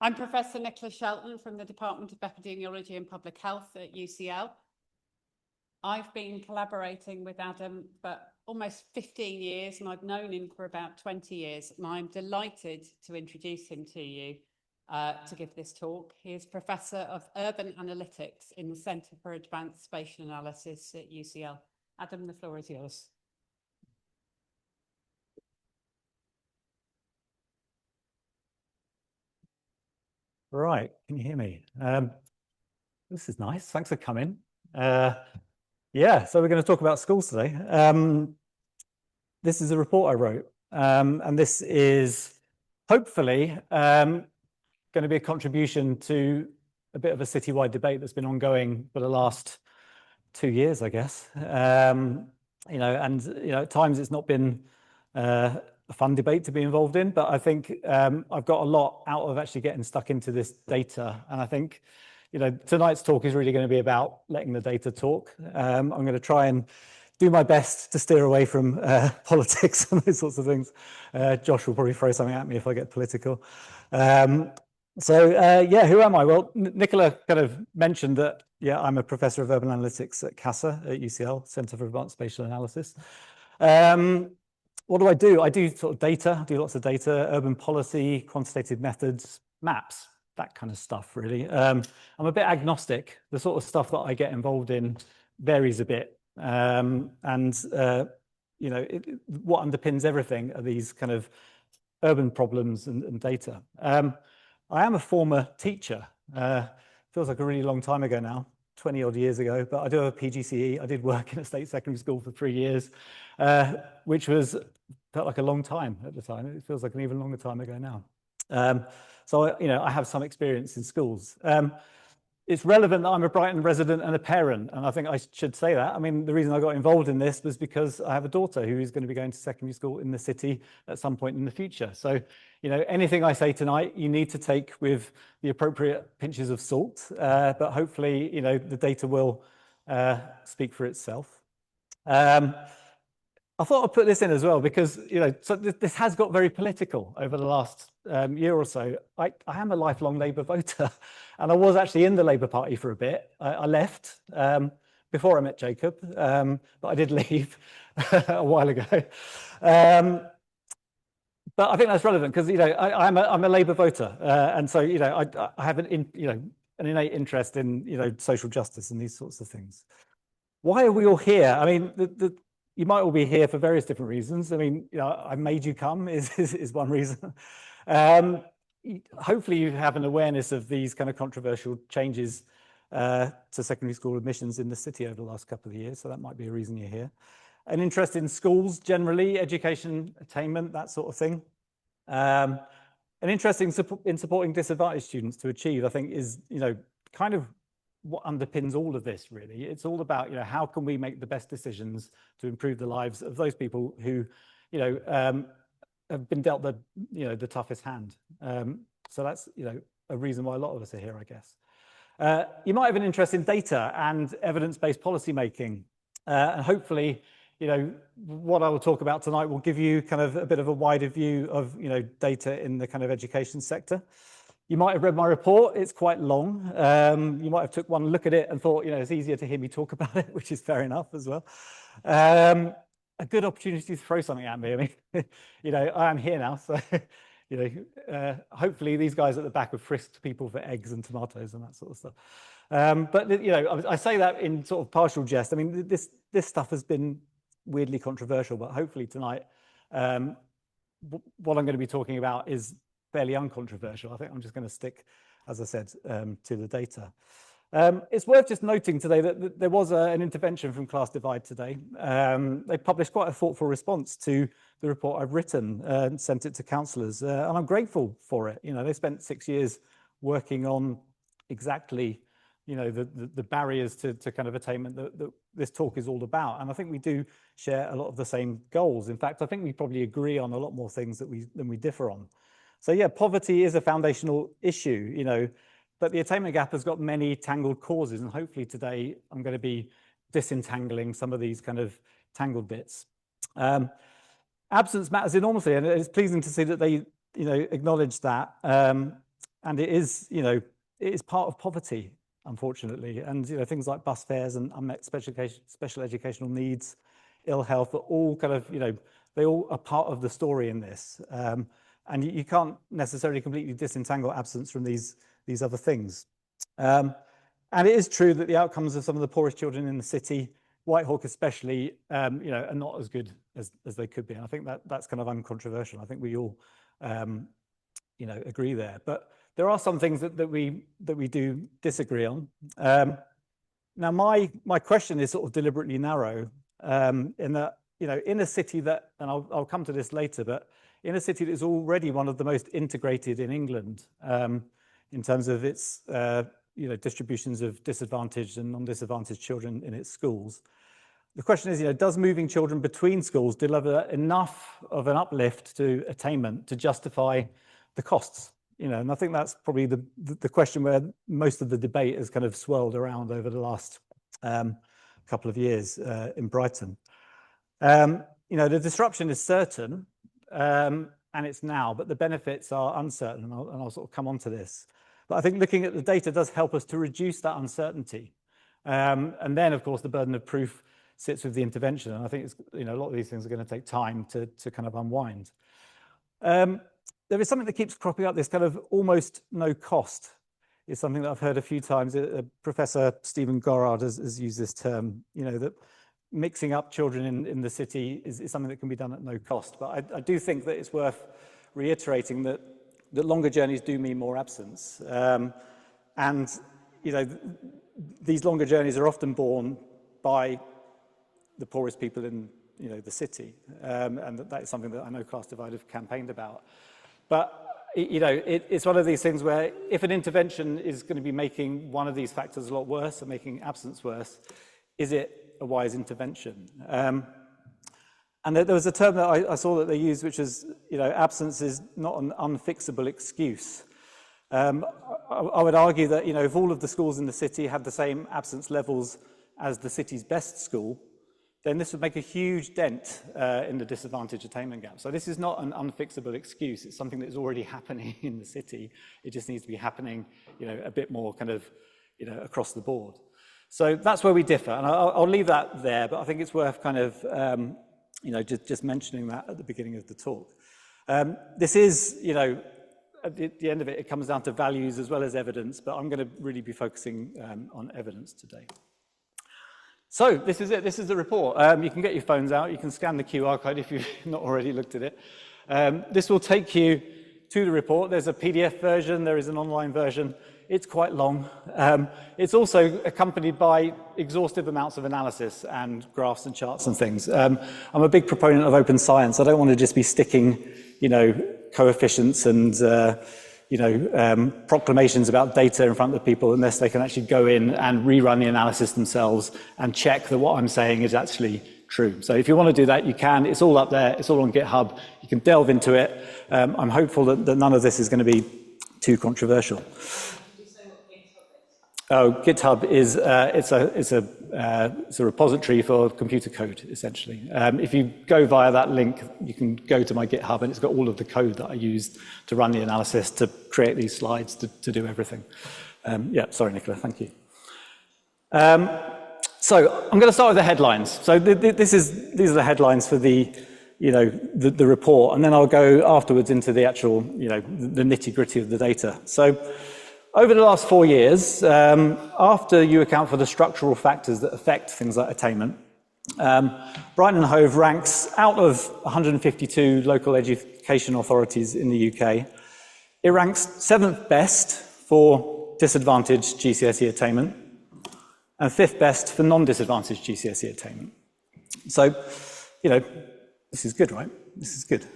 I'm Professor Nicola Shelton from the Department of Epidemiology and Public Health at UCL. I've been collaborating with Adam for almost 15 years, and I've known him for about 20 years, and I'm delighted to introduce him to you to give this talk. He is Professor of Urban Analytics in the Centre for Advanced Spatial Analysis at UCL. Adam, the floor is yours. Right, can you hear me? This is nice, thanks for coming. Yeah, so we're going to talk about schools today. This is a report I wrote, and this is hopefully going to be a contribution to a bit of a citywide debate that's been ongoing for the last 2 years, I guess. At times it's not been a fun debate to be involved in, but I think I've got a lot out of actually getting stuck into this data. And I think, tonight's talk is really going to be about letting the data talk. I'm going to try and do my best to steer away from politics and those sorts of things. Josh will probably throw something at me if I get political. Who am I? Well, Nicola kind of mentioned that, I'm a professor of urban analytics at CASA at UCL, Centre for Advanced Spatial Analysis. What do? I do sort of data, I do lots of data, urban policy, quantitative methods, maps, that kind of stuff, really. I'm a bit agnostic. The sort of stuff that I get involved in varies a bit. What underpins everything are these kind of urban problems and data. I am a former teacher. Feels like a really long time ago now, 20 odd years ago, but I do have a PGCE. I did work in a state secondary school for 3 years, which felt like a long time at the time. It feels like an even longer time ago now. I have some experience in schools. It's relevant that I'm a Brighton resident and a parent, and I think I should say that. I mean, the reason I got involved in this was because I have a daughter who is going to be going to secondary school in the city at some point in the future. So, anything I say tonight, you need to take with the appropriate pinches of salt, but hopefully, the data will speak for itself. I thought I'd put this in as well because, this has got very political over the last year or so. I am a lifelong Labour voter, and I was actually in the Labour Party for a bit. I left before I met Jacob, but I did leave a while ago. But I think that's relevant because, I'm a Labour voter, and so, I have an innate interest in, social justice and these sorts of things. Why are we all here? I mean, you might all be here for various different reasons. I mean, I made you come is one reason. Hopefully you have an awareness of these kind of controversial changes to secondary school admissions in the city over the last couple of years. So that might be a reason you're here. An interest in schools generally, education, attainment, that sort of thing. An interest in supporting disadvantaged students to achieve, I think, is, kind of what underpins all of this, really. It's all about, how can we make the best decisions to improve the lives of those people who, have been dealt the toughest hand. So that's, a reason why a lot of us are here, I guess. You might have an interest in data and evidence-based policy making. And hopefully, what I will talk about tonight will give you kind of a bit of a wider view of, data in the kind of education sector. You might have read my report. It's quite long. You might have took one look at it and thought, it's easier to hear me talk about it, which is fair enough as well. A good opportunity to throw something at me. I mean, I am here now, so, hopefully these guys at the back have frisked people for eggs and tomatoes and that sort of stuff. But, I say that in sort of partial jest. I mean, this stuff has been weirdly controversial, but hopefully tonight, what I'm going to be talking about is fairly uncontroversial. I think I'm just going to stick, as I said, to the data. It's worth just noting today that there was an intervention from Class Divide today. They published quite a thoughtful response to the report I've written and sent it to councillors, and I'm grateful for it. They spent 6 years working on exactly, the barriers to kind of attainment that this talk is all about. And I think we do share a lot of the same goals. In fact, I think we probably agree on a lot more things than we differ on. So yeah, poverty is a foundational issue, but the attainment gap has got many tangled causes, and hopefully today I'm going to be disentangling some of these kind of tangled bits. Absence matters enormously, and it's pleasing to see that they, acknowledge that. And it is, you know, it is part of poverty, unfortunately. And, you know, things like bus fares and unmet special educational needs, ill health are all kind of, you know, they all are part of the story in this. And you can't necessarily completely disentangle absence from these other things. And it is true that the outcomes of some of the poorest children in the city, Whitehawk especially, you know, are not as good as they could be. And I think that's kind of uncontroversial. I think we all, you know, agree there. But there are some things that we do disagree on. Now, my question is sort of deliberately narrow, in that, you know, in a city that, and I'll come to this later, but in a city that is already one of the most integrated in England, in terms of its, you know, distributions of disadvantaged and non-disadvantaged children in its schools. The question is, you know, does moving children between schools deliver enough of an uplift to attainment to justify the costs? You know, and I think that's probably the question where most of the debate has kind of swirled around over the last couple of years in Brighton. You know, the disruption is certain, and it's now, but the benefits are uncertain, and I'll sort of come on to this. But I think looking at the data does help us to reduce that uncertainty. And then, of course, the burden of proof sits with the intervention. And I think it's, you know, a lot of these things are going to take time to kind of unwind. There is something that keeps cropping up, this kind of almost no cost is something that I've heard a few times. Professor Stephen Gorard has used this term, you know, that mixing up children in the city is something that can be done at no cost. But I do think that it's worth reiterating that longer journeys do mean more absence. And, you know, these longer journeys are often borne by the poorest people in, you know, the city. And that is something that I know Class Divide have campaigned about. But, you know, it's one of these things where if an intervention is going to be making one of these factors a lot worse and making absence worse, is it a wise intervention? And there was a term that I saw that they used, which is, you know, absence is not an unfixable excuse. I would argue that, you know, if all of the schools in the city had the same absence levels as the city's best school, then this would make a huge dent in the disadvantage attainment gap. So this is not an unfixable excuse. It's something that is already happening in the city. It just needs to be happening, you know, a bit more kind of, you know, across the board. So that's where we differ. And I'll leave that there, but I think it's worth kind of, you know, just mentioning that at the beginning of the talk. This is, you know, at the end of it, it comes down to values as well as evidence, but I'm going to really be focusing on evidence today. So this is it. This is the report. You can get your phones out. You can scan the QR code if you've not already looked at it. This will take you to the report. There's a PDF version. There is an online version. It's quite long. It's also accompanied by exhaustive amounts of analysis and graphs and charts and things. I'm a big proponent of open science. I don't want to just be sticking, you know, coefficients and, you know, proclamations about data in front of people unless they can actually go in and rerun the analysis themselves and check that what I'm saying is actually true. So if you want to do that, you can. It's all up there. It's all on GitHub. You can delve into it. I'm hopeful that none of this is going to be too controversial. Oh, GitHub is it's a repository for computer code, essentially. If you go via that link, you can go to my GitHub, and it's got all of the code that I used to run the analysis, to create these slides, to do everything. Yeah, sorry, Nicola, thank you. So I'm going to start with the headlines. So these are the headlines for the, you know, the report, and then I'll go afterwards into the actual, you know, the nitty-gritty of the data. So over the last 4 years, after you account for the structural factors that affect things like attainment, Brighton and Hove ranks out of 152 local education authorities in the UK. It ranks 7th best for disadvantaged GCSE attainment and 5th best for non-disadvantaged GCSE attainment. So, you know, this is good, right? This is good.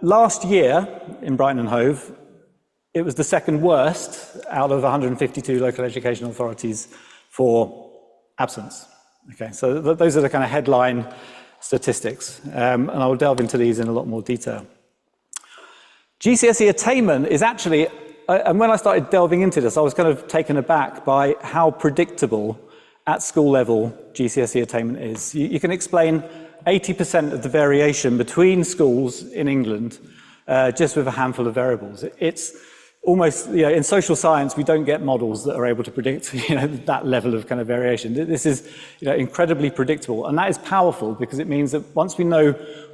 Last year in Brighton and Hove, it was the second worst out of 152 local education authorities for absence. Okay, so those are the kind of headline statistics, and I will delve into these in a lot more detail. GCSE attainment is actually, and when I started delving into this, I was kind of taken aback by how predictable at school level GCSE attainment is. You can explain 80% of the variation between schools in England just with a handful of variables. It's almost, in social science, we don't get models that are able to predict, that level of kind of variation. This is, incredibly predictable. And that is powerful because it means that once we know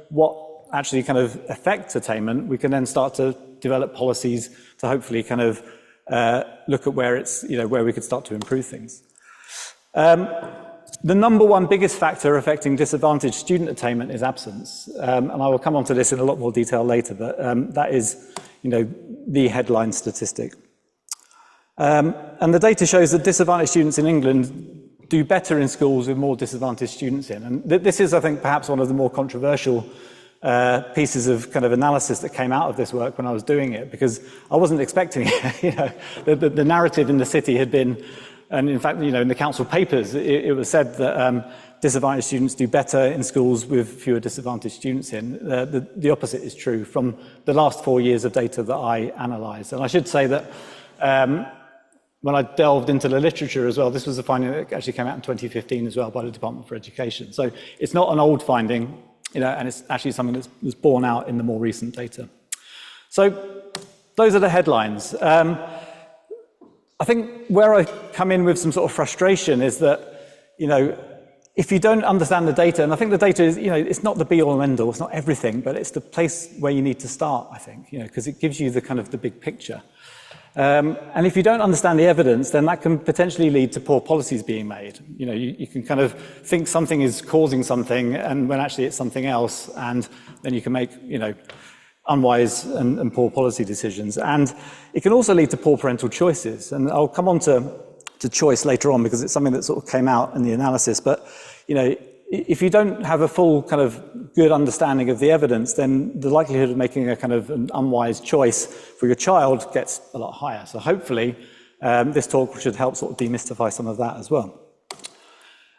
what actually kind of affects attainment, we can then start to develop policies to hopefully kind of look at where it's, where we could start to improve things. The number one biggest factor affecting disadvantaged student attainment is absence. And I will come on to this in a lot more detail later, but that is, the headline statistic. And the data shows that disadvantaged students in England do better in schools with more disadvantaged students in. And this is, I think, perhaps one of the more controversial pieces of kind of analysis that came out of this work when I was doing it, because I wasn't expecting it. The narrative in the city had been, and in fact, in the council papers, it was said that disadvantaged students do better in schools with fewer disadvantaged students in. The opposite is true from the last 4 years of data that I analysed. And I should say that when I delved into the literature as well, this was a finding that actually came out in 2015 as well by the Department for Education. So it's not an old finding, and it's actually something that's borne out in the more recent data. So those are the headlines. I think where I come in with some sort of frustration is that, if you don't understand the data, and I think the data is, it's not the be-all and end-all, it's not everything, but it's the place where you need to start, I think, because it gives you the kind of the big picture. And if you don't understand the evidence, then that can potentially lead to poor policies being made. You can kind of think something is causing something, and when actually it's something else, and then you can make, unwise and poor policy decisions. And it can also lead to poor parental choices. And I'll come on to choice later on, because it's something that sort of came out in the analysis. But, if you don't have a full kind of good understanding of the evidence, then the likelihood of making a kind of an unwise choice for your child gets a lot higher. So hopefully this talk should help sort of demystify some of that as well.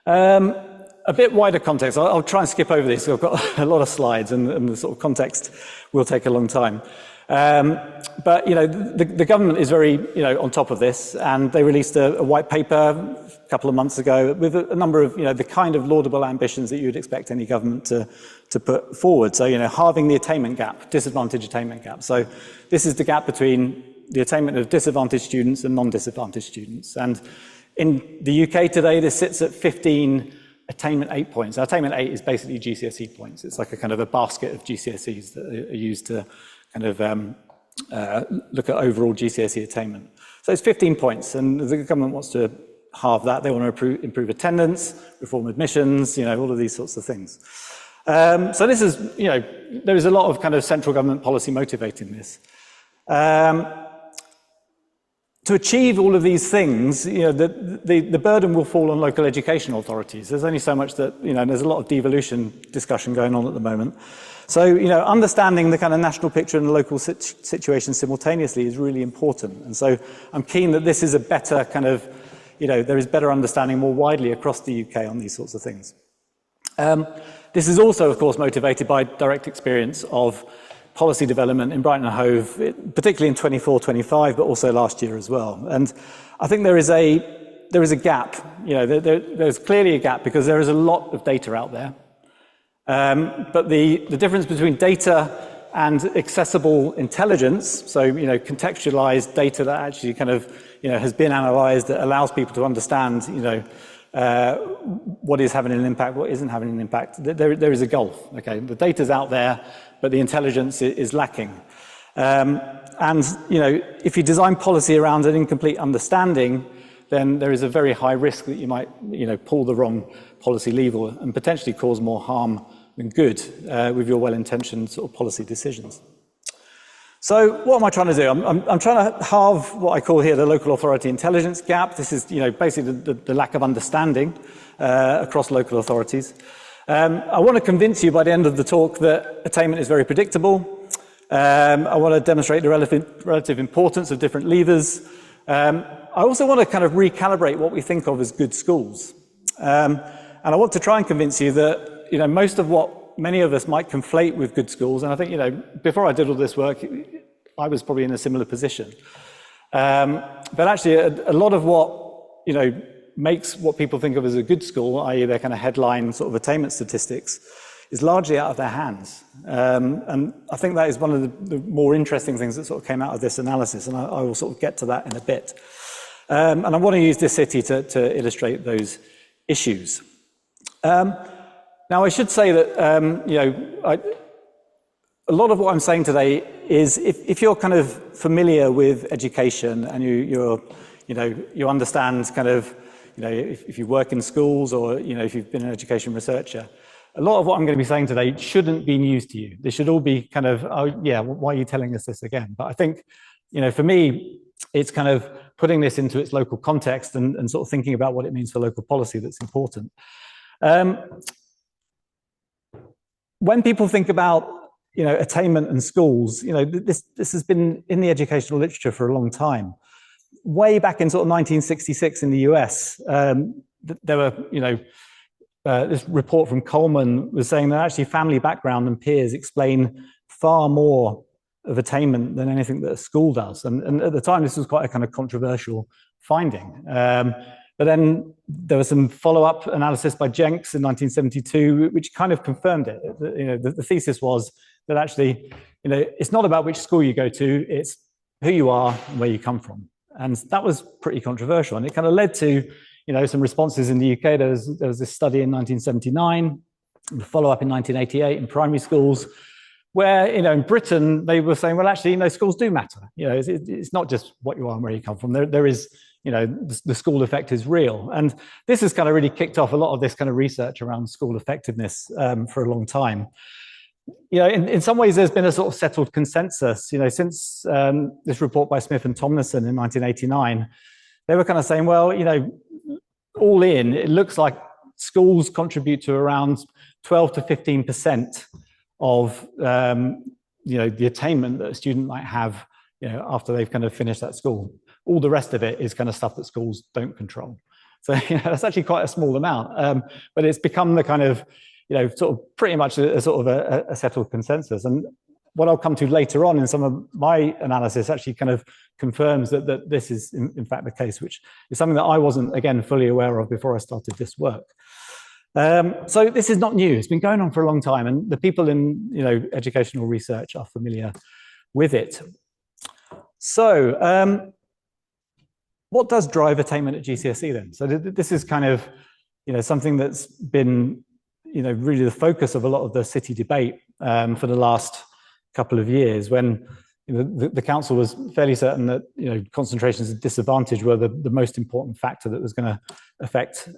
A bit wider context. I'll try and skip over this. I've got a lot of slides, and the sort of context will take a long time. But the government is very on top of this, and they released a white paper a couple of months ago with a number of the kind of laudable ambitions that you would expect any government to put forward. So halving the attainment gap, disadvantaged attainment gap. So this is the gap between the attainment of disadvantaged students and non-disadvantaged students. And in the UK today, this sits at 15 Attainment 8 points. Now, Attainment 8 is basically GCSE points. It's like a kind of a basket of GCSEs that are used to kind of look at overall GCSE attainment. So it's 15 points, and the government wants to halve that. They want to improve attendance, reform admissions, all of these sorts of things. So this is, there is a lot of kind of central government policy motivating this. To achieve all of these things, the burden will fall on local education authorities. There's only so much that, there's a lot of devolution discussion going on at the moment. So, understanding the kind of national picture and the local situation simultaneously is really important. And so I'm keen that this is a better kind of, there is better understanding more widely across the UK on these sorts of things. This is also, of course, motivated by direct experience of policy development in Brighton and Hove, particularly in 24-25, but also last year as well. And I think there is a gap. There's clearly a gap because there is a lot of data out there. But the difference between data and accessible intelligence, so contextualized data that actually kind of has been analysed, that allows people to understand what is having an impact, what isn't having an impact. There is a gulf. Okay, the data's out there, but the intelligence is lacking. And if you design policy around an incomplete understanding, then there is a very high risk that you might pull the wrong policy lever and potentially cause more harm than good with your well-intentioned sort of policy decisions. So what am I trying to do? I'm trying to halve what I call here the local authority intelligence gap. This is basically the lack of understanding across local authorities. I want to convince you by the end of the talk that attainment is very predictable. I want to demonstrate the relative importance of different levers. I also want to kind of recalibrate what we think of as good schools. And I want to try and convince you that most of what many of us might conflate with good schools, and I think before I did all this work, I was probably in a similar position. But actually, a lot of what makes what people think of as a good school, i.e. their kind of headline sort of attainment statistics, is largely out of their hands. And I think that is one of the more interesting things that sort of came out of this analysis, and I will sort of get to that in a bit. And I want to use this city to illustrate those issues. Now, I should say that, a lot of what I'm saying today is if you're kind of familiar with education and you understand kind of, if you work in schools or, if you've been an education researcher, a lot of what I'm going to be saying today shouldn't be news to you. This should all be kind of, oh yeah, why are you telling us this again? But I think, for me, it's kind of putting this into its local context and sort of thinking about what it means for local policy that's important. When people think about, attainment and schools, this has been in the educational literature for a long time. Way back in sort of 1966 in the US, there were, this report from Coleman was saying that actually family background and peers explain far more of attainment than anything that a school does. And at the time, this was quite a kind of controversial finding. But then there was some follow-up analysis by Jenks in 1972, which kind of confirmed it. The thesis was that actually, it's not about which school you go to, it's who you are and where you come from. And that was pretty controversial. And it kind of led to, some responses in the UK. There was this study in 1979, a follow-up in 1988 in primary schools, where, in Britain, they were saying, well, actually, schools do matter. It's not just what you are and where you come from. There is, the school effect is real. And this has kind of really kicked off a lot of this kind of research around school effectiveness for a long time. In some ways, there's been a sort of settled consensus, since this report by Smith and Tomlinson in 1989, they were kind of saying, well, all in, it looks like schools contribute to around 12 to 15% of, the attainment that a student might have, after they've kind of finished that school. All the rest of it is kind of stuff that schools don't control. So, that's actually quite a small amount, but it's become the kind of, sort of pretty much a sort of a settled consensus. And what I'll come to later on in some of my analysis actually kind of confirms that this is in fact the case, which is something that I wasn't, again, fully aware of before I started this work. So this is not new. It's been going on for a long time, and the people in, educational research are familiar with it. So what does drive attainment at GCSE then? So this is kind of, something that's been, really the focus of a lot of the city debate for the last couple of years, when the council was fairly certain that concentrations of disadvantage were the most important factor that was going to affect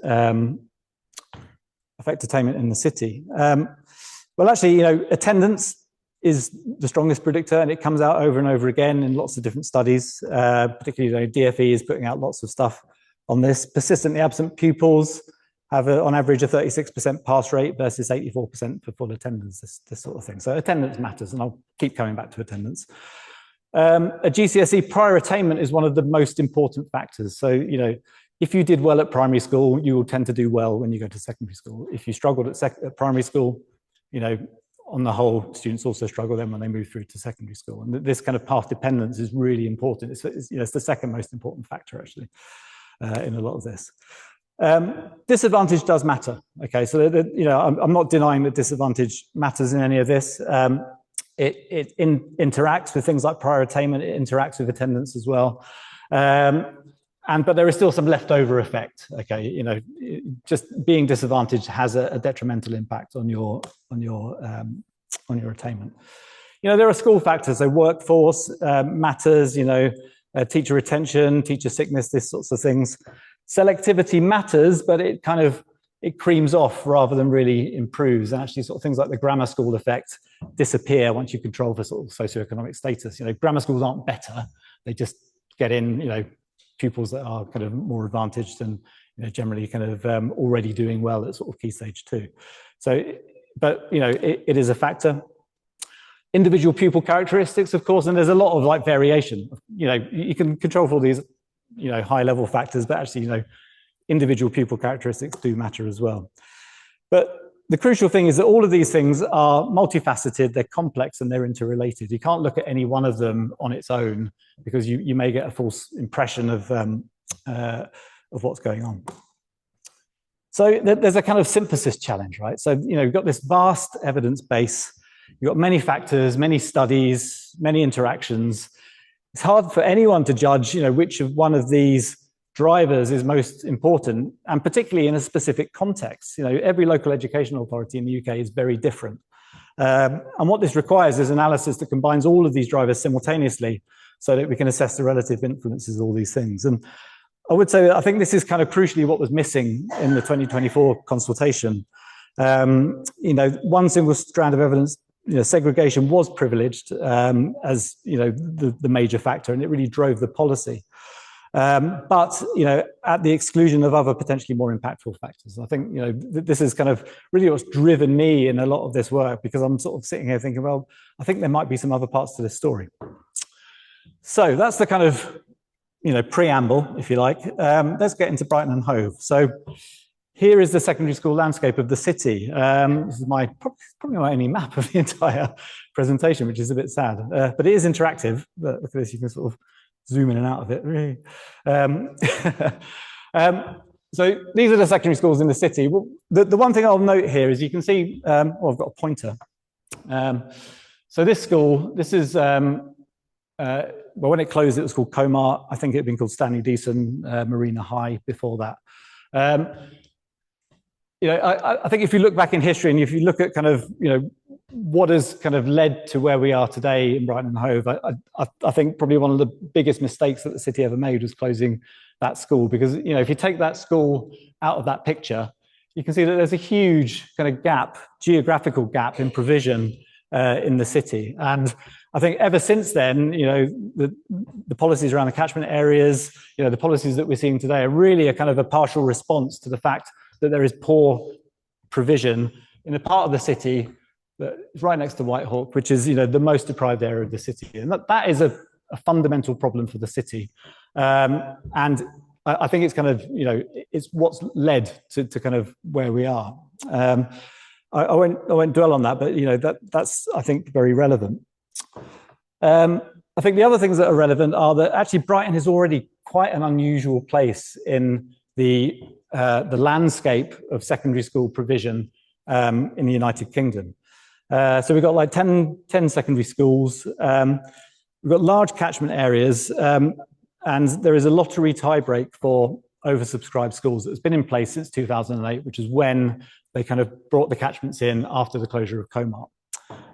attainment in the city. Well, actually, attendance is the strongest predictor, and it comes out over and over again in lots of different studies. Particularly, DfE is putting out lots of stuff on this. Persistently absent pupils have, on average, a 36% pass rate versus 84% for full attendance, this sort of thing. So attendance matters, and I'll keep coming back to attendance. A GCSE prior attainment is one of the most important factors. So, if you did well at primary school, you will tend to do well when you go to secondary school. If you struggled at primary school, on the whole, students also struggle then when they move through to secondary school. And this kind of path dependence is really important. It's the second most important factor, actually, in a lot of this. Disadvantage does matter. Okay, so I'm not denying that disadvantage matters in any of this. It interacts with things like prior attainment. It interacts with attendance as well. But there is still some leftover effect. Okay, just being disadvantaged has a detrimental impact on your attainment. There are school factors. So workforce matters. Teacher retention, teacher sickness, these sorts of things. Selectivity matters, but it creams off rather than really improves. And actually, sort of things like the grammar school effect disappear once you control for sort of socioeconomic status. Grammar schools aren't better; they just get in, pupils that are kind of more advantaged and generally kind of already doing well at sort of key stage 2. So, but it is a factor. Individual pupil characteristics, of course, and there's a lot of variation. You can control for all these high level factors, but actually, individual pupil characteristics do matter as well. But the crucial thing is that all of these things are multifaceted, they're complex, and they're interrelated. You can't look at any one of them on its own because you may get a false impression of what's going on. So there's a kind of synthesis challenge, right? So, you've got this vast evidence base, you've got many factors, many studies, many interactions. It's hard for anyone to judge, which of one of these drivers is most important, and particularly in a specific context. Every local education authority in the UK is very different. And what this requires is analysis that combines all of these drivers simultaneously so that we can assess the relative influences of all these things. And I would say that I think this is kind of crucially what was missing in the 2024 consultation. One single strand of evidence, segregation was privileged as the major factor, and it really drove the policy. But at the exclusion of other potentially more impactful factors. I think this is kind of really what's driven me in a lot of this work, because I'm sort of sitting here thinking, well, I think there might be some other parts to this story. So that's the kind of preamble, if you like. Let's get into Brighton and Hove. So here is the secondary school landscape of the city. This is probably my only map of the entire presentation, which is a bit sad, but it is interactive. But look at this, you can sort of zoom in and out of it, really. So these are the secondary schools in the city. Well, the one thing I'll note here is you can see, I've got a pointer. So this school, this is, well, when it closed, it was called Comart. I think it had been called Stanley Deason Marina High before that. I think if you look back in history and if you look at kind of, what has kind of led to where we are today in Brighton and Hove, I think probably one of the biggest mistakes that the city ever made was closing that school. Because, if you take that school out of that picture, you can see that there's a huge kind of gap, geographical gap in provision in the city. And I think ever since then, the policies around the catchment areas, the policies that we're seeing today are really a kind of a partial response to the fact that there is poor provision in a part of the city that is right next to Whitehawk, which is, the most deprived area of the city. And that is a fundamental problem for the city. And I think it's kind of, it's what's led to kind of where we are. I won't dwell on that, but, that's, I think, very relevant. I think the other things that are relevant are that actually Brighton is already quite an unusual place in the landscape of secondary school provision in the United Kingdom. So we've got like 10 secondary schools. We've got large catchment areas, and there is a lottery tiebreak for oversubscribed schools that's been in place since 2008, which is when they kind of brought the catchments in after the closure of Comart.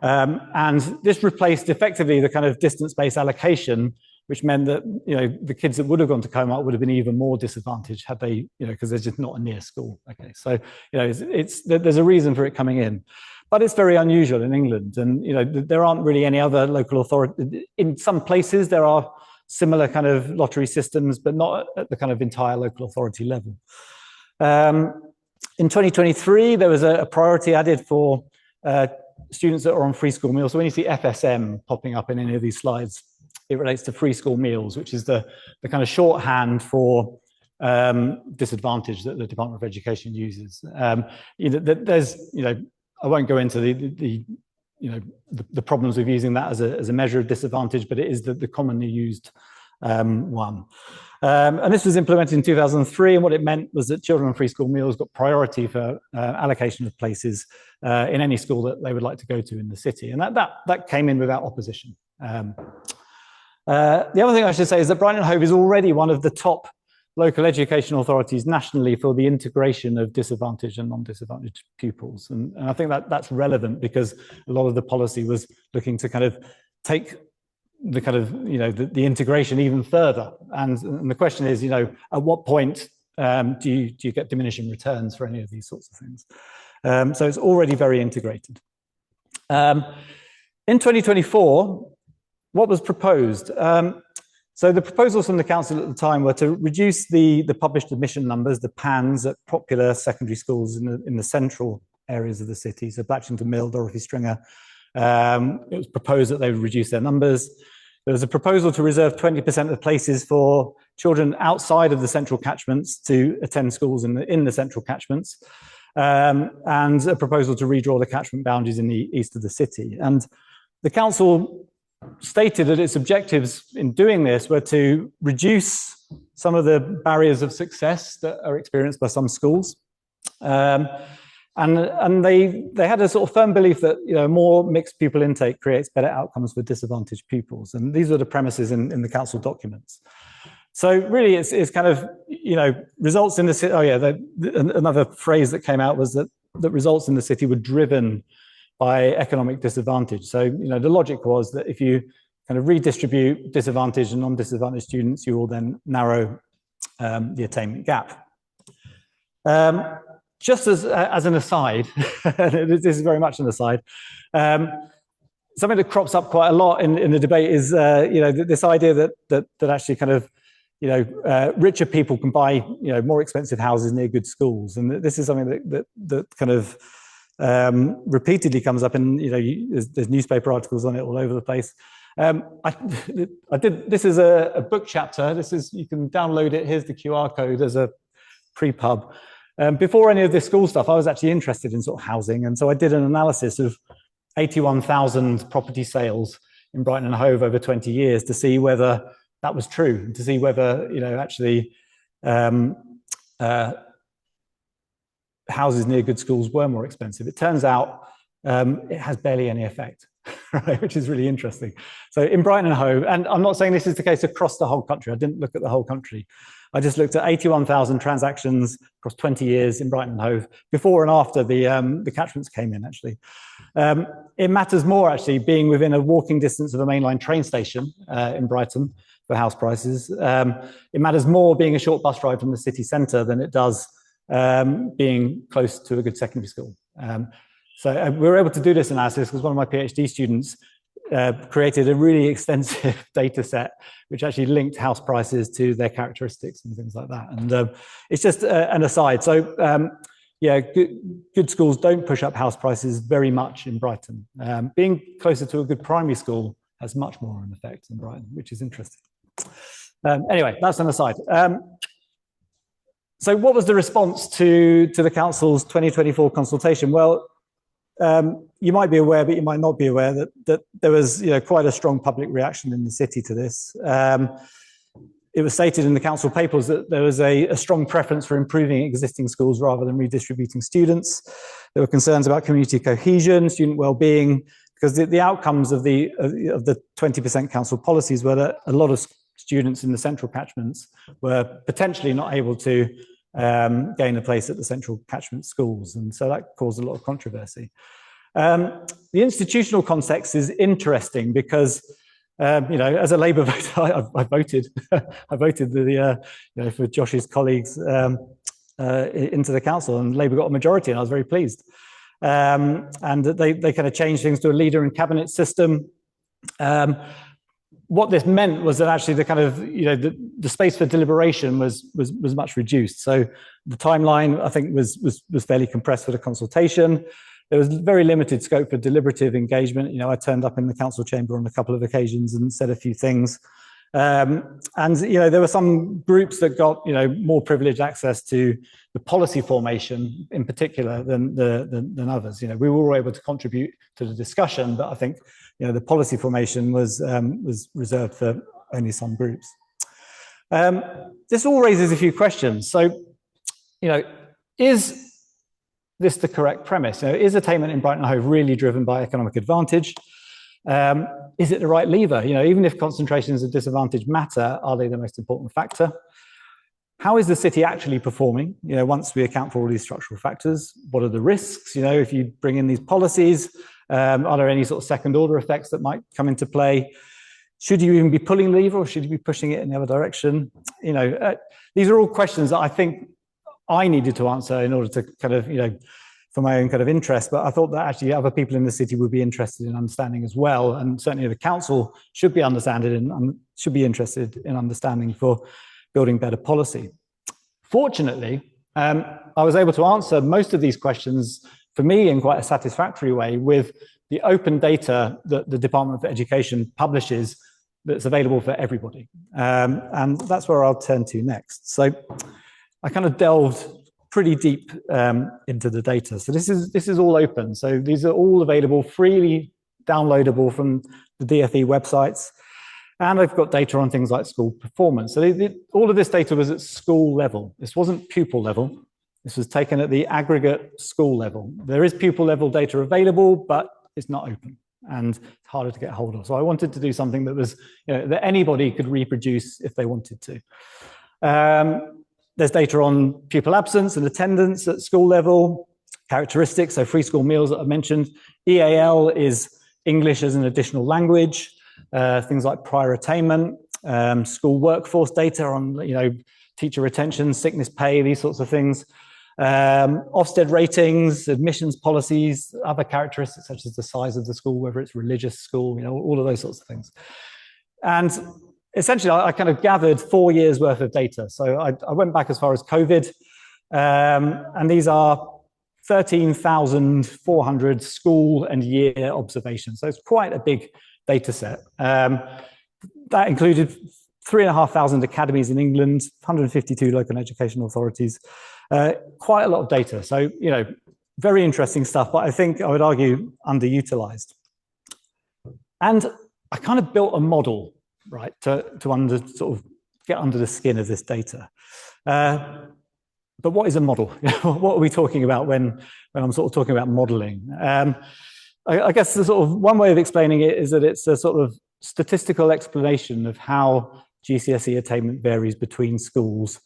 And this replaced effectively the kind of distance-based allocation, which meant that, the kids that would have gone to Comart would have been even more disadvantaged had they, because there's just not a near school. Okay, so, there's a reason for it coming in. But it's very unusual in England, and there aren't really any other local authority. In some places there are similar kind of lottery systems, but not at the kind of entire local authority level. In 2023, there was a priority added for students that are on free school meals. So when you see FSM popping up in any of these slides, it relates to free school meals, which is the kind of shorthand for disadvantage that the Department of Education uses. There's, I won't go into the problems of using that as a measure of disadvantage, but it is the commonly used one. And this was implemented in 2003, and what it meant was that children on free school meals got priority for allocation of places in any school that they would like to go to in the city, and that came in without opposition. The other thing I should say is that Brighton and Hove is already one of the top local education authorities nationally for the integration of disadvantaged and non-disadvantaged pupils. And I think that's relevant because a lot of the policy was looking to kind of take the kind of, the integration even further. And the question is, at what point do you get diminishing returns for any of these sorts of things? So it's already very integrated. In 2024, what was proposed? So the proposals from the council at the time were to reduce the published admission numbers, the PANs, at popular secondary schools in the central areas of the city. So Blatchington Mill, Dorothy Stringer. It was proposed that they would reduce their numbers. There was a proposal to reserve 20% of places for children outside of the central catchments to attend schools in the central catchments, and a proposal to redraw the catchment boundaries in the east of the city. And the council stated that its objectives in doing this were to reduce some of the barriers of success that are experienced by some schools, And they had a sort of firm belief that, you know, more mixed pupil intake creates better outcomes for disadvantaged pupils. And these were the premises in the council documents. So really it's kind of, you know, results in the city. Oh yeah, another phrase that came out was that results in the city were driven by economic disadvantage. So, you know, the logic was that if you kind of redistribute disadvantaged and non-disadvantaged students, you will then narrow the attainment gap. Just as an aside, this is very much an aside, something that crops up quite a lot in the debate is, you know, this idea that actually kind of, you know, richer people can buy, you know, more expensive houses near good schools. And this is something that kind of repeatedly comes up in, you know, there's newspaper articles on it all over the place. This is a book chapter. You can download it. Here's the QR code as a pre-pub. Before any of this school stuff, I was actually interested in sort of housing. And so I did an analysis of 81,000 property sales in Brighton and Hove over 20 years to see whether that was true, to see whether, you know, actually houses near good schools were more expensive. It turns out it has barely any effect, right, which is really interesting. So in Brighton and Hove, and I'm not saying this is the case across the whole country. I didn't look at the whole country. I just looked at 81,000 transactions across 20 years in Brighton and Hove, before and after the catchments came in, actually. It matters more, actually, being within a walking distance of a mainline train station in Brighton for house prices. It matters more being a short bus ride from the city centre than it does being close to a good secondary school. So we were able to do this analysis because one of my PhD students created a really extensive data set which actually linked house prices to their characteristics and things like that. And it's just an aside. So yeah, good schools don't push up house prices very much in Brighton. Being closer to a good primary school has much more of an effect in Brighton, which is interesting. Anyway, that's an aside. So what was the response to the council's 2024 consultation? Well, you might be aware, but you might not be aware that there was, you know, quite a strong public reaction in the city to this. It was stated in the council papers that there was a strong preference for improving existing schools rather than redistributing students. There were concerns about community cohesion, student well-being, because the outcomes of the 20% council policies were that a lot of students in the central catchments were potentially not able to gain a place at the central catchment schools. And so that caused a lot of controversy. The institutional context is interesting because, you know, as a Labour voter, I voted. I voted you know, for Josh's colleagues into the council, and Labour got a majority, and I was very pleased. And they kind of changed things to a leader and cabinet system. What this meant was that actually the kind of, you know, the space for deliberation was much reduced. So the timeline, I think, was fairly compressed for the consultation. There was very limited scope for deliberative engagement. You know, I turned up in the council chamber on a couple of occasions and said a few things. And, you know, there were some groups that got, you know, more privileged access to the policy formation in particular than others. You know, we were all able to contribute to the discussion, but I think, you know, the policy formation was reserved for only some groups. This all raises a few questions. So, you know, is this the correct premise? You know, is attainment in Brighton and Hove really driven by economic advantage? Is it the right lever? You know, even if concentrations of disadvantage matter, are they the most important factor? How is the city actually performing? You know, once we account for all these structural factors, what are the risks? You know, if you bring in these policies, are there any sort of second order effects that might come into play? Should you even be pulling the lever, or should you be pushing it in the other direction? You know, these are all questions that I think I needed to answer in order to kind of, you know, for my own kind of interest, but I thought that actually other people in the city would be interested in understanding as well, and certainly the council should be interested in understanding for building better policy. Fortunately, I was able to answer most of these questions for me in quite a satisfactory way with the open data that the Department for Education publishes that's available for everybody. And that's where I'll turn to next. So I kind of delved pretty deep into the data. So this is all open. So these are all available, freely downloadable from the DFE websites. And I've got data on things like school performance. So all of this data was at school level. This wasn't pupil level. This was taken at the aggregate school level. There is pupil level data available, but it's not open and it's harder to get hold of. So I wanted to do something that was, that anybody could reproduce if they wanted to. There's data on pupil absence and attendance at school level, characteristics, so free school meals that I mentioned. EAL is English as an additional language, things like prior attainment, school workforce data on, teacher retention, sickness pay, these sorts of things. Ofsted ratings, admissions policies, other characteristics such as the size of the school, whether it's religious school, all of those sorts of things. And essentially, I kind of gathered 4 years worth of data. So I went back as far as COVID, and these are 13,400 school and year observations. So it's quite a big data set. That included 3,500 academies in England, 152 local education authorities, quite a lot of data. So, very interesting stuff, but I think I would argue underutilized. And I kind of built a model, right, to sort of get under the skin of this data. But what is a model? What are we talking about when I'm sort of talking about modeling? I guess the sort of one way of explaining it is that it's a sort of statistical explanation of how GCSE attainment varies between schools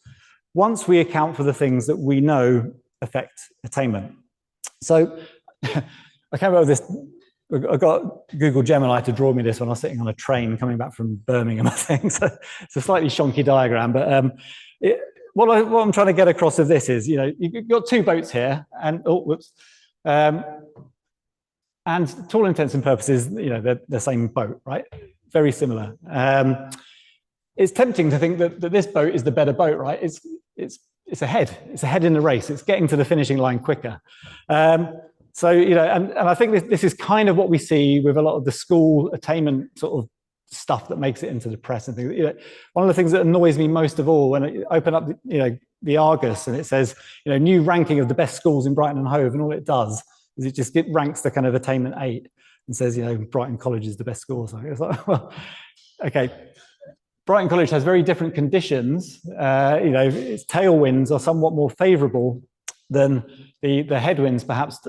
once we account for the things that we know affect attainment. So I came up with this. I got Google Gemini to draw me this when I was sitting on a train coming back from Birmingham, I think. So it's a slightly shonky diagram, but what I'm trying to get across of this is, you've got two boats here, and and to all intents and purposes, they're the same boat, right? Very similar. It's tempting to think that this boat is the better boat, right? It's ahead. It's ahead in the race. It's getting to the finishing line quicker. So, and I think this is kind of what we see with a lot of the school attainment sort of stuff that makes it into the press and things. One of the things that annoys me most of all when I open up, the Argus and it says, new ranking of the best schools in Brighton and Hove, and all it does is it just ranks the kind of attainment 8 and says, Brighton College is the best school. So it's like, well, okay. Brighton College has very different conditions. Its tailwinds are somewhat more favourable than the headwinds perhaps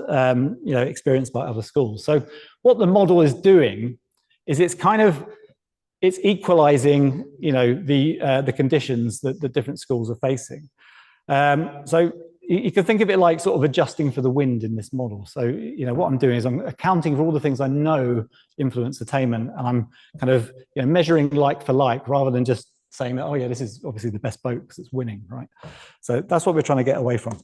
experienced by other schools. So what the model is doing is it's equalising the conditions that the different schools are facing. So you can think of it like sort of adjusting for the wind in this model. So what I'm doing is I'm accounting for all the things I know influence attainment, and I'm kind of measuring like for like rather than just saying that, oh yeah, this is obviously the best boat because it's winning, right? So that's what we're trying to get away from.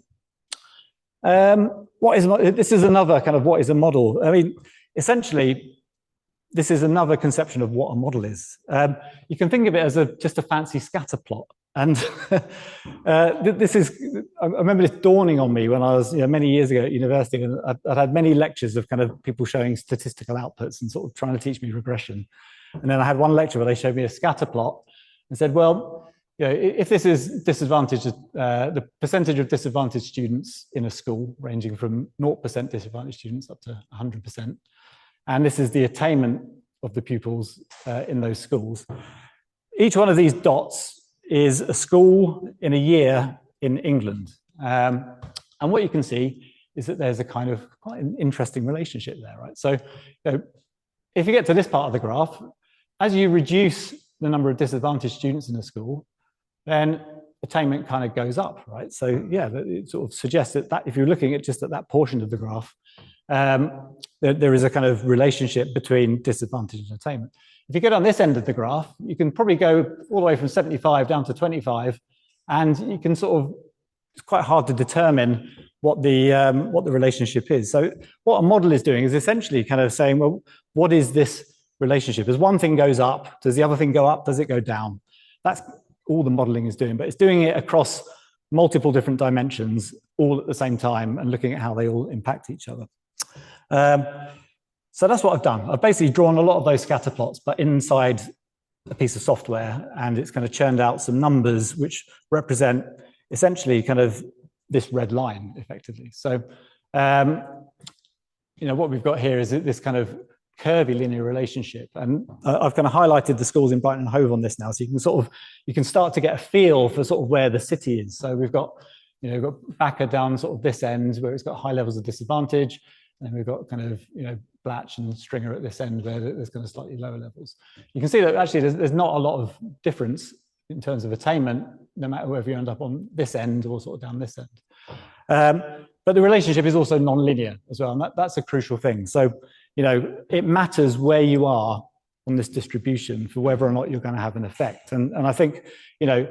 This is another kind of what is a model. I mean, essentially, this is another conception of what a model is. You can think of it as just a fancy scatter plot. And this is, I remember this dawning on me when I was many years ago at university, and I'd had many lectures of kind of people showing statistical outputs and sort of trying to teach me regression. And then I had one lecture where they showed me a scatter plot and said, well, if this is disadvantaged, the percentage of disadvantaged students in a school ranging from 0% disadvantaged students up to 100%, and this is the attainment of the pupils in those schools. Each one of these dots is a school in a year in England. And what you can see is that there's a kind of quite an interesting relationship there, right? So if you get to this part of the graph, as you reduce the number of disadvantaged students in a school, then attainment kind of goes up, right? So yeah, it sort of suggests that if you're looking at just at that portion of the graph, there is a kind of relationship between disadvantage and attainment. If you get on this end of the graph, you can probably go all the way from 75 down to 25, and you can sort of, it's quite hard to determine what the relationship is. So what a model is doing is essentially kind of saying, well, what is this relationship? As one thing goes up, does the other thing go up? Does it go down? That's all the modeling is doing, but it's doing it across multiple different dimensions all at the same time and looking at how they all impact each other. So that's what I've done. I've basically drawn a lot of those scatter plots, but inside a piece of software, and it's kind of churned out some numbers which represent essentially kind of this red line effectively. So, what we've got here is this kind of curvy linear relationship. And I've kind of highlighted the schools in Brighton and Hove on this now, so you can start to get a feel for sort of where the city is. So we've got, you know, we've got Backer down sort of this end where it's got high levels of disadvantage, and we've got kind of, you know, Blatch and Stringer at this end where there's kind of slightly lower levels. You can see that actually there's not a lot of difference in terms of attainment, no matter whether you end up on this end or sort of down this end. But the relationship is also non-linear as well, and that's a crucial thing. So, you know, it matters where you are on this distribution for whether or not you're going to have an effect. And I think, you know,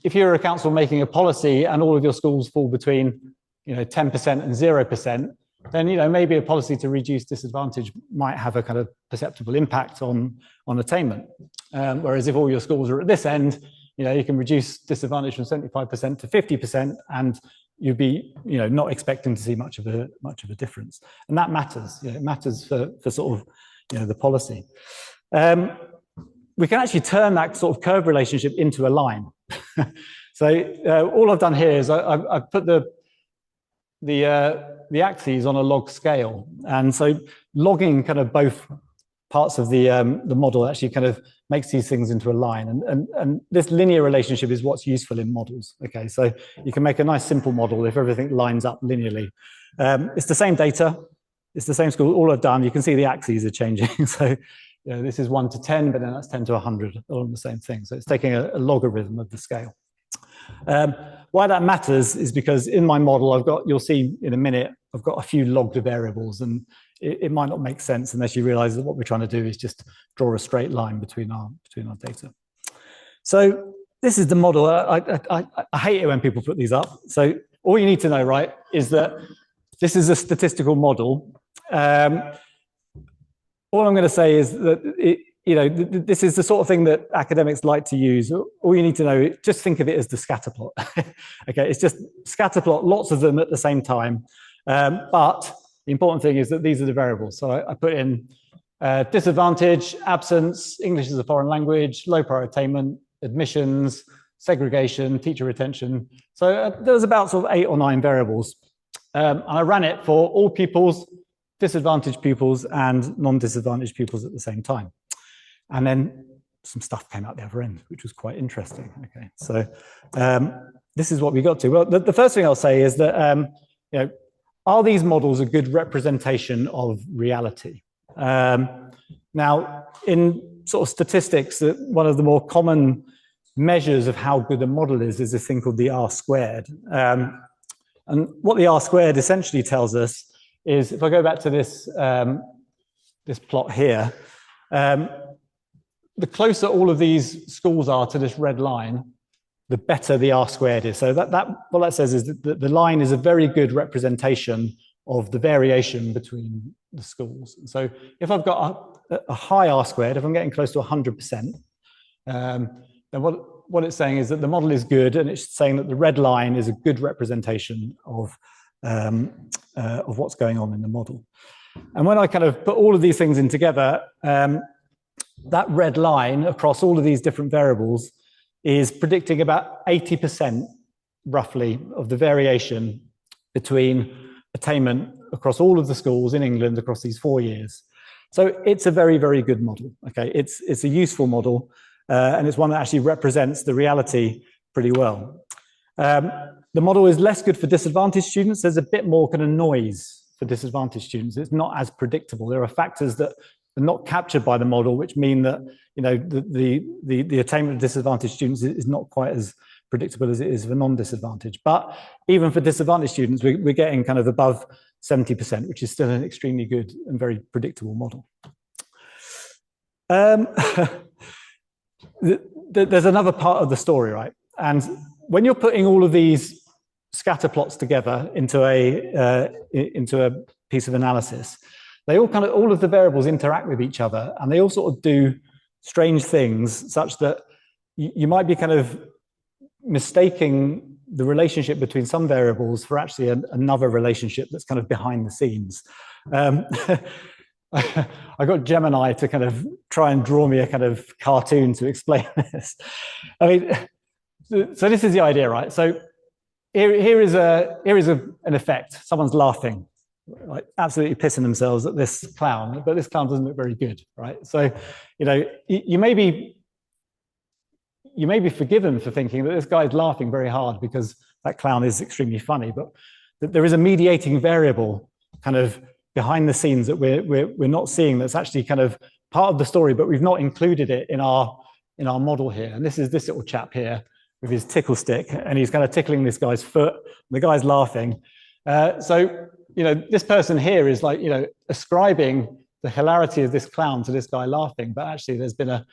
if you're a council making a policy and all of your schools fall between, you know, 10% and 0%, then, you know, maybe a policy to reduce disadvantage might have a kind of perceptible impact on attainment. Whereas if all your schools are at this end, you know, you can reduce disadvantage from 75% to 50%, and you'd be, you know, not expecting to see much of a difference. And that matters. You know, it matters for sort of, you know, the policy. We can actually turn that sort of curve relationship into a line. So all I've done here is I've put the axes on a log scale, and so logging kind of both parts of the model actually kind of makes these things into a line, and this linear relationship is what's useful in models. Okay, so you can make a nice simple model if everything lines up linearly. It's the same data, it's the same school. All I've done, you can see the axes are changing. So, you know, this is 1 to 10, but then that's 10 to 100, all on the same thing. So it's taking a logarithm of the scale. Why that matters is because in my model, I've got, you'll see in a minute, I've got a few logged variables, and it might not make sense unless you realize that what we're trying to do is just draw a straight line between our data. So this is the model. I hate it when people put these up. So all you need to know, right, is that this is a statistical model. All I'm going to say is that you know, this is the sort of thing that academics like to use. All you need to know, just think of it as the scatter plot. Okay, it's just scatter plot, lots of them at the same time. But the important thing is that these are the variables. So I put in disadvantage, absence, English as a foreign language, low prior attainment, admissions, segregation, teacher retention. So there was about sort of 8 or 9 variables. And I ran it for all pupils, disadvantaged pupils, and non-disadvantaged pupils at the same time. And then some stuff came out the other end, which was quite interesting. Okay, so this is what we got to. Well, the first thing I'll say is that, you know, are these models a good representation of reality? Now, in sort of statistics, one of the more common measures of how good a model is this thing called the R squared. And what the R squared essentially tells us is, if I go back to this, this plot here, the closer all of these schools are to this red line, the better the R squared is. So what that says is that the line is a very good representation of the variation between the schools. So if I've got a high R squared, if I'm getting close to 100%, then what it's saying is that the model is good, and it's saying that the red line is a good representation of what's going on in the model. And when I kind of put all of these things in together, that red line across all of these different variables is predicting about 80% roughly of the variation between attainment across all of the schools in England across these 4 years. So it's a very, very good model. Okay, it's a useful model, and it's one that actually represents the reality pretty well. The model is less good for disadvantaged students. There's a bit more kind of noise for disadvantaged students. It's not as predictable. There are factors that are not captured by the model, which mean that, you know, the attainment of disadvantaged students is not quite as predictable as it is for non-disadvantaged. But even for disadvantaged students, we're getting kind of above 70%, which is still an extremely good and very predictable model. There's another part of the story, right? And when you're putting all of these scatter plots together into a piece of analysis, they all of the variables interact with each other, and they all sort of do strange things such that you might be kind of mistaking the relationship between some variables for actually another relationship that's kind of behind the scenes. I got Gemini to kind of try and draw me a kind of cartoon to explain this. I mean, so this is the idea, right? So here is an effect. Someone's laughing, like absolutely pissing themselves at this clown, but this clown doesn't look very good, right? So, you know, you may be forgiven for thinking that this guy's laughing very hard because that clown is extremely funny, but there is a mediating variable kind of behind the scenes that we're not seeing, that's actually kind of part of the story, but we've not included it in our model here. And this is this little chap here with his tickle stick, and he's kind of tickling this guy's foot. The guy's laughing. So, this person here is like, ascribing the hilarity of this clown to this guy laughing, but actually there's been a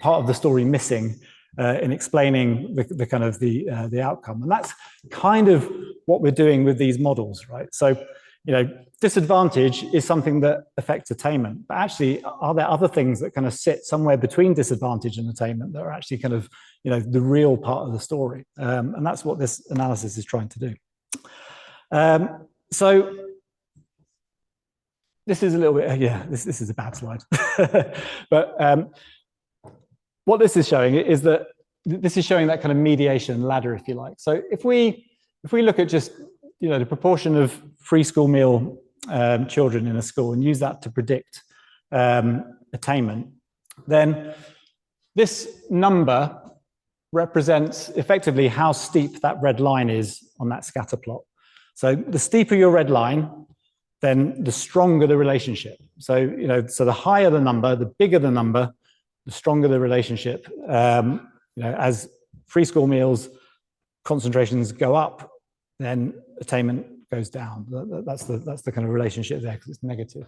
part of the story missing in explaining the kind of the outcome. And that's kind of what we're doing with these models, right? So, disadvantage is something that affects attainment, but actually, are there other things that kind of sit somewhere between disadvantage and attainment that are actually kind of, the real part of the story? And that's what this analysis is trying to do. So this is a little bit, this is a bad slide. But what this is showing is that this is showing that kind of mediation ladder, if you like. So if we look at just, the proportion of free school meal children in a school and use that to predict attainment, then this number represents effectively how steep that red line is on that scatter plot. So the steeper your red line, then the stronger the relationship. So, so the higher the number, the bigger the number, the stronger the relationship. As free school meals concentrations go up, then attainment goes down. That's the kind of relationship there, because it's negative.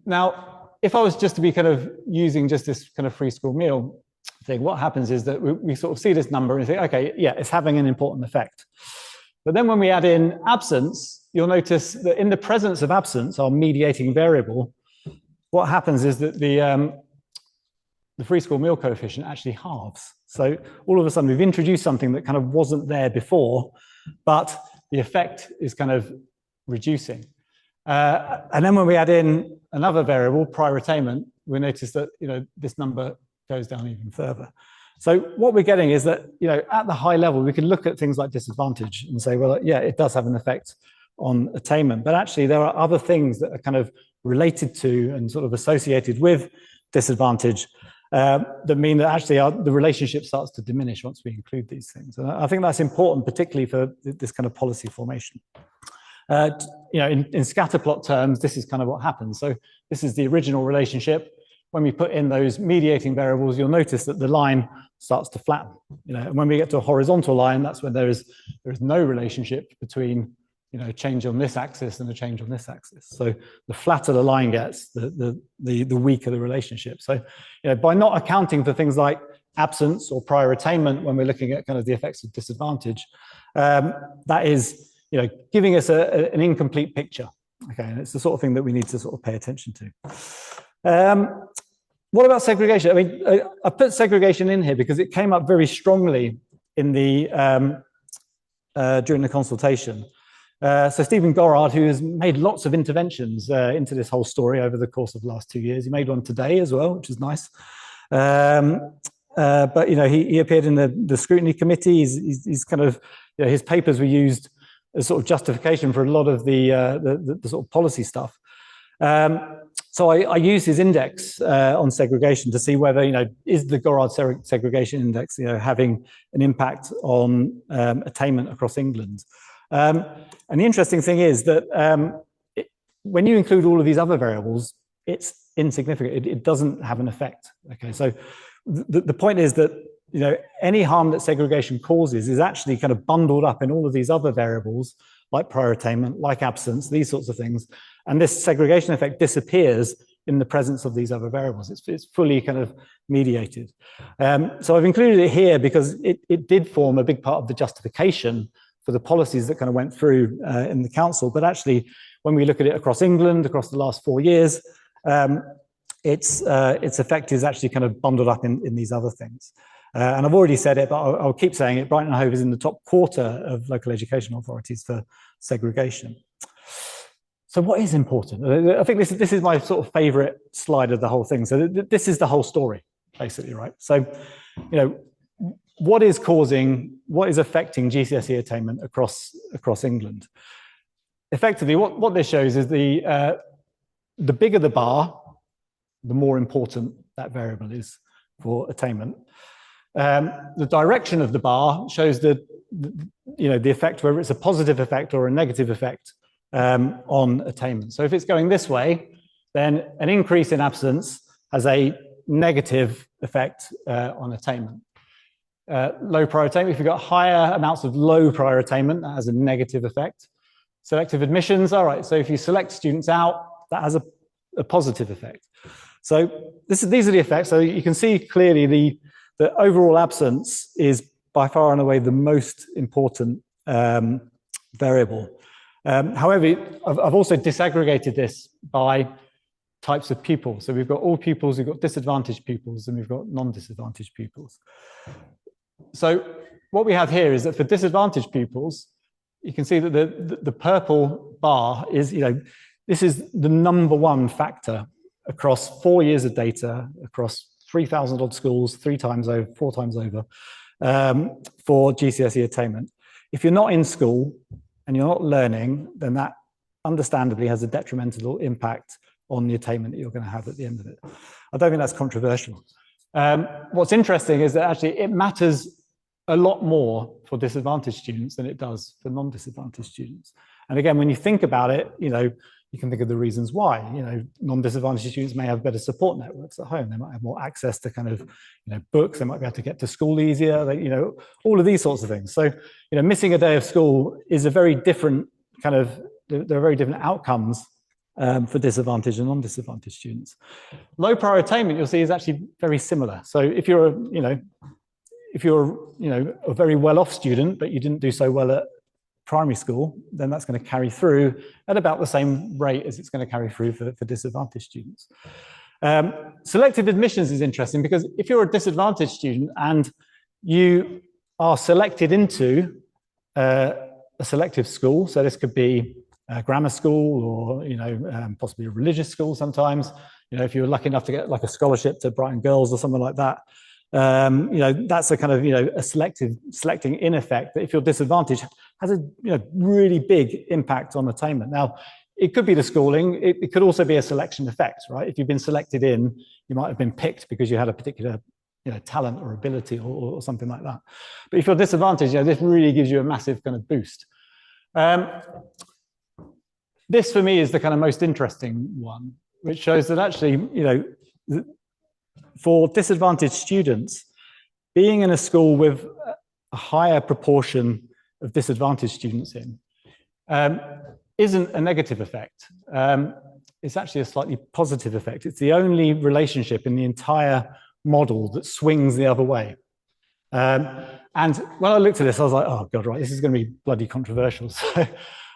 Now, if I was just to be kind of using just this kind of free school meal thing, what happens is that we sort of see this number and think, okay, yeah, it's having an important effect. But then when we add in absence, you'll notice that in the presence of absence, our mediating variable, what happens is that the free school meal coefficient actually halves. So all of a sudden we've introduced something that kind of wasn't there before, but the effect is kind of reducing. And then when we add in another variable, prior attainment, we notice that this number goes down even further. So what we're getting is that at the high level, we can look at things like disadvantage and say, well, yeah, it does have an effect on attainment, but actually there are other things that are kind of related to and sort of associated with disadvantage that mean that actually the relationship starts to diminish once we include these things. And I think that's important, particularly for this kind of policy formation. In scatter plot terms, this is kind of what happens. So this is the original relationship. When we put in those mediating variables, you'll notice that the line starts to flatten. And when we get to a horizontal line, that's when there is no relationship between a change on this axis and a change on this axis. So the flatter the line gets, the weaker the relationship. So by not accounting for things like absence or prior attainment when we're looking at kind of the effects of disadvantage, that is giving us an incomplete picture. Okay, and it's the sort of thing that we need to sort of pay attention to. What about segregation? I mean, I put segregation in here because it came up very strongly in the during the consultation. So Stephen Gorard, who has made lots of interventions into this whole story over the course of the last 2 years, he made one today as well, which is nice. But he appeared in the scrutiny committee. He's kind of his papers were used as sort of justification for a lot of the sort of policy stuff. So I used his index on segregation to see whether is the Gorard segregation index having an impact on attainment across England. And the interesting thing is that when you include all of these other variables, it's insignificant. It doesn't have an effect. Okay, so the point is that any harm that segregation causes is actually kind of bundled up in all of these other variables, like prior attainment, like absence, these sorts of things. And this segregation effect disappears in the presence of these other variables. It's fully kind of mediated. So I've included it here because it did form a big part of the justification for the policies that kind of went through in the council. But actually, when we look at it across England, across the last 4 years, its effect is actually kind of bundled up in these other things. And I've already said it, but I'll keep saying it. Brighton and Hove is in the top quarter of local education authorities for segregation. So what is important? I think this is my sort of favorite slide of the whole thing. So this is the whole story, basically, right? So, what is affecting GCSE attainment across England? Effectively, what this shows is the bigger the bar, the more important that variable is for attainment. The direction of the bar shows the effect, whether it's a positive effect or a negative effect on attainment. So if it's going this way, then an increase in absence has a negative effect on attainment. Low prior attainment, if you've got higher amounts of low prior attainment, that has a negative effect. Selective admissions, all right, so if you select students out, that has a positive effect. So these are the effects. So you can see clearly the overall absence is by far and away the most important variable. However, I've also disaggregated this by types of pupils. So we've got all pupils, we've got disadvantaged pupils, and we've got non-disadvantaged pupils. So what we have here is that for disadvantaged pupils, you can see that the purple bar is, this is the #1 factor across 4 years of data, across 3,000 odd schools, 4 times over, for GCSE attainment. If you're not in school and you're not learning, then that understandably has a detrimental impact on the attainment that you're going to have at the end of it. I don't think that's controversial. What's interesting is that actually it matters a lot more for disadvantaged students than it does for non-disadvantaged students. And again, when you think about it, you can think of the reasons why. Non-disadvantaged students may have better support networks at home. They might have more access to kind of, books. They might be able to get to school easier. All of these sorts of things. So, missing a day of school is a very different kind of. There are very different outcomes for disadvantaged and non-disadvantaged students. Low prior attainment, you'll see, is actually very similar. So if you're a very well-off student, but you didn't do so well at primary school, then that's going to carry through at about the same rate as it's going to carry through for disadvantaged students. Selective admissions is interesting because if you're a disadvantaged student and you are selected into a selective school, so this could be a grammar school or possibly a religious school sometimes, if you were lucky enough to get like a scholarship to Brighton Girls or something like that, that's a kind of a selecting in effect that if you're disadvantaged has a really big impact on attainment. Now it could be the schooling, it could also be a selection effect, right? If you've been selected in, you might have been picked because you had a particular talent or ability or something like that. But if you're disadvantaged, this really gives you a massive kind of boost. This for me is the kind of most interesting one, which shows that actually for disadvantaged students, being in a school with a higher proportion of disadvantaged students in isn't a negative effect. It's actually a slightly positive effect. It's the only relationship in the entire model that swings the other way. And when I looked at this, I was like, oh God, right, this is going to be bloody controversial. So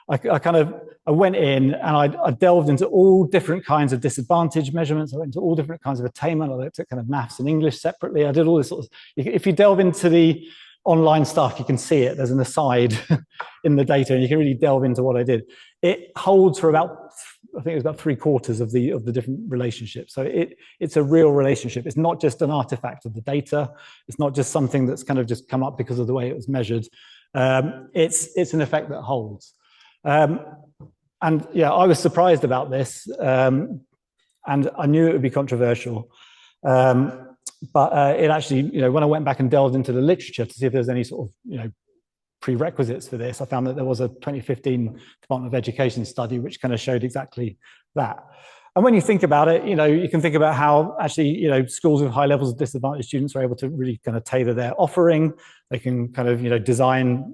I went in and I delved into all different kinds of disadvantage measurements. I went into all different kinds of attainment. I looked at kind of maths and English separately. I did all this sort of, if you delve into the online stuff, you can see it. There's an aside in the data and you can really delve into what I did. It holds for about, I think it was about 3/4 of the different relationships. So it's a real relationship. It's not just an artifact of the data. It's not just something that's kind of just come up because of the way it was measured. It's an effect that holds. And yeah, I was surprised about this, and I knew it would be controversial. But it actually, when I went back and delved into the literature to see if there's any sort of, prerequisites for this, I found that there was a 2015 Department of Education study which kind of showed exactly that. And when you think about it, you can think about how actually, schools with high levels of disadvantaged students are able to really kind of tailor their offering. They can kind of, design,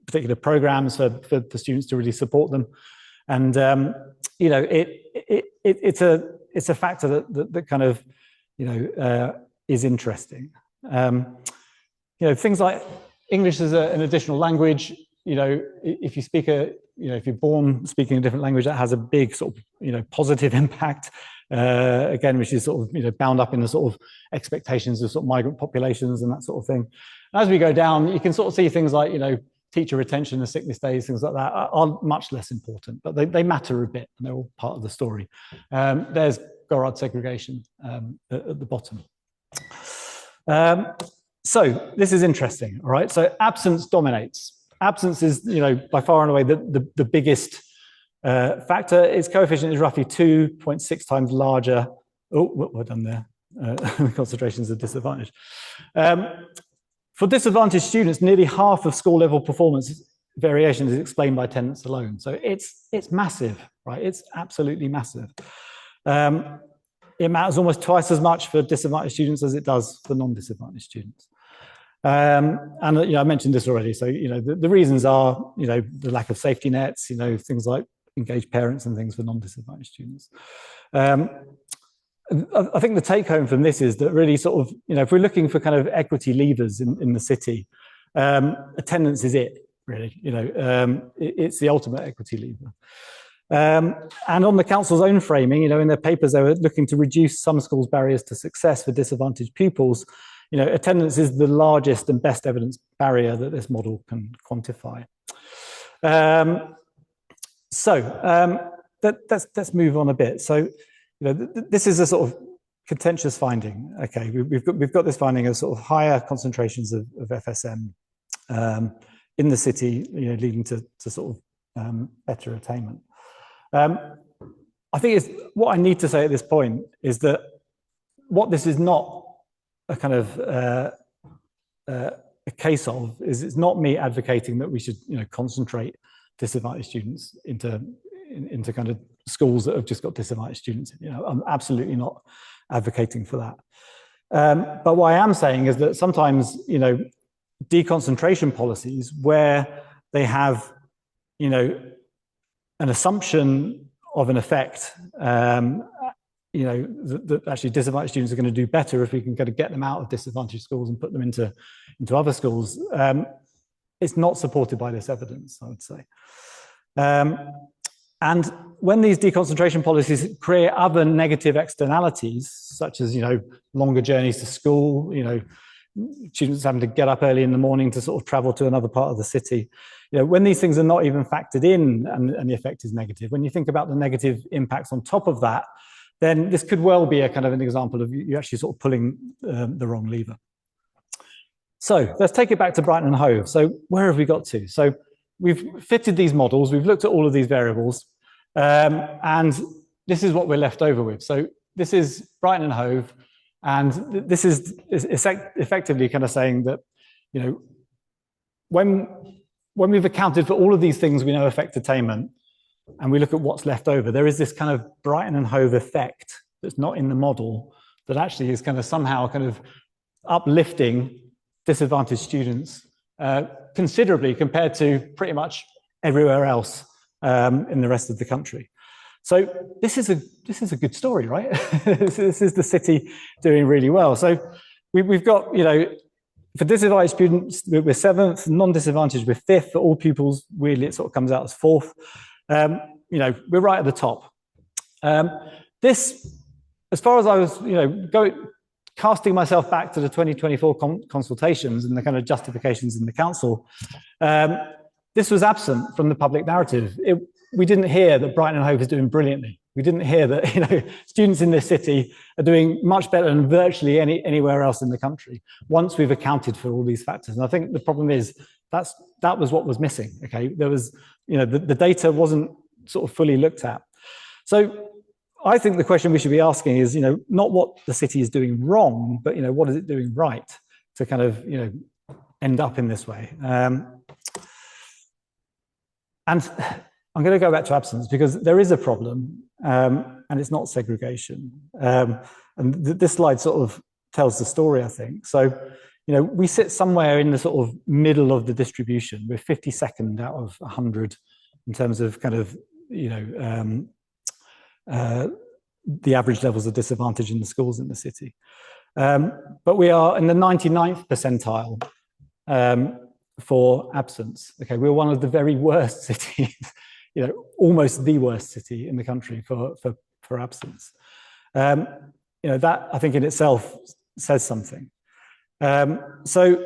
particular programs for the students to really support them. And, it's a factor that kind of, is interesting. Things like English as an additional language, if you speak if you're born speaking a different language, that has a big sort of, positive impact, again, which is sort of, bound up in the sort of expectations of sort of migrant populations and that sort of thing. As we go down, you can sort of see things like, teacher retention and sickness days, things like that are much less important, but they matter a bit and they're all part of the story. There's Gorard segregation at the bottom. So this is interesting, all right? So absence dominates. Absence is, by far and away the biggest factor. Its coefficient is roughly 2.6 times larger. Oh, what have I done there? concentrations of disadvantage. For disadvantaged students, nearly half of school level performance variation is explained by attendance alone. So it's massive, right? It's absolutely massive. It matters almost twice as much for disadvantaged students as it does for non-disadvantaged students. And I mentioned this already. So the reasons are the lack of safety nets, things like engaged parents and things for non-disadvantaged students. I think the take home from this is that really sort of if we're looking for kind of equity levers in the city, attendance is it really. It's the ultimate equity lever. And on the council's own framing, in their papers, they were looking to reduce some schools' barriers to success for disadvantaged pupils. Attendance is the largest and best evidence barrier that this model can quantify. Let's move on a bit. So, this is a sort of contentious finding. Okay, we've got this finding of sort of higher concentrations of FSM in the city, leading to sort of better attainment. I think what I need to say at this point is that what this is not a kind of a case of is it's not me advocating that we should concentrate disadvantaged students into kind of schools that have just got disadvantaged students. I'm absolutely not advocating for that. But what I am saying is that sometimes deconcentration policies where they have an assumption of an effect, that actually disadvantaged students are going to do better if we can kind of get them out of disadvantaged schools and put them into other schools. It's not supported by this evidence, I would say. And when these deconcentration policies create other negative externalities, such as longer journeys to school, students having to get up early in the morning to sort of travel to another part of the city, when these things are not even factored in and the effect is negative, when you think about the negative impacts on top of that, then this could well be a kind of an example of you actually sort of pulling the wrong lever. So let's take it back to Brighton and Hove. So where have we got to? So we've fitted these models, we've looked at all of these variables, and this is what we're left over with. So this is Brighton and Hove, and this is effectively kind of saying that, when we've accounted for all of these things we know affect attainment, and we look at what's left over, there is this kind of Brighton and Hove effect that's not in the model that actually is kind of somehow kind of uplifting disadvantaged students considerably compared to pretty much everywhere else in the rest of the country. So this is a good story, right? This is the city doing really well. So we've got, for disadvantaged students, we're 7th, non-disadvantaged, we're 5th. For all pupils, weirdly, it sort of comes out as 4th. We're right at the top. This, as far as I was, casting myself back to the 2024 consultations and the kind of justifications in the council, this was absent from the public narrative. We didn't hear that Brighton and Hove is doing brilliantly. We didn't hear that students in this city are doing much better than virtually anywhere else in the country once we've accounted for all these factors. And I think the problem is that was what was missing. Okay, there was the data wasn't sort of fully looked at. So I think the question we should be asking is not what the city is doing wrong, but what is it doing right to kind of end up in this way. And I'm going to go back to absence because there is a problem, and it's not segregation. And this slide sort of tells the story, I think. So, we sit somewhere in the sort of middle of the distribution. We're 52nd out of 100 in terms of kind of, the average levels of disadvantage in the schools in the city. But we are in the 99th percentile for absence. Okay, we're one of the very worst cities, almost the worst city in the country for absence. That I think in itself says something. So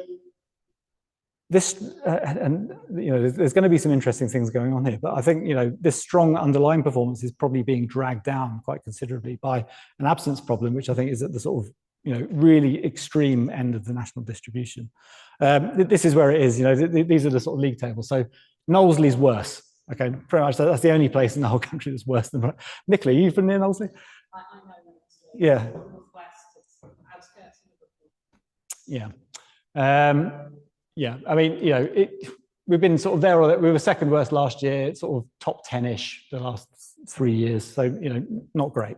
this, there's going to be some interesting things going on here, but I think, this strong underlying performance is probably being dragged down quite considerably by an absence problem, which I think is at the sort of, really extreme end of the national distribution. This is where it is, these are the sort of league tables. So Knowlesley's worse. Okay, pretty much that's the only place in the whole country that's worse than Nicola. You've been near Knowlesley? I know Knowlesley. Yeah. Northwest, Yeah. Yeah, I mean, we've been sort of there, or we were second worst last year, sort of top 10-ish the last 3 years. So, not great.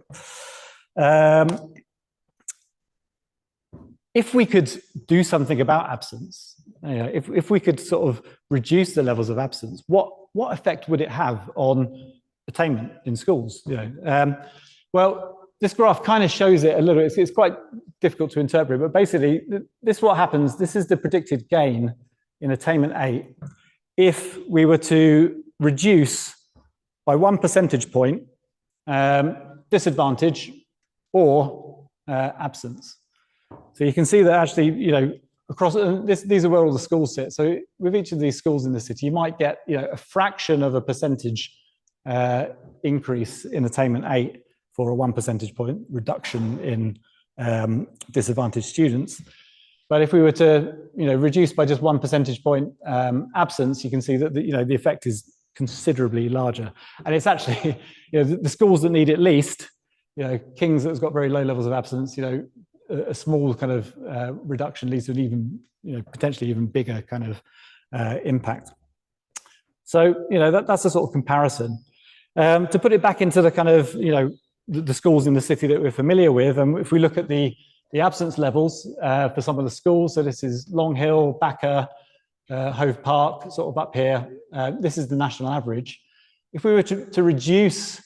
If we could do something about absence, if we could sort of reduce the levels of absence, what effect would it have on attainment in schools? Well, this graph kind of shows it a little. It's quite difficult to interpret, but basically, this is what happens. This is the predicted gain in Attainment 8 if we were to reduce by 1 percentage point disadvantage or absence. So you can see that actually, across these are where all the schools sit. So with each of these schools in the city, you might get a fraction of a percentage increase in Attainment 8 for a 1 percentage point reduction in disadvantaged students. But if we were to reduce by just 1 percentage point absence, you can see that the effect is considerably larger. And it's actually the schools that need it least, King's that's got very low levels of absence, a small kind of reduction leads to an even potentially even bigger kind of impact. So that's a sort of comparison. To put it back into the kind of the schools in the city that we're familiar with, and if we look at the absence levels for some of the schools, so this is Long Hill, Backer, Hove Park, sort of up here. This is the national average. If we were to reduce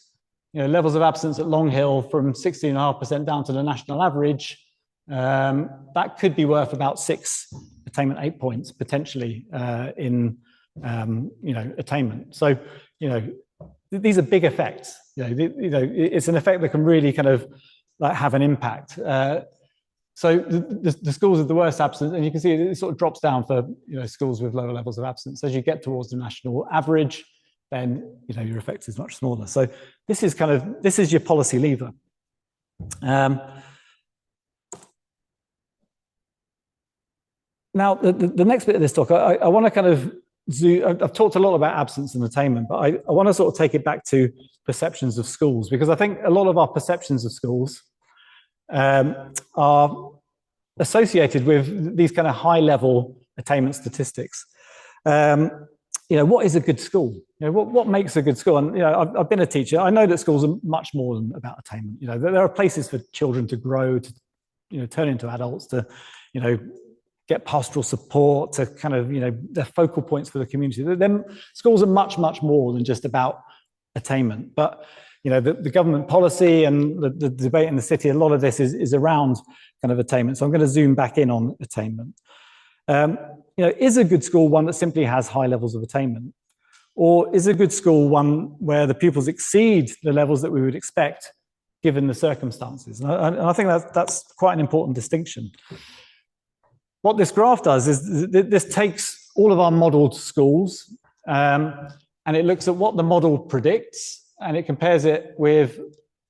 levels of absence at Long Hill from 16.5% down to the national average, that could be worth about 6 Attainment 8 points potentially in attainment. So these are big effects. It's an effect that can really kind of have an impact. So the schools with the worst absence, and you can see it sort of drops down for schools with lower levels of absence. As you get towards the national average, then your effect is much smaller. So this is your policy lever. Now the next bit of this talk, I want to kind of I've talked a lot about absence and attainment, but I want to sort of take it back to perceptions of schools, because I think a lot of our perceptions of schools are associated with these kind of high-level attainment statistics. What is a good school? What makes a good school? And I've been a teacher. I know that schools are much more than about attainment. There are places for children to grow, to turn into adults, to get pastoral support, to kind of they're focal points for the community. Then schools are much more than just about attainment. But the government policy and the debate in the city, a lot of this is around kind of attainment. So I'm going to zoom back in on attainment. Is a good school one that simply has high levels of attainment? Or is a good school one where the pupils exceed the levels that we would expect given the circumstances? And I think that's quite an important distinction. What this graph does is this takes all of our modeled schools and it looks at what the model predicts, and it compares it with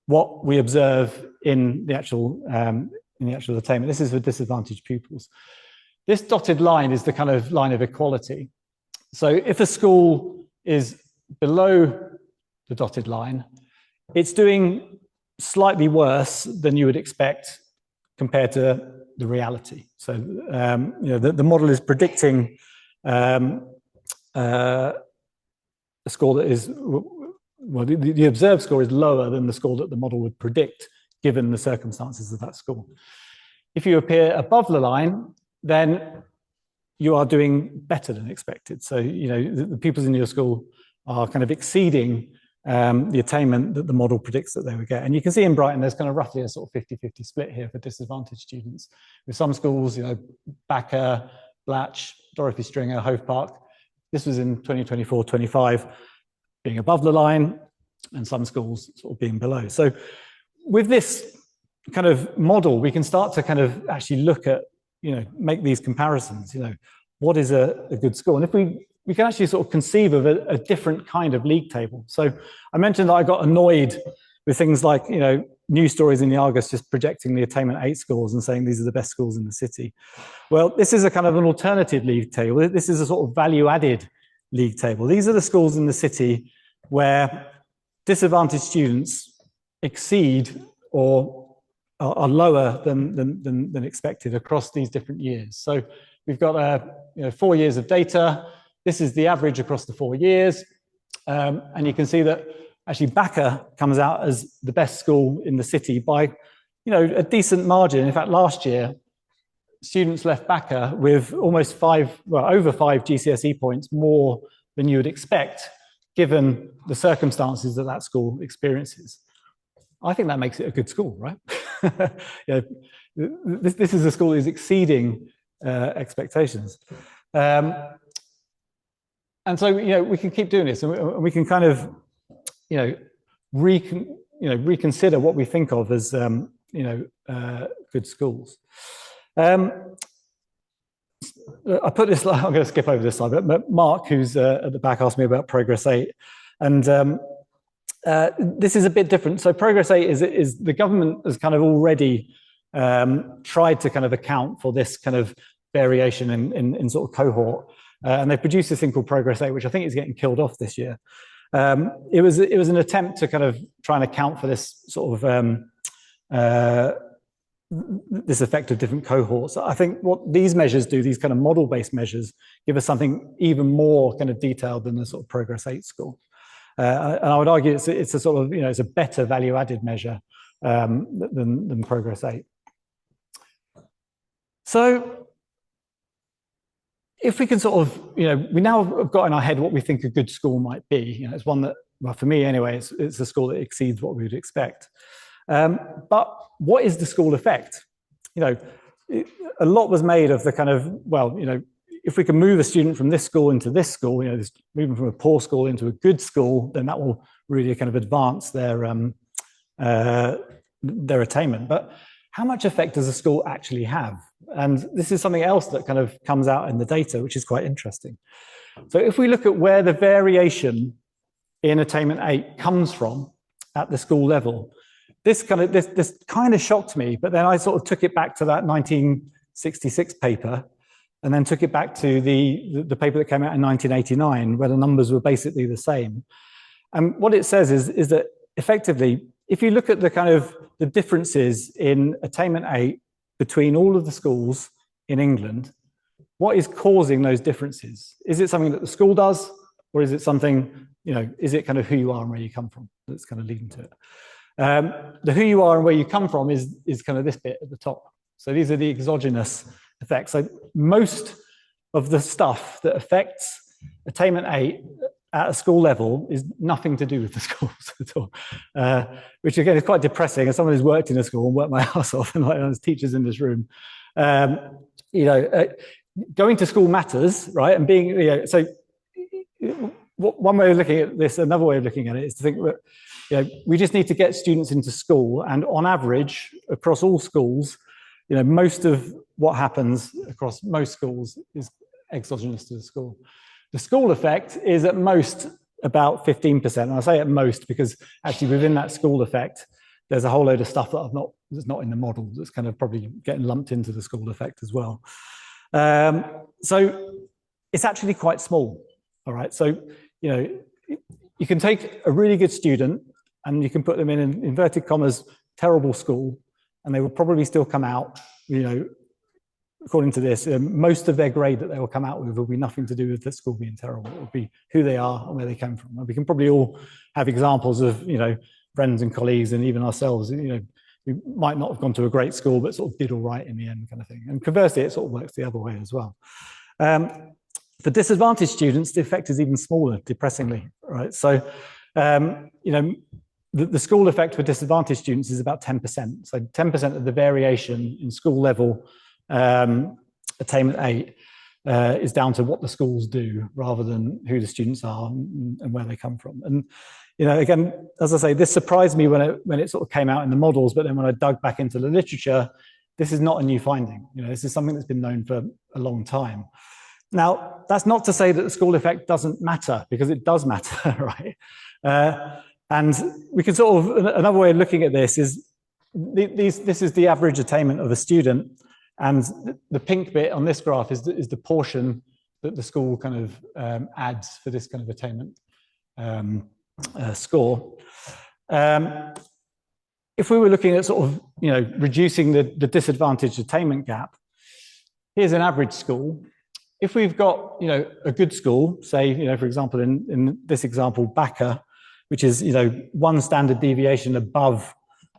what we observe in the actual attainment. This is for disadvantaged pupils. This dotted line is the kind of line of equality. So if a school is below the dotted line, it's doing slightly worse than you would expect compared to the reality. So the model is predicting a score that is, well, the observed score is lower than the score that the model would predict given the circumstances of that school. If you appear above the line, then you are doing better than expected. So, the pupils in your school are kind of exceeding the attainment that the model predicts that they would get. And you can see in Brighton, there's kind of roughly a sort of 50-50 split here for disadvantaged students. With some schools, Backer, Blatch, Dorothy Stringer, Hove Park, this was in 2024-25, being above the line, and some schools sort of being below. So with this kind of model, we can start to kind of actually look at, make these comparisons, what is a good school? And if we can actually sort of conceive of a different kind of league table. So I mentioned that I got annoyed with things like, news stories in the Argus just projecting the Attainment 8 scores and saying these are the best schools in the city. Well, this is a kind of an alternative league table. This is a sort of value-added league table. These are the schools in the city where disadvantaged students exceed or are lower than expected across these different years. So we've got 4 years of data. This is the average across the 4 years. And you can see that actually Backer comes out as the best school in the city by a decent margin. In fact, last year, students left Backer with almost over 5 GCSE points more than you would expect, given the circumstances that school experiences. I think that makes it a good school, right? This is a school that is exceeding expectations. And so, we can keep doing this, and we can kind of, reconsider what we think of as, good schools. I put this slide, I'm going to skip over this slide, but Mark, who's at the back, asked me about Progress 8. And this is a bit different. So Progress 8 is the government has kind of already tried to kind of account for this kind of variation in sort of cohort. And they produced this thing called Progress 8, which I think is getting killed off this year. It was an attempt to kind of try and account for this sort of this effect of different cohorts. I think what these measures do, these kind of model-based measures, give us something even more kind of detailed than the sort of Progress 8 score. And I would argue it's a sort of, it's a better value-added measure than Progress 8. So if we can sort of, we now have got in our head what we think a good school might be. It's one that, well, for me anyway, it's a school that exceeds what we would expect. But what is the school effect? A lot was made of the kind of, well, if we can move a student from this school into this school, moving from a poor school into a good school, then that will really kind of advance their attainment. But how much effect does a school actually have? And this is something else that kind of comes out in the data, which is quite interesting. So if we look at where the variation in Attainment 8 comes from at the school level, this kind of shocked me, but then I sort of took it back to that 1966 paper, and then took it back to the paper that came out in 1989, where the numbers were basically the same. And what it says is that effectively, if you look at the kind of the differences in Attainment 8 between all of the schools in England, what is causing those differences? Is it something that the school does, or is it something, is it kind of who you are and where you come from that's kind of leading to it? The who you are and where you come from is kind of this bit at the top. So these are the exogenous effects. So most of the stuff that affects Attainment 8 at a school level is nothing to do with the schools at all, which again is quite depressing. As someone who's worked in a school and worked my ass off, and as teachers in this room, going to school matters, right? And being, so one way of looking at this, another way of looking at it is to think that we just need to get students into school, and on average across all schools, most of what happens across most schools is exogenous to the school. The school effect is at most about 15%. And I say at most because actually within that school effect, there's a whole load of stuff that's not in the model that's kind of probably getting lumped into the school effect as well. So it's actually quite small. All right. So, you can take a really good student and you can put them in an inverted commas terrible school, and they will probably still come out, according to this, most of their grade that they will come out with will be nothing to do with the school being terrible. It will be who they are and where they came from. And we can probably all have examples of, friends and colleagues and even ourselves, we might not have gone to a great school, but sort of did all right in the end, kind of thing. And conversely, it sort of works the other way as well. For disadvantaged students, the effect is even smaller, depressingly, right? So, the school effect for disadvantaged students is about 10%. So 10% of the variation in school level Attainment 8 is down to what the schools do rather than who the students are and where they come from. And, again, as I say, this surprised me when it sort of came out in the models, but then when I dug back into the literature, this is not a new finding. This is something that's been known for a long time. Now, that's not to say that the school effect doesn't matter, because it does matter, right? And we can sort of, another way of looking at this is, this is the average attainment of a student, and the pink bit on this graph is the portion that the school kind of adds for this kind of attainment score. If we were looking at sort of reducing the disadvantaged attainment gap. Here's an average school. If we've got, a good school, say, for example, in this example, Backer, which is, one standard deviation above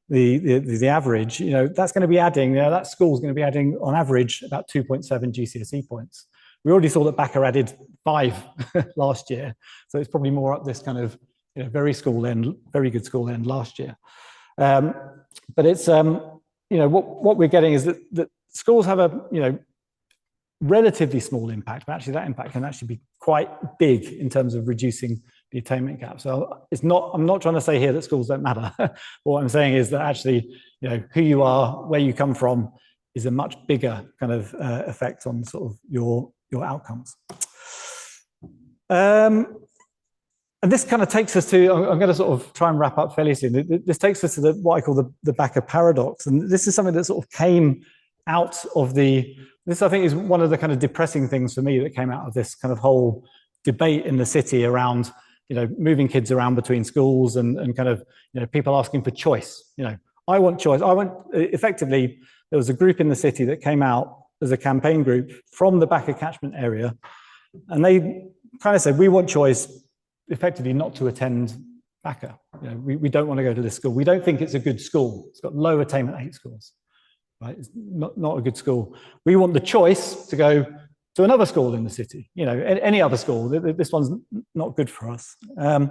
the average, that's going to be adding, that school is going to be adding on average about 2.7 GCSE points. We already saw that Backer added 5 last year. So it's probably more up this kind of, very good school end last year. But it's, what we're getting is that schools have a, relatively small impact, but actually that impact can actually be quite big in terms of reducing the attainment gap. So I'm not trying to say here that schools don't matter. What I'm saying is that actually, who you are, where you come from, is a much bigger kind of effect on sort of your outcomes. And this kind of takes us to, I'm going to sort of try and wrap up fairly soon. This takes us to what I call the Backer paradox. And this is something that sort of came out of this I think is one of the kind of depressing things for me that came out of this kind of whole debate in the city around, moving kids around between schools and kind of, people asking for choice. I want choice. Effectively, there was a group in the city that came out as a campaign group from the Backer catchment area. And they kind of said, we want choice, effectively not to attend Backer. We don't want to go to this school. We don't think it's a good school. It's got low attainment 8 scores. Right? It's not a good school. We want the choice to go to another school in the city, any other school. This one's not good for us. And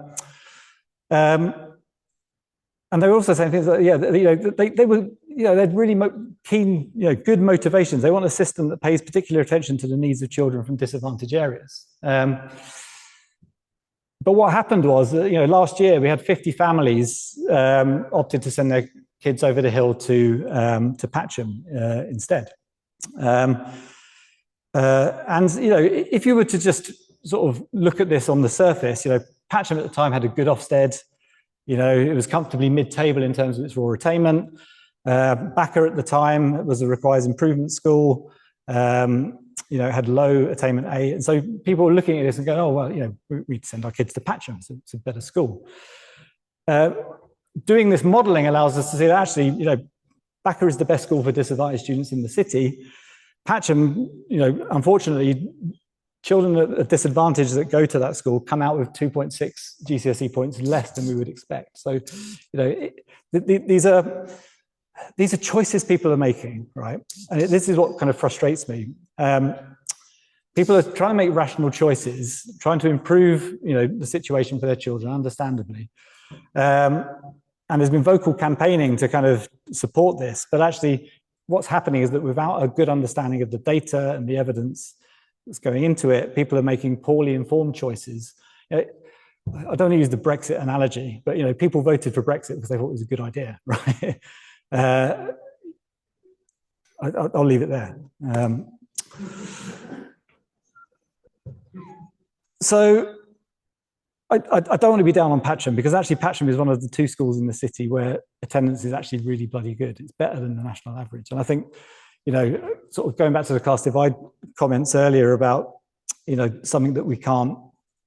they were also saying things like, they were, they'd really keen, good motivations. They want a system that pays particular attention to the needs of children from disadvantaged areas. But what happened was, last year we had 50 families opted to send their kids over the hill to Patcham instead. And, if you were to just sort of look at this on the surface, Patcham at the time had a good Ofsted, it was comfortably mid-table in terms of its raw attainment. Backer at the time was a requires improvement school, had low attainment 8. And so people were looking at this and going, oh, well, we'd send our kids to Patcham, so it's a better school. Doing this modelling allows us to see that actually, Backer is the best school for disadvantaged students in the city. Patcham, unfortunately, children at disadvantage that go to that school come out with 2.6 GCSE points less than we would expect. So, these are choices people are making, right? And this is what kind of frustrates me. People are trying to make rational choices, trying to improve, the situation for their children, understandably. And there's been vocal campaigning to kind of support this, but actually what's happening is that without a good understanding of the data and the evidence that's going into it, people are making poorly informed choices. I don't want to use the Brexit analogy, but people voted for Brexit because they thought it was a good idea, right? I'll leave it there. So I don't want to be down on Patcham because actually Patcham is one of the 2 schools in the city where attendance is actually really bloody good. It's better than the national average. And I think, sort of going back to the class divide comments earlier about, something that we can't,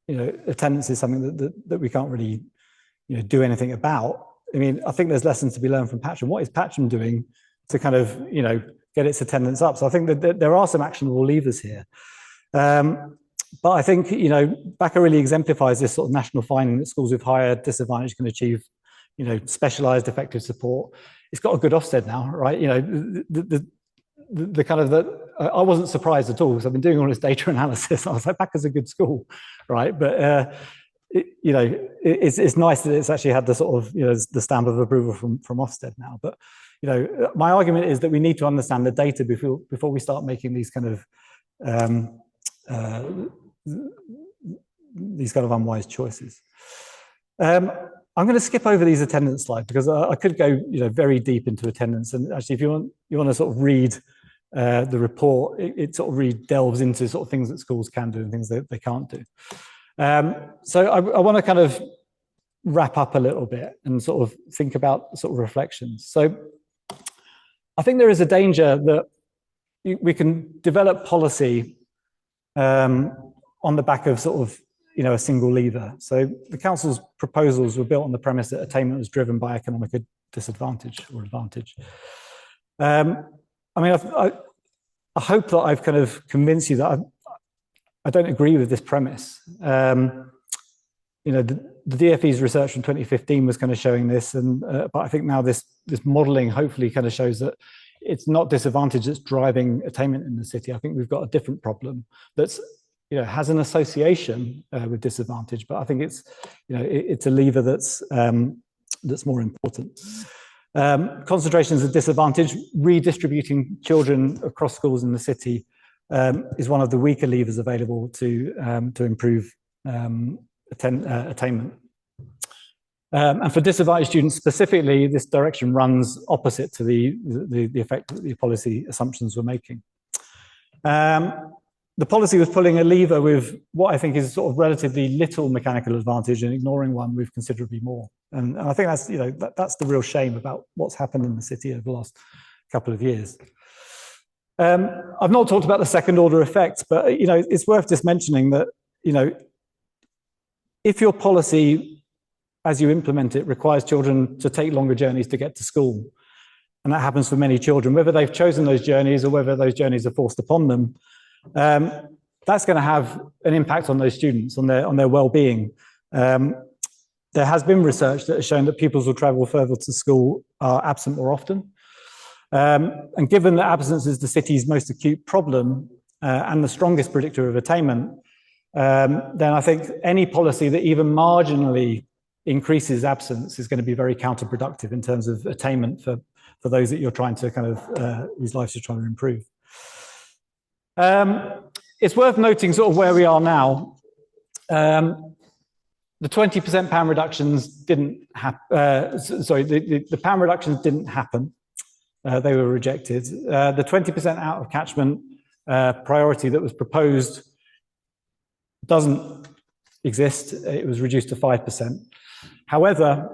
attendance is something that we can't really, do anything about. I mean, I think there's lessons to be learned from Patcham. What is Patcham doing to kind of, get its attendance up? So I think that there are some actionable levers here. But I think, Backer really exemplifies this sort of national finding that schools with higher disadvantage can achieve, specialised effective support. It's got a good Ofsted now, right? The kind of I wasn't surprised at all because I've been doing all this data analysis. I was like, Backer's a good school, right? But it's nice that it's actually had the sort of the stamp of approval from Ofsted now. But my argument is that we need to understand the data before we start making these kind of unwise choices. I'm going to skip over these attendance slides because I could go very deep into attendance, and actually if you want to sort of read the report, it sort of really delves into sort of things that schools can do and things that they can't do. So I want to kind of wrap up a little bit and sort of think about sort of reflections. So I think there is a danger that we can develop policy on the back of sort of a single lever. So the council's proposals were built on the premise that attainment was driven by economic disadvantage or advantage. I mean, I hope that I've kind of convinced you that I don't agree with this premise. The DFE's research from 2015 was kind of showing this, but I think now this modelling hopefully kind of shows that it's not disadvantage that's driving attainment in the city. I think we've got a different problem that's has an association with disadvantage, but I think it's a lever that's more important. Concentrations of disadvantage, redistributing children across schools in the city is one of the weaker levers available to improve attainment. And for disadvantaged students specifically, this direction runs opposite to the effect that the policy assumptions were making. The policy was pulling a lever with what I think is sort of relatively little mechanical advantage and ignoring one with considerably more. And I think that's, that's the real shame about what's happened in the city over the last couple of years. I've not talked about the second order effects, but, it's worth just mentioning that, if your policy, as you implement it, requires children to take longer journeys to get to school, and that happens for many children, whether they've chosen those journeys or whether those journeys are forced upon them, that's going to have an impact on those students, on their well-being. There has been research that has shown that pupils who travel further to school are absent more often. And given that absence is the city's most acute problem and the strongest predictor of attainment, then I think any policy that even marginally increases absence is going to be very counterproductive in terms of attainment for those that you're trying to kind of, whose lives you're trying to improve. It's worth noting sort of where we are now. The 20% pound reductions didn't happen. The pound reductions didn't happen. They were rejected. The 20% out of catchment priority that was proposed doesn't exist. It was reduced to 5%. However,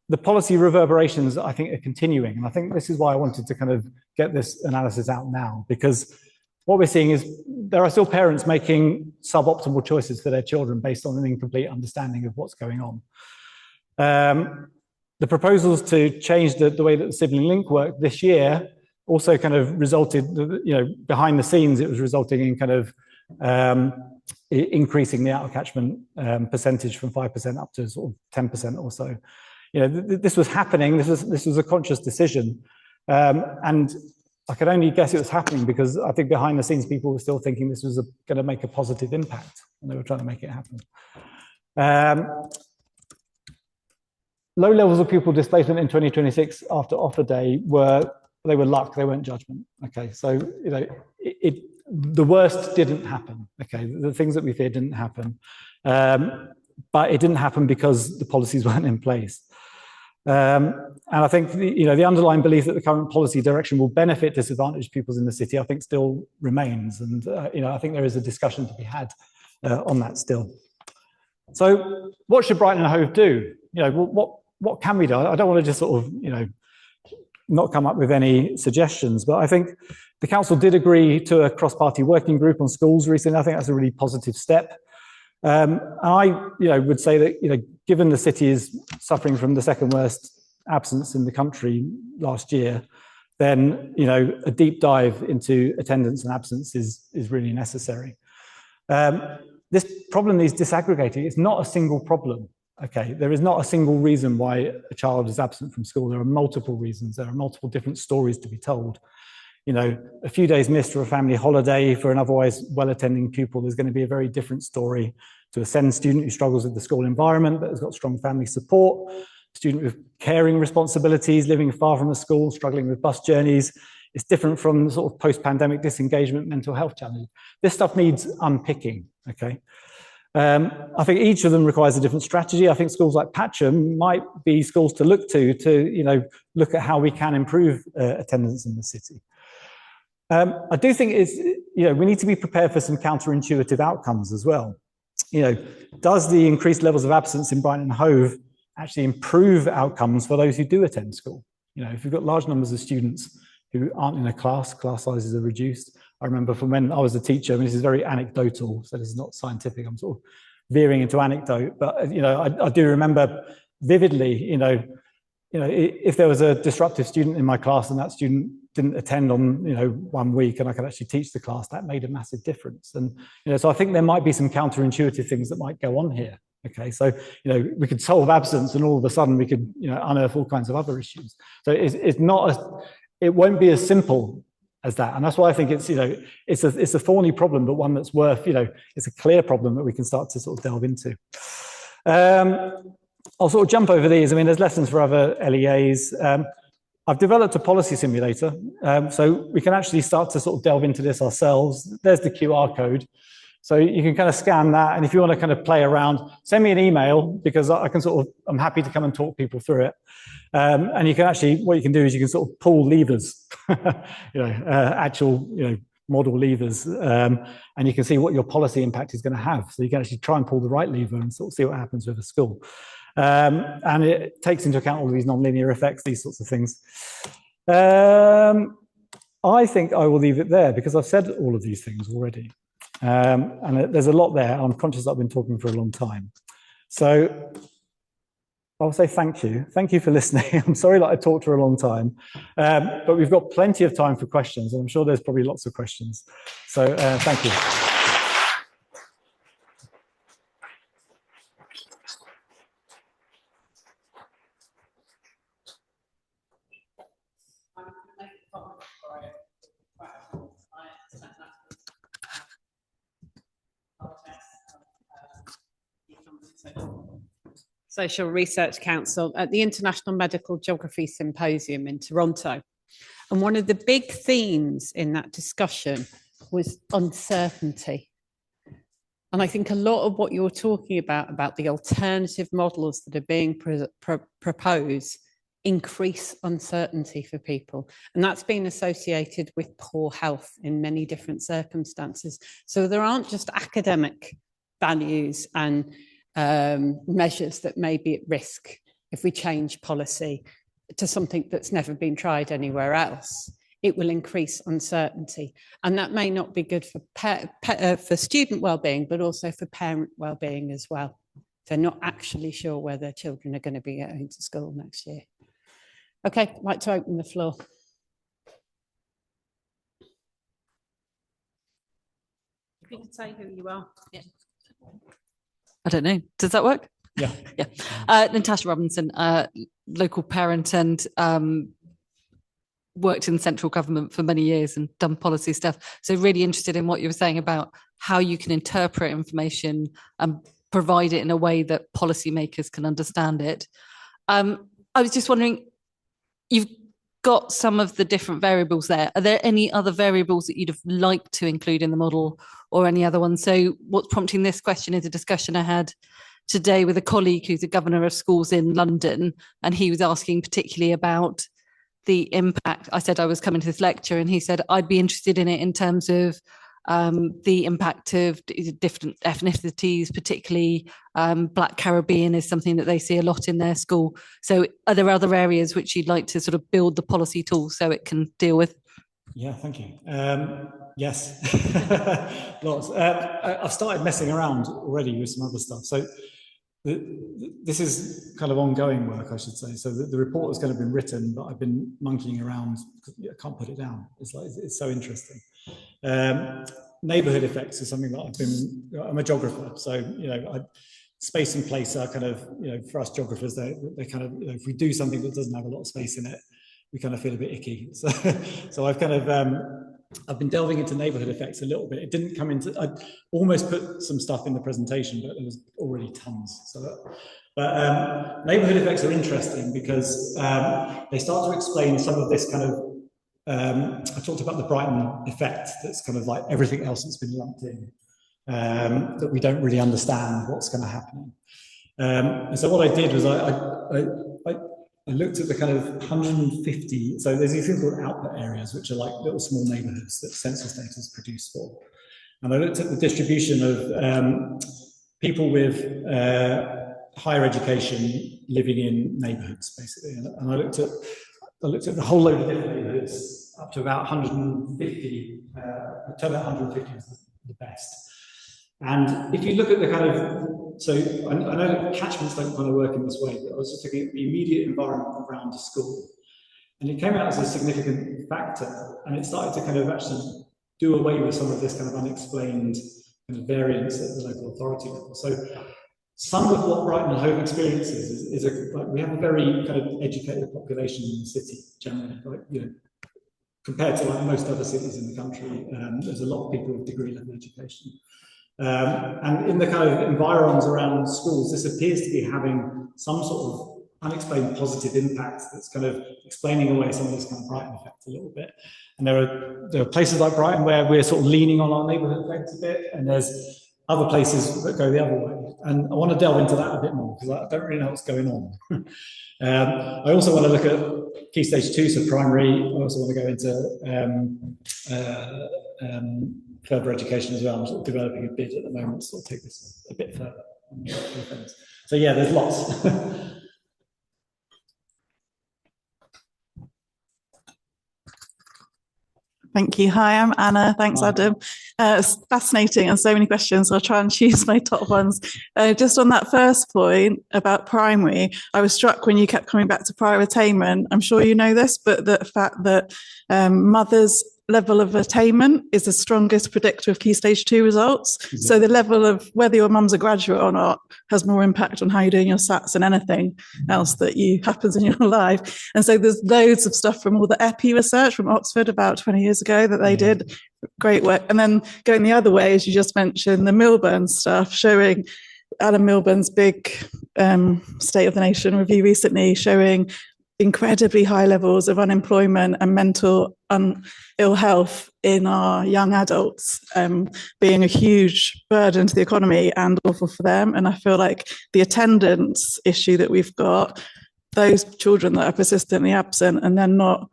the policy reverberations, I think, are continuing. And I think this is why I wanted to kind of get this analysis out now, because what we're seeing is there are still parents making suboptimal choices for their children based on an incomplete understanding of what's going on. The proposals to change the way that the sibling link worked this year also kind of resulted, behind the scenes, it was resulting in kind of increasing the out of catchment percentage from 5% up to sort of 10% or so. This was happening. This was a conscious decision, and I could only guess it was happening because I think behind the scenes people were still thinking this was going to make a positive impact, and they were trying to make it happen. Low levels of pupil displacement in 2026 after offer day were luck, they weren't judgment. Okay, so the worst didn't happen. Okay, the things that we feared didn't happen, but it didn't happen because the policies weren't in place. And I think the underlying belief that the current policy direction will benefit disadvantaged pupils in the city, I think, still remains. And I think there is a discussion to be had on that still. So, what should Brighton and Hove do? What can we do? I don't want to just sort of not come up with any suggestions, but I think the council did agree to a cross-party working group on schools recently. I think that's a really positive step. I would say that given the city is suffering from the second worst absence in the country last year, then a deep dive into attendance and absence is really necessary. This problem needs disaggregating. It's not a single problem. Okay, there is not a single reason why a child is absent from school. There are multiple reasons. There are multiple different stories to be told. A few days missed for a family holiday for an otherwise well-attending pupil is going to be a very different story to a SEND student who struggles with the school environment but has got strong family support, a student with caring responsibilities, living far from the school, struggling with bus journeys. It's different from the sort of post-pandemic disengagement, mental health challenge. This stuff needs unpicking, okay? I think each of them requires a different strategy. I think schools like Patcham might be schools to look to look at how we can improve attendance in the city. I do think we need to be prepared for some counterintuitive outcomes as well. Does the increased levels of absence in Brighton and Hove actually improve outcomes for those who do attend school? If you've got large numbers of students who aren't in a class sizes are reduced. I remember from when I was a teacher. I mean, this is very anecdotal, so this is not scientific. I'm sort of veering into anecdote, but I do remember vividly, if there was a disruptive student in my class and that student didn't attend on 1 week, and I could actually teach the class, that made a massive difference. And so I think there might be some counterintuitive things that might go on here. Okay, so we could solve absence, and all of a sudden we could unearth all kinds of other issues. So it won't be as simple as that, and that's why I think it's a thorny problem, but one that's worth it's a clear problem that we can start to sort of delve into. I'll sort of jump over these. I mean, there's lessons for other LEAs. I've developed a policy simulator, so we can actually start to sort of delve into this ourselves. There's the QR code. So you can kind of scan that, and if you want to kind of play around, send me an email, because I'm happy to come and talk people through it. And you can actually, what you can do is you can sort of pull levers, actual, model levers, and you can see what your policy impact is going to have. So you can actually try and pull the right lever and sort of see what happens with a school. And it takes into account all of these nonlinear effects, these sorts of things. I think I will leave it there, because I've said all of these things already. And there's a lot there. I'm conscious that I've been talking for a long time. So I'll say thank you. Thank you for listening. I'm sorry that I talked for a long time, but we've got plenty of time for questions, and I'm sure there's probably lots of questions. So thank you. Social Research Council at the International Medical Geography Symposium in Toronto. And one of the big themes in that discussion was uncertainty. And I think a lot of what you're talking about the alternative models that are being proposed, increase uncertainty for people. And that's been associated with poor health in many different circumstances. So there aren't just academic values and measures that may be at risk if we change policy to something that's never been tried anywhere else. It will increase uncertainty, and that may not be good for student well-being, but also for parent well-being as well. They're not actually sure where their children are going to be going to school next year. Okay, I'd like to open the floor. If you could say who you are. Yeah. I don't know. Does that work? Yeah. Yeah. Natasha Robinson, local parent, and worked in central government for many years and done policy stuff. So really interested in what you were saying about how you can interpret information and provide it in a way that policymakers can understand it. I was just wondering, you've got some of the different variables there. Are there any other variables that you'd have liked to include in the model, or any other ones? So what's prompting this question is a discussion I had today with a colleague who's a governor of schools in London, and he was asking particularly about the impact. I said I was coming to this lecture, and he said I'd be interested in it in terms of the impact of different ethnicities, particularly Black Caribbean is something that they see a lot in their school. So are there other areas which you'd like to sort of build the policy tool so it can deal with? Yeah, thank you. Yes, lots. I've started messing around already with some other stuff. So this is kind of ongoing work, I should say. So the report has kind of been written, but I've been monkeying around. I can't put it down. It's so interesting. Neighbourhood effects is something that I'm a geographer. So, space and place are kind of, for us geographers, they kind of, if we do something that doesn't have a lot of space in it, we kind of feel a bit icky. So I've kind of, I've been delving into neighbourhood effects a little bit. It didn't come into, I almost put some stuff in the presentation, but there was already tons. But neighbourhood effects are interesting because they start to explain some of this kind of, I talked about the Brighton effect. That's kind of like everything else that's been lumped in, that we don't really understand what's going to happen. And so what I did was I looked at the kind of 150, so there's these things called output areas, which are like little small neighbourhoods that census data is produced for. And I looked at the distribution of people with higher education living in neighbourhoods, basically. And I looked at the whole load of different neighbourhoods up to about 150, to about 150 was the best. And if you look at the kind of, so I know that catchments don't kind of work in this way, but I was just looking at the immediate environment around the school. And it came out as a significant factor, and it started to kind of actually do away with some of this kind of unexplained kind of variance at the local authority level. So some of what Brighton and Hove experiences is like we have a very kind of educated population in the city generally, like, you know, compared to like most other cities in the country. There's a lot of people with degree level education. And in the kind of environs around schools, this appears to be having some sort of unexplained positive impact that's kind of explaining away some of this kind of Brighton effect a little bit. And there are places like Brighton where we're sort of leaning on our neighbourhood effects a bit, and there's other places that go the other way. And I want to delve into that a bit more because I don't really know what's going on. I also want to look at Key Stage 2, so primary. I also want to go into further education as well. I'm sort of developing a bid at the moment to sort of take this a bit further. So yeah, there's lots. Thank you. Hi, I'm Anna. Thanks, Adam. It's fascinating and so many questions. So I'll try and choose my top ones. Just on that first point about primary, I was struck when you kept coming back to prior attainment. I'm sure you know this, but the fact that mothers' level of attainment is the strongest predictor of Key Stage 2 results. Mm-hmm. So the level of whether your mum's a graduate or not has more impact on how you're doing your SATs than anything else that happens in your life. And so there's loads of stuff from all the EPI research from Oxford about 20 years ago that they did. Great work. And then going the other way, as you just mentioned, the Milburn stuff showing Alan Milburn's big State of the Nation review recently showing incredibly high levels of unemployment and mental ill health in our young adults, being a huge burden to the economy and awful for them. And I feel like the attendance issue that we've got, those children that are persistently absent and then not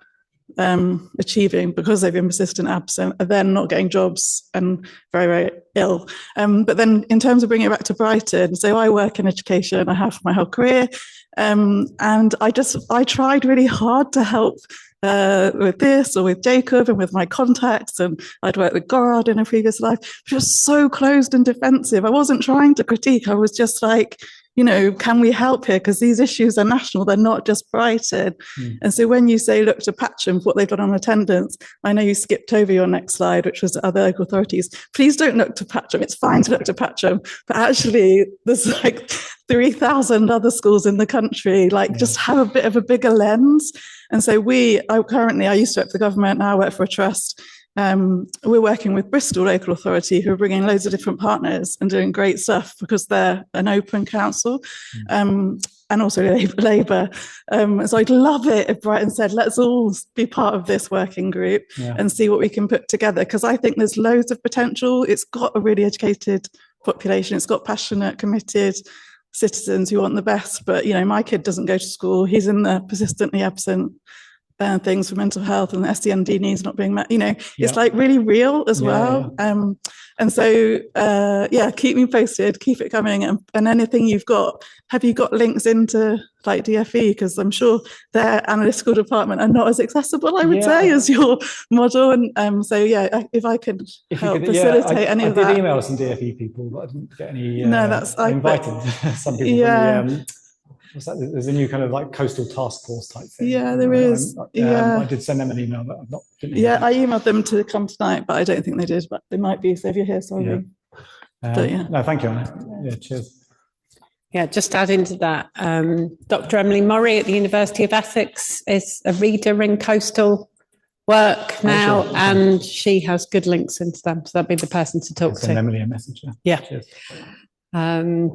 achieving because they've been persistent absent are then not getting jobs and very, very ill. But then in terms of bringing it back to Brighton, so I work in education, I have for my whole career. And I tried really hard to help with this or with Jacob and with my contacts, and I'd worked with Gorard in a previous life, which was so closed and defensive. I wasn't trying to critique. I was just like, you know, can we help here? Because these issues are national, they're not just Brighton. And so when you say look to Patcham for what they've done on attendance, I know you skipped over your next slide, which was other local authorities. Please don't look to Patcham. It's fine to look to Patcham, but actually there's like 3,000 other schools in the country, like just have a bit of a bigger lens. And so I used to work for the government, now I work for a trust. We're working with Bristol Local Authority, who are bringing loads of different partners and doing great stuff because they're an open council, and also Labour. So I'd love it if Brighton said, let's all be part of this working group and see what we can put together, because I think there's loads of potential. It's got a really educated population. It's got passionate, committed citizens who want the best. But, you know, my kid doesn't go to school. He's in the persistently absent things for mental health and the SEND needs not being met, you know, it's like really real as well. And so, keep me posted, keep it coming. And anything you've got, have you got links into like DFE? Because I'm sure their analytical department are not as accessible, I would say, as your model. And if I could help facilitate any of that. I did email some DFE people, but I didn't get any. I invited some people. Yeah. There's a new kind of like coastal task force type thing. Yeah, there is. I did send them an email, but I've not. I emailed them to come tonight, but I don't think they did. But they might be. So if you're here, sorry. No, thank you, Anna. Yeah, cheers. Yeah, just to add into that, Dr. Emily Murray at the University of Essex is a reader in coastal work now, and she has good links into them. So that'd be the person to talk to. Send Emily a message. Yeah. Cheers. Any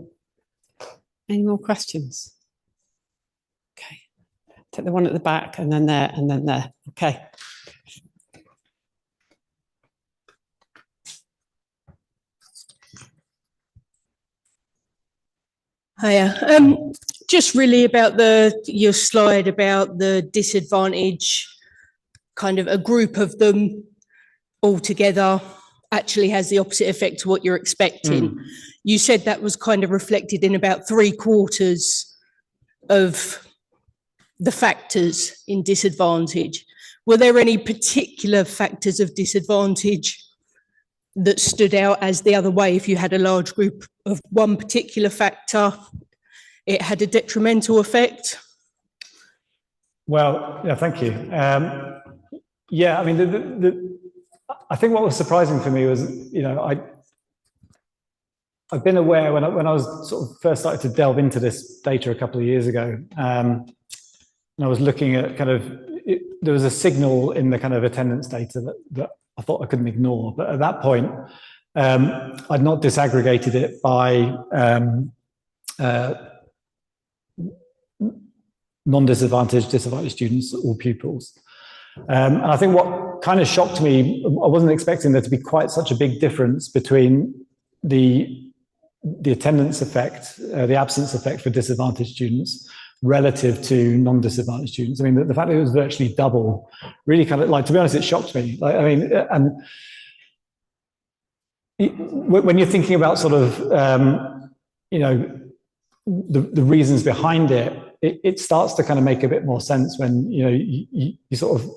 more questions? Okay, take the one at the back and then there and then there. Okay. Hiya. Just really about your slide about the disadvantage, kind of a group of them all together actually has the opposite effect to what you're expecting. You said that was kind of reflected in about 3/4 of the factors in disadvantage. were there any particular factors of disadvantage that stood out as the other way? If you had a large group of one particular factor, it had a detrimental effect? Well, yeah, thank you. Yeah, I mean, I think what was surprising for me was, I've been aware when I was sort of first started to delve into this data a couple of years ago, and I was looking at there was a signal in the kind of attendance data that I thought I couldn't ignore. But at that point, I'd not disaggregated it by non-disadvantaged, disadvantaged students or pupils. And I think what kind of shocked me, I wasn't expecting there to be quite such a big difference between the attendance effect, the absence effect for disadvantaged students relative to non-disadvantaged students. I mean, the fact that it was virtually double really kind of, like, to be honest, it shocked me. Like, I mean, and when you're thinking about sort of, the reasons behind it, it starts to kind of make a bit more sense when, you sort of,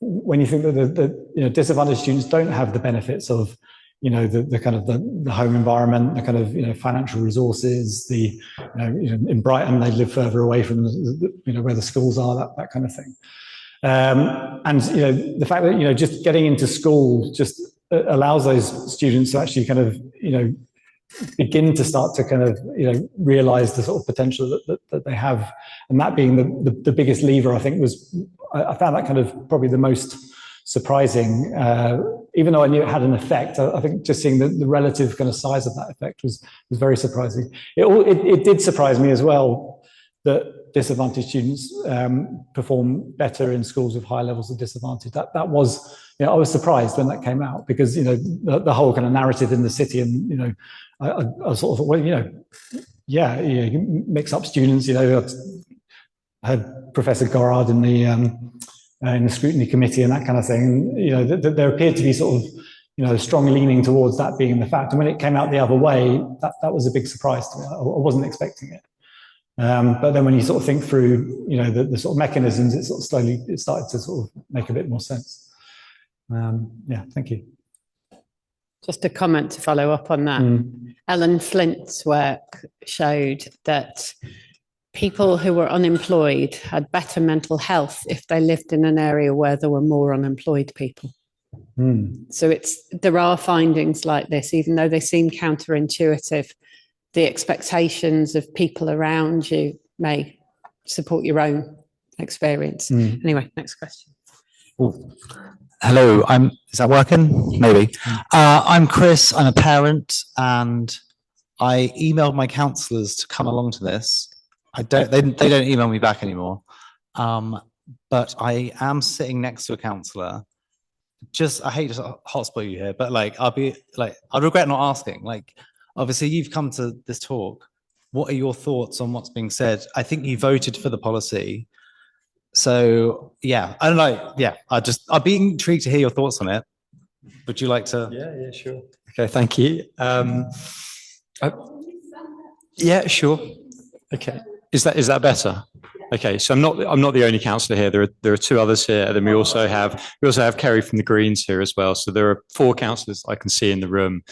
when you think that the disadvantaged students don't have the benefits of, the kind of the home environment, the kind of, financial resources, in Brighton, they live further away from where the schools are, that kind of thing. And, the fact that, just getting into school just allows those students to actually kind of, begin to start to kind of, realize the sort of potential that they have. And that being the biggest lever, I think I found that kind of probably the most surprising, even though I knew it had an effect. I think just seeing the relative kind of size of that effect was very surprising. It did surprise me as well that disadvantaged students perform better in schools with higher levels of disadvantage. That was, I was surprised when that came out, because the whole kind of narrative in the city, and I sort of thought, well, you mix up students. I had Professor Gorard in the scrutiny committee and that kind of thing. There appeared to be sort of, a strong leaning towards that being the fact. And when it came out the other way, that was a big surprise to me. I wasn't expecting it. But then when you sort of think through, the sort of mechanisms, it started to sort of make a bit more sense. Yeah, thank you. Just a comment to follow up on that. Ellen Flint's work showed that people who were unemployed had better mental health if they lived in an area where there were more unemployed people. So there are findings like this, even though they seem counterintuitive. The expectations of people around you may support your own experience. Anyway, next question. Ooh. Hello, is that working? Maybe. I'm Chris, I'm a parent, and I emailed my counsellors to come along to this. They don't email me back anymore. But I am sitting next to a counsellor. I hate to hotspot you here, but I'd regret not asking. Obviously you've come to this talk. What are your thoughts on what's being said? I think you voted for the policy. So yeah, I don't know. Yeah, I'd be intrigued to hear your thoughts on it. Would you like to? Yeah, sure. Okay, thank you. Yeah, sure. Okay, is that better? Okay, so I'm not the only councillor here. There are two others here, and then we also have Kerry from the Greens here as well. So there are 4 councillors I can see in the room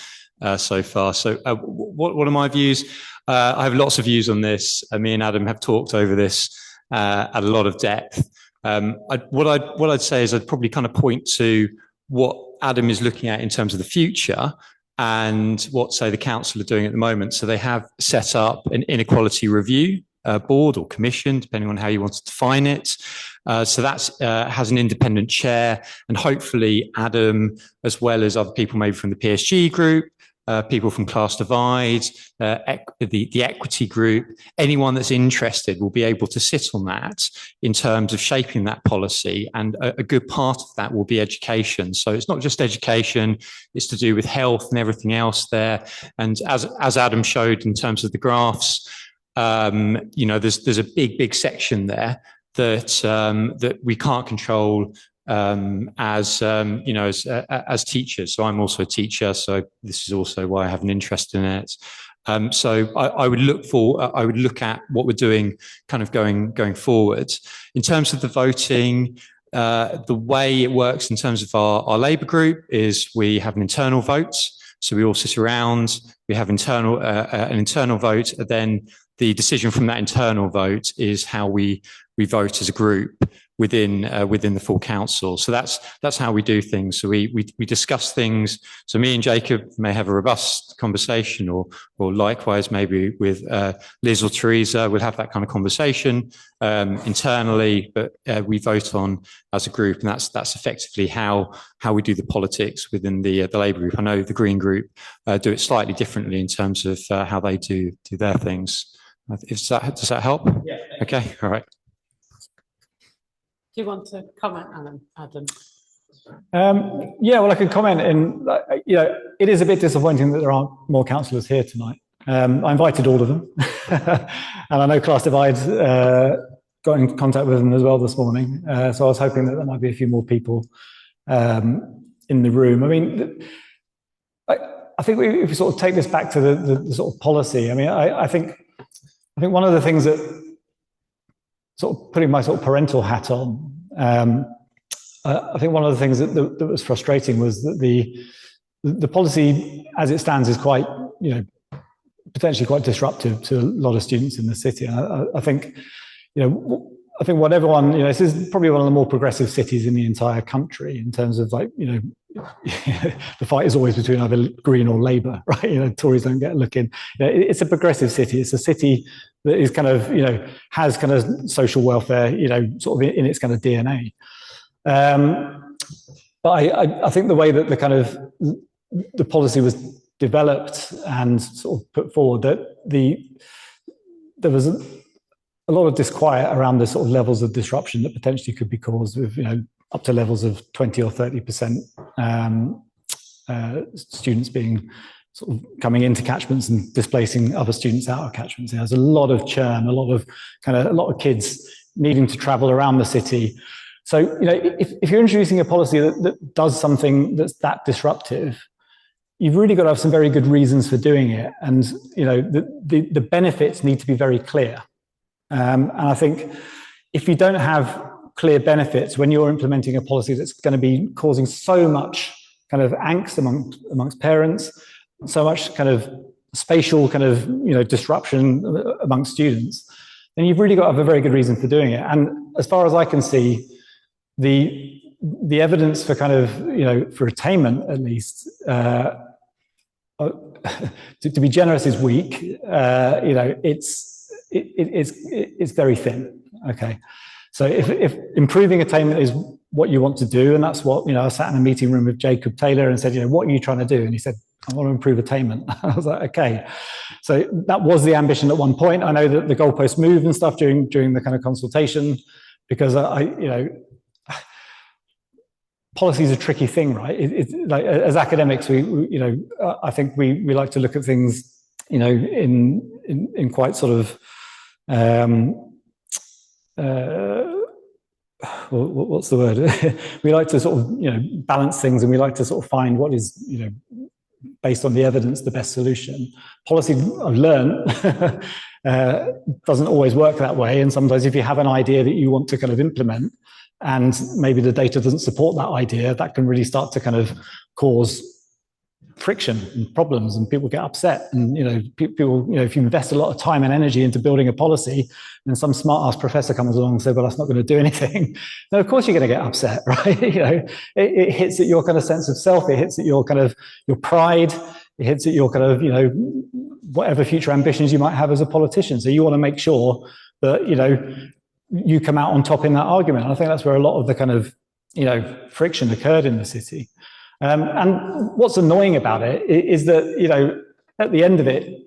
so far. So what are my views? I have lots of views on this. Me and Adam have talked over this at a lot of depth. What I'd say is I'd probably kind of point to what Adam is looking at in terms of the future and what, say, the council are doing at the moment. So they have set up an inequality review board or commission, depending on how you want to define it. So that has an independent chair, and hopefully Adam, as well as other people maybe from the PSG group, people from Class Divide, the equity group, anyone that's interested will be able to sit on that in terms of shaping that policy. And a good part of that will be education. So it's not just education, it's to do with health and everything else there. And as Adam showed in terms of the graphs, there's a big section there that we can't control as teachers. So I'm also a teacher, so this is also why I have an interest in it. So I would look at what we're doing kind of going forward. In terms of the voting, The way it works in terms of our Labour group is we have an internal vote. So we all sit around, we have an internal vote, and then the decision from that internal vote is how we vote as a group within the full council. So that's how we do things. So we discuss things. So me and Jacob may have a robust conversation, or likewise maybe with Liz or Teresa, we'll have that kind of conversation internally, but we vote on as a group, and that's effectively how we do the politics within the Labour group. I know the Green group do it slightly differently in terms of how they do their things. Does that help? Yeah. Okay. All right. Do you want to comment, Adam? Yeah, well, I could comment in, it is a bit disappointing that there aren't more councillors here tonight. I invited all of them. And I know Class Divide got in contact with them as well this morning. So I was hoping that there might be a few more people in the room. I mean, I think if we sort of take this back to the sort of policy, I mean, I think one of the things that, sort of putting my sort of parental hat on, I think one of the things that was frustrating was that the policy as it stands is quite, potentially quite disruptive to a lot of students in the city. And I think, I think what everyone, this is probably one of the more progressive cities in the entire country in terms of like, the fight is always between either Green or Labour, right? Tories don't get a look in. It's a progressive city. It's a city that is kind of, has kind of social welfare, sort of in its kind of DNA. But I think the way that the policy was developed and sort of put forward, that there was a lot of disquiet around the sort of levels of disruption that potentially could be caused with, up to levels of 20 or 30% students being sort of coming into catchments and displacing other students out of catchments. There's a lot of churn, a lot of kids needing to travel around the city. So, if you're introducing a policy that does something that's that disruptive, you've really got to have some very good reasons for doing it. And, the benefits need to be very clear. And I think if you don't have clear benefits when you're implementing a policy that's going to be causing so much kind of angst amongst parents, so much kind of spatial kind of, disruption amongst students, then you've really got to have a very good reason for doing it. And as far as I can see, the evidence for kind of, for attainment, at least, to be generous is weak. It's very thin. Okay. So if improving attainment is what you want to do, and that's what, I sat in a meeting room with Jacob Taylor and said, what are you trying to do? And he said, I want to improve attainment. I was like, okay. So that was the ambition at one point. I know that the goalposts moved and stuff during the kind of consultation, because policy is a tricky thing, right? It's like, as academics, I think we like to look at things, in quite sort of, what's the word? We like to sort of, balance things, and we like to sort of find what is, based on the evidence, the best solution. Policy, I've learned, doesn't always work that way. And sometimes if you have an idea that you want to kind of implement, and maybe the data doesn't support that idea, that can really start to kind of cause friction and problems, and people get upset. And people, if you invest a lot of time and energy into building a policy, and some smart ass professor comes along and says, well, that's not going to do anything, then of course you're going to get upset, right? It hits at your kind of sense of self, it hits at your kind of your pride, it hits at your kind of whatever future ambitions you might have as a politician. So you want to make sure that you come out on top in that argument. And I think that's where a lot of the kind of friction occurred in the city. And what's annoying about it is that, at the end of it,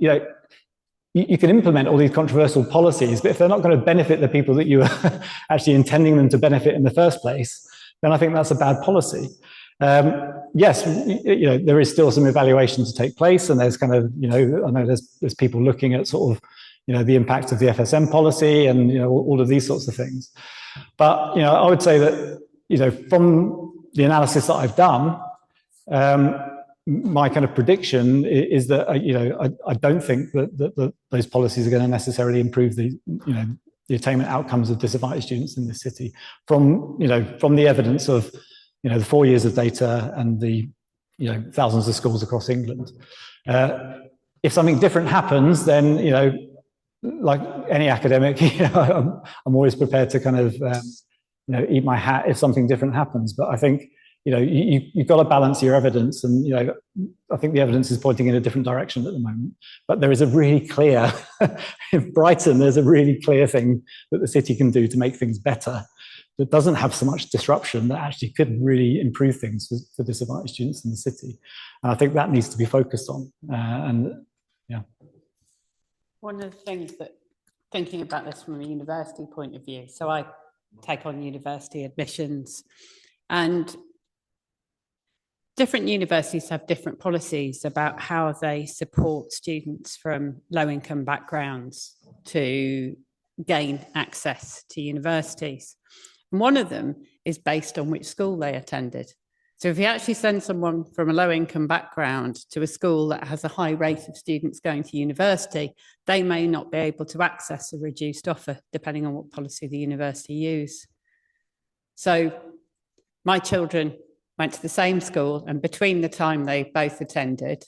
you can implement all these controversial policies, but if they're not going to benefit the people that you are actually intending them to benefit in the first place, then I think that's a bad policy. Yes, there is still some evaluation to take place, and there's kind of, I know there's people looking at sort of, the impact of the FSM policy and, all of these sorts of things. But, I would say that, from the analysis that I've done, my kind of prediction is that, I don't think that those policies are going to necessarily improve the the attainment outcomes of disadvantaged students in the city from the evidence of, the 4 years of data and the, thousands of schools across England. If something different happens, then, like any academic, I'm always prepared to kind of, eat my hat if something different happens. But I think, you've got to balance your evidence, and I think the evidence is pointing in a different direction at the moment. But there is a really clear, in Brighton, there's a really clear thing that the city can do to make things better that doesn't have so much disruption, that actually could really improve things for disadvantaged students in the city. And I think that needs to be focused on. One of the things that, thinking about this from a university point of view, so I take on university admissions, and different universities have different policies about how they support students from low-income backgrounds to gain access to universities. And one of them is based on which school they attended. So if you actually send someone from a low-income background to a school that has a high rate of students going to university, they may not be able to access a reduced offer, depending on what policy the university use. So my children went to the same school, and between the time they both attended,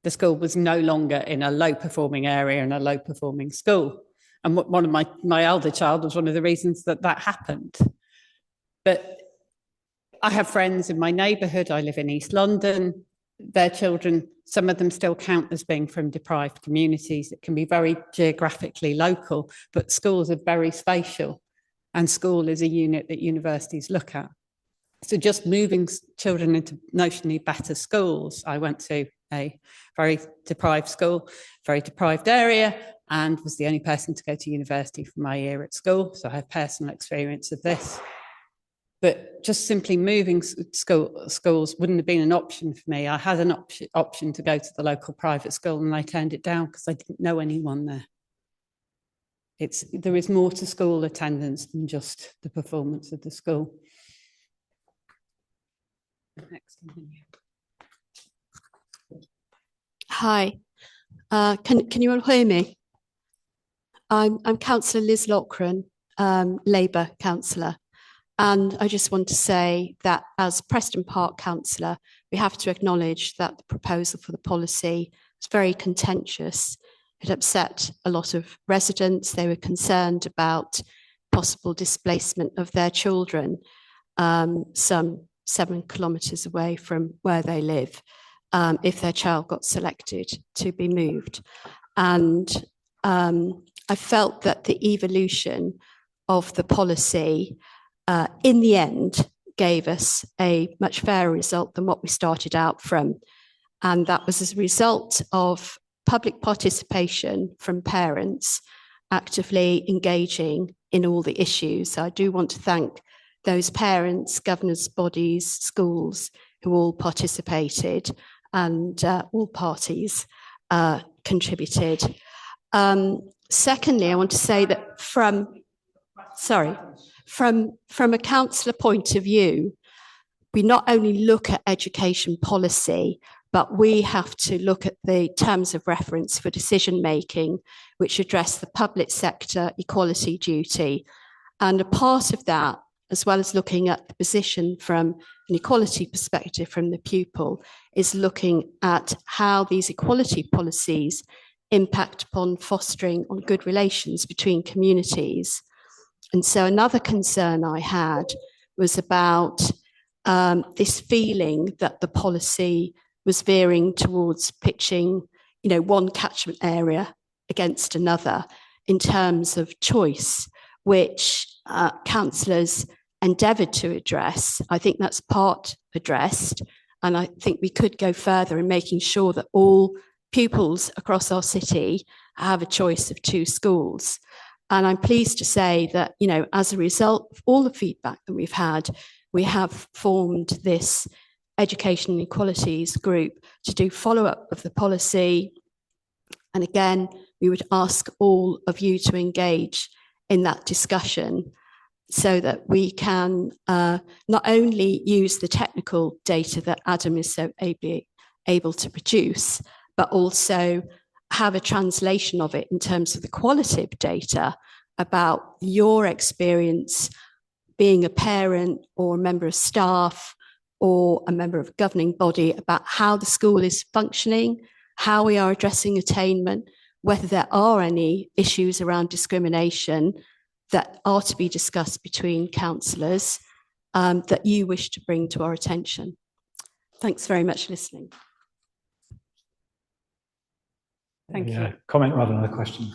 the school was no longer in a low-performing area and a low-performing school. And one of my elder child was one of the reasons that happened. But I have friends in my neighbourhood. I live in East London. Their children, some of them still count as being from deprived communities. It can be very geographically local, but schools are very spatial, and school is a unit that universities look at. So just moving children into notionally better schools. I went to a very deprived school, very deprived area, and was the only person to go to university for my year at school. So I have personal experience of this. But just simply moving schools wouldn't have been an option for me. I had an option to go to the local private school, and I turned it down because I didn't know anyone there. There is more to school attendance than just the performance of the school. Next. Hi, can you all hear me? I'm Councillor Liz Lochran, Labour councillor, and I just want to say that as Preston Park councillor, we have to acknowledge that the proposal for the policy is very contentious. It upset a lot of residents. They were concerned about possible displacement of their children, some 7 kilometres away from where they live, if their child got selected to be moved. And I felt that the evolution of the policy in the end gave us a much fairer result than what we started out from. And that was as a result of public participation from parents actively engaging in all the issues. So I do want to thank those parents, governors' bodies, schools who all participated, and all parties contributed. Secondly, I want to say that from a councillor point of view, we not only look at education policy, but we have to look at the terms of reference for decision making, which address the public sector equality duty. And a part of that, as well as looking at the position from an equality perspective from the pupil, is looking at how these equality policies impact upon fostering on good relations between communities. And so another concern I had was about this feeling that the policy was veering towards pitching, one catchment area against another in terms of choice, which councillors endeavoured to address. I think that's part addressed, and I think we could go further in making sure that all pupils across our city have a choice of 2 schools. And I'm pleased to say that, as a result of all the feedback that we've had, we have formed this Education and Equalities group to do follow-up of the policy. And again, we would ask all of you to engage in that discussion so that we can not only use the technical data that Adam is so able to produce, but also have a translation of it in terms of the qualitative data about your experience being a parent or a member of staff or a member of a governing body about how the school is functioning, how we are addressing attainment, whether there are any issues around discrimination that are to be discussed between councillors that you wish to bring to our attention. Thanks very much for listening. Thank you. Comment rather than a question.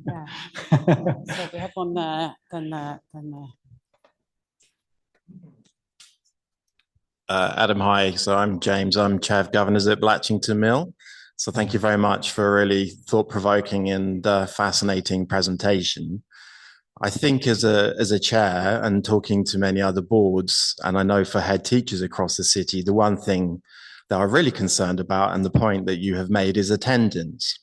Yeah. So we have one there, then there, then there. Adam, hi. So I'm James. I'm Chair of Governors at Blatchington Mill. So thank you very much for a really thought-provoking and fascinating presentation. I think as a chair and talking to many other boards, and I know for head teachers across the city, the one thing that I'm really concerned about and the point that you have made is attendance.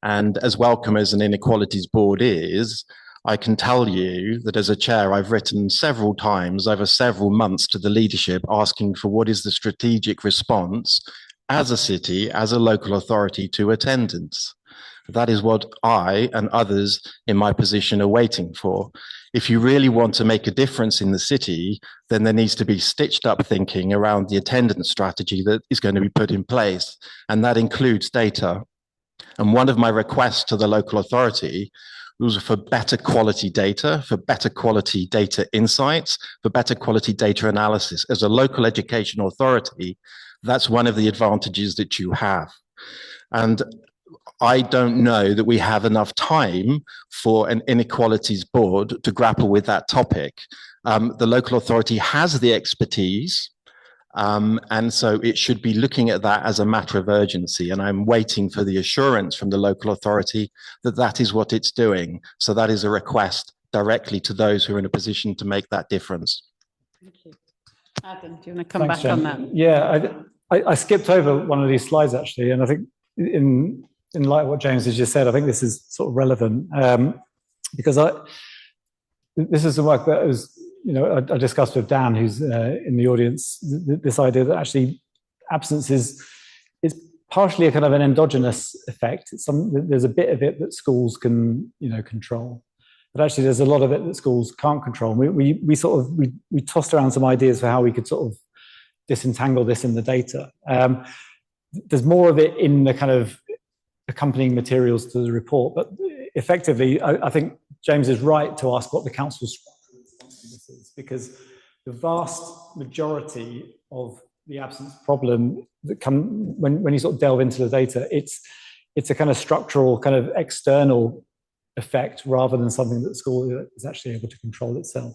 And as welcome as an inequalities board is, I can tell you that as a chair, I've written several times over several months to the leadership asking for what is the strategic response as a city, as a local authority to attendance. That is what I and others in my position are waiting for. If you really want to make a difference in the city, then there needs to be stitched up thinking around the attendance strategy that is going to be put in place. And that includes data. And one of my requests to the local authority was for better quality data, for better quality data insights, for better quality data analysis. As a local education authority, that's one of the advantages that you have. And I don't know that we have enough time for an inequalities board to grapple with that topic. The local authority has the expertise, and so it should be looking at that as a matter of urgency. And I'm waiting for the assurance from the local authority that that is what it's doing. So that is a request directly to those who are in a position to make that difference. Thank you. Adam, do you want to come back on that? Yeah, I skipped over one of these slides actually, and I think in light of what James has just said, I think this is sort of relevant because this is the work that was, I discussed with Dan, who's in the audience, this idea that actually absence is partially a kind of an endogenous effect. There's a bit of it that schools can, control, but actually there's a lot of it that schools can't control. We tossed around some ideas for how we could sort of disentangle this in the data. There's more of it in the kind of accompanying materials to the report, but effectively, I think James is right to ask what the council's structural response to this is, because the vast majority of the absence problem that come when you sort of delve into the data, it's a kind of structural, kind of external effect rather than something that the school is actually able to control itself.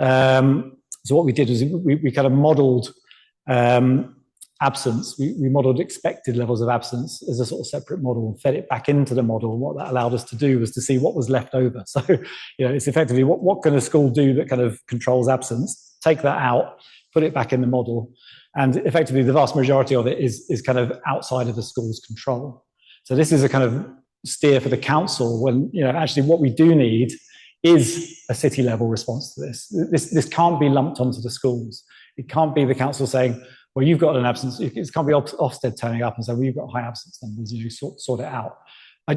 So what we did is we kind of modelled absence. We modelled expected levels of absence as a sort of separate model and fed it back into the model. And what that allowed us to do was to see what was left over. So, it's effectively what can a school do that kind of controls absence, take that out, put it back in the model. And effectively the vast majority of it is kind of outside of the school's control. So this is a kind of steer for the council when, actually what we do need is a city level response to this. This can't be lumped onto the schools. It can't be the council saying, well, you've got an absence. It can't be Ofsted turning up and saying, well, you've got high absence numbers, sort it out. I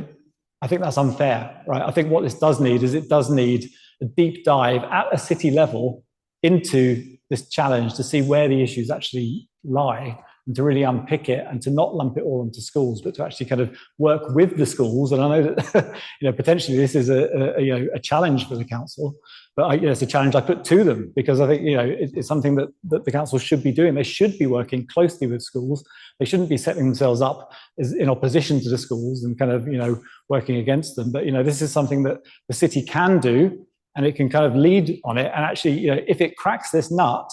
think that's unfair, right? I think what this does need is it does need a deep dive at a city level into this challenge to see where the issues actually lie and to really unpick it and to not lump it all into schools, but to actually kind of work with the schools. And I know that, potentially this is a challenge for the council, but it's a challenge I put to them because I think, it's something that the council should be doing. They should be working closely with schools. They shouldn't be setting themselves up as in opposition to the schools and kind of, working against them. But, this is something that the city can do and it can kind of lead on it. And actually, if it cracks this nut,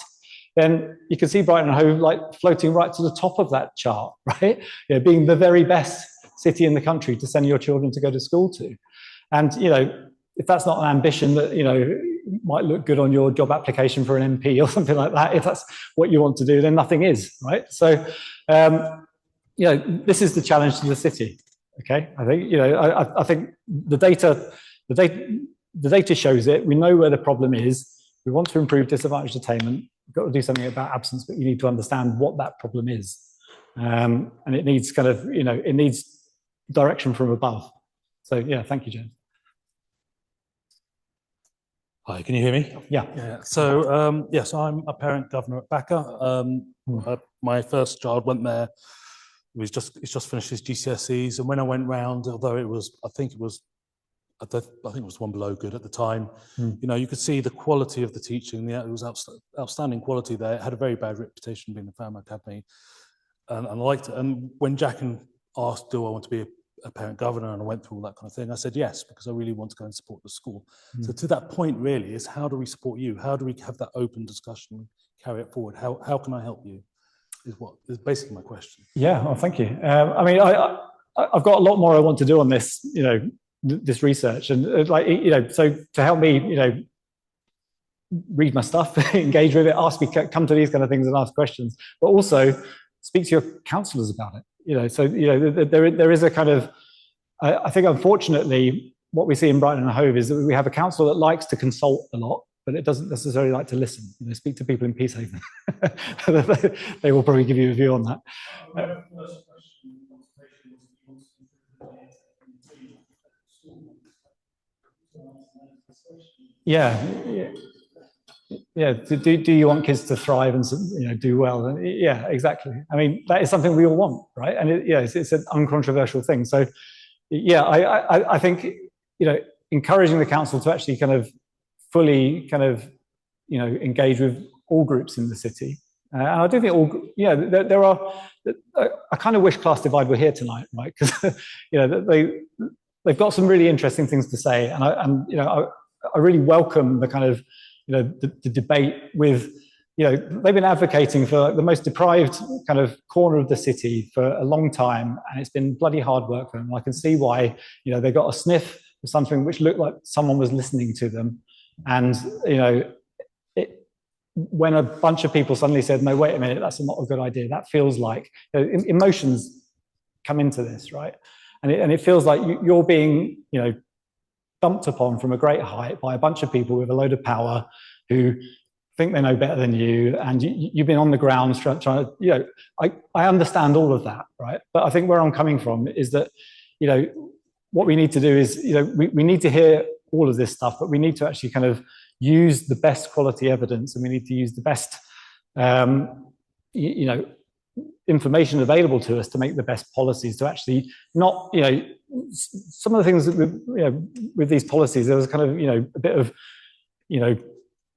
then you can see Brighton and Hove like floating right to the top of that chart, right? Being the very best city in the country to send your children to go to school to. And, if that's not an ambition that, might look good on your job application for an MP or something like that, if that's what you want to do, then nothing is, right? So, this is the challenge to the city, okay? I think, I think the data shows it. We know where the problem is. We want to improve disadvantaged attainment. We've got to do something about absence, but you need to understand what that problem is. And it needs kind of, it needs direction from above. So yeah, thank you, James. Hi, can you hear me? Yeah. Yeah. So, yes, I'm a parent governor at Backer. My first child went there. He's just finished his GCSEs, and when I went round, although I think it was one below good at the time. You know, you could see the quality of the teaching. Yeah, it was outstanding quality there. It had a very bad reputation being a farm academy, and I liked it. And when Jack asked, "Do I want to be a parent governor?" and I went through all that kind of thing, I said yes, because I really want to go and support the school. So to that point, really, is how do we support you? How do we have that open discussion, carry it forward? How can I help you? Is basically my question. Yeah, well, thank you. I mean, I've got a lot more I want to do on this, you know, this research, and like, you know, so to help me, you know, read my stuff, engage with it, ask me, come to these kind of things and ask questions, but also speak to your councillors about it. You know, so you know, there is a kind of, I think, unfortunately, what we see in Brighton and Hove is that we have a council that likes to consult a lot, but it doesn't necessarily like to listen. You know, speak to people in Peacehaven. They will probably give you a view on that. Yeah. Do you want kids to thrive and, you know, do well? And yeah, exactly. I mean, that is something we all want, right? And it's an uncontroversial thing. So yeah, I think, you know, encouraging the council to actually kind of fully kind of, you know, engage with all groups in the city. And I do think there are, I kind of wish Class Divide were here tonight, right? Because, you know, they've got some really interesting things to say. And you know, I really welcome the kind of, you know, the debate with, you know, they've been advocating for the most deprived kind of corner of the city for a long time, and it's been bloody hard work for them. I can see why, you know, they got a sniff of something which looked like someone was listening to them. And, you know, when a bunch of people suddenly said, no, wait a minute, that's not a good idea, that feels like, you know, emotions come into this, right? And it feels like you're being, you know, dumped upon from a great height by a bunch of people with a load of power who think they know better than you, and you've been on the ground trying to, you know, I understand all of that, right? But I think where I'm coming from is that, you know, what we need to do is, you know, we need to hear all of this stuff, but we need to actually kind of use the best quality evidence, and we need to use the best, you know, information available to us to make the best policies, to actually not, you know, some of the things that with these policies, there was kind of, you know, a bit of, you know,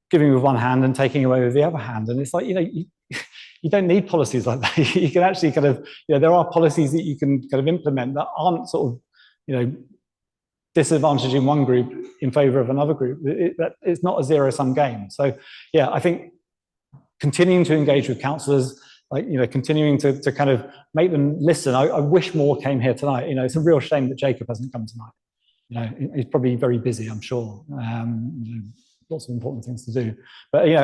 giving with one hand and taking away with the other hand. And it's like, you know, you don't need policies like that. You can actually kind of, you know, there are policies that you can kind of implement that aren't sort of, you know, disadvantaging one group in favor of another group. It's not a zero-sum game. So yeah, I think continuing to engage with councillors, like, you know, continuing to kind of make them listen. I wish more came here tonight. You know, it's a real shame that Jacob hasn't come tonight. You know, he's probably very busy, I'm sure. You know, lots of important things to do. But, you know,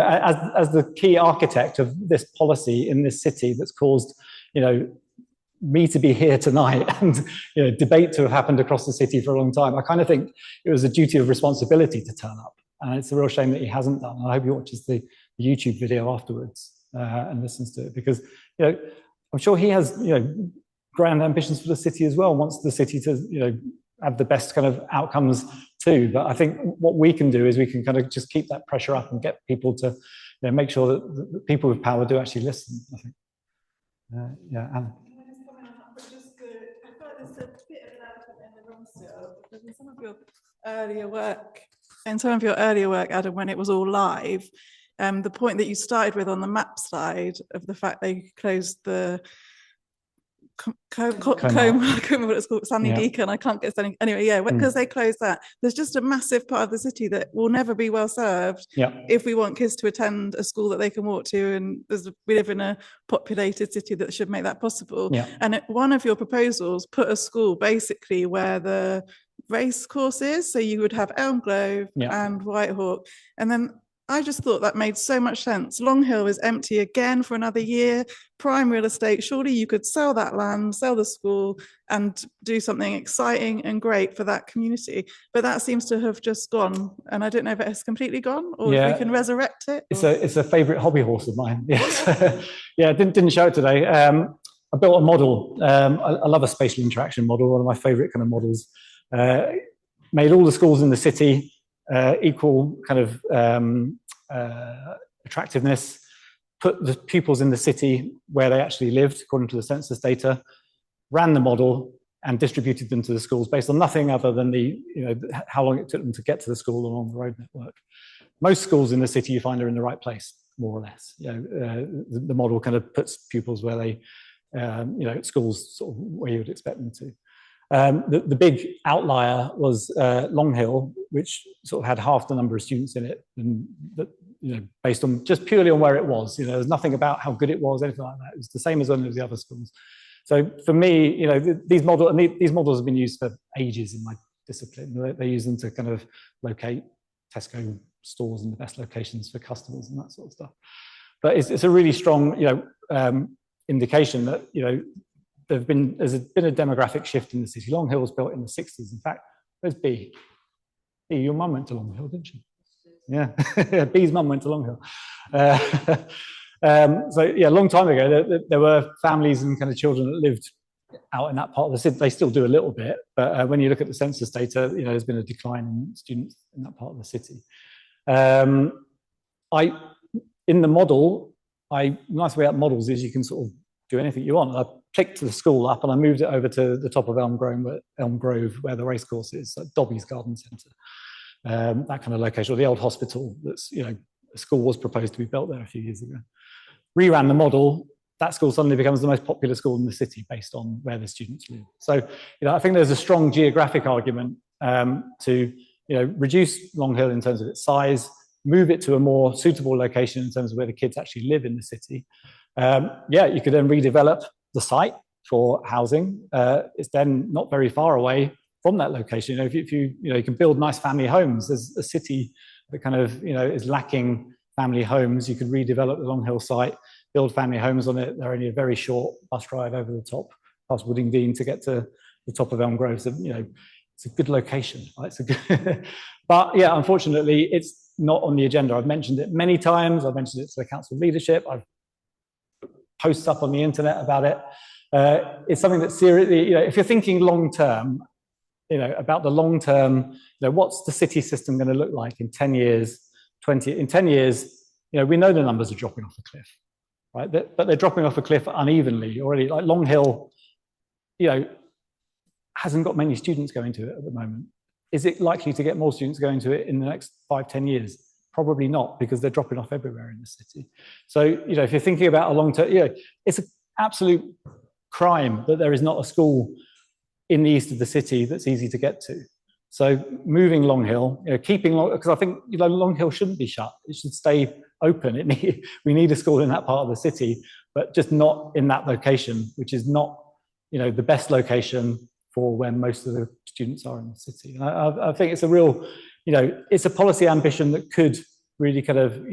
as the key architect of this policy in this city that's caused, you know, me to be here tonight and, you know, debate to have happened across the city for a long time, I kind of think it was a duty of responsibility to turn up. And it's a real shame that he hasn't done. And I hope he watches the YouTube video afterwards and listens to it, because, you know, I'm sure he has, you know, grand ambitions for the city as well, wants the city to, you know, have the best kind of outcomes too. But I think what we can do is we can kind of just keep that pressure up and get people to, you know, make sure that the people with power do actually listen, I think. Yeah, Anna. I feel like there's a bit of an elephant in the room still, because in some of your earlier work, Adam, when it was all live, the point that you started with on the map slide of the fact they closed the what it's called, Sandy Deacon, I can't get Sandy, anyway, yeah, because they closed that. There's just a massive part of the city that will never be well served if we want kids to attend a school that they can walk to, and we live in a populated city that should make that possible. And one of your proposals put a school basically where the race course is, so you would have Elm Grove and Whitehawk, and then I just thought that made so much sense. Long Hill is empty again for another year. Prime real estate, surely you could sell that land, sell the school, and do something exciting and great for that community. But that seems to have just gone. And I don't know if it has completely gone, or if we can resurrect it. It's a favourite hobby horse of mine. Yes. Yeah, didn't show it today. I built a model. I love a spatial interaction model, one of my favourite kind of models. Made all the schools in the city equal kind of attractiveness, put the pupils in the city where they actually lived, according to the census data, ran the model and distributed them to the schools based on nothing other than the, how long it took them to get to the school along the road network. Most schools in the city you find are in the right place, more or less. The model kind of puts pupils where they, schools sort of where you would expect them to. The big outlier was Long Hill, which sort of had half the number of students in it, and based on just purely on where it was. There's nothing about how good it was, anything like that. It was the same as any of the other schools. So for me, these models have been used for ages in my discipline. They use them to kind of locate Tesco stores in the best locations for customers and that sort of stuff. But it's a really strong, indication that there's been a demographic shift in the city. Long Hill was built in the 60s. In fact, where's B? B, your mum went to Long Hill, didn't she? Yeah, B's mum went to Long Hill. So yeah, a long time ago, there were families and kind of children that lived out in that part of the city. They still do a little bit, but when you look at the census data, there's been a decline in students in that part of the city. In the model, nice way about models is you can sort of do anything you want. I clicked the school up and I moved it over to the top of Elm Grove, where the racecourse is, at Dobby's Garden Centre. That kind of location, or the old hospital. That's a school was proposed to be built there a few years ago. Reran the model. That school suddenly becomes the most popular school in the city based on where the students live. So, I think there's a strong geographic argument to reduce Long Hill in terms of its size, move it to a more suitable location in terms of where the kids actually live in the city. You could then redevelop the site for housing. It's then not very far away from that location. If you can build nice family homes. There's a city that kind of is lacking family homes. You could redevelop the Long Hill site, build family homes on it. They're only a very short bus ride over the top past Woodingdean to get to the top of Elm Grove. So it's a good location. Right? It's a good but yeah, unfortunately, it's not on the agenda. I've mentioned it many times. I've mentioned it to the council leadership. I've posts up on the internet about it. It's something that seriously, if you're thinking long term, about the long term, what's the city system going to look like in 10 years, 20, in 10 years, we know the numbers are dropping off a cliff, right? But they're dropping off a cliff unevenly already. Like Long Hill, hasn't got many students going to it at the moment. Is it likely to get more students going to it in the next 5-10 years? Probably not, because they're dropping off everywhere in the city. So, if you're thinking about a long term, it's an absolute crime that there is not a school in the east of the city that's easy to get to. So moving Long Hill, because I think Long Hill shouldn't be shut. It should stay open. We need a school in that part of the city, but just not in that location, which is not the best location for where most of the students are in the city. And I think it's a real, it's a policy ambition that could really kind of,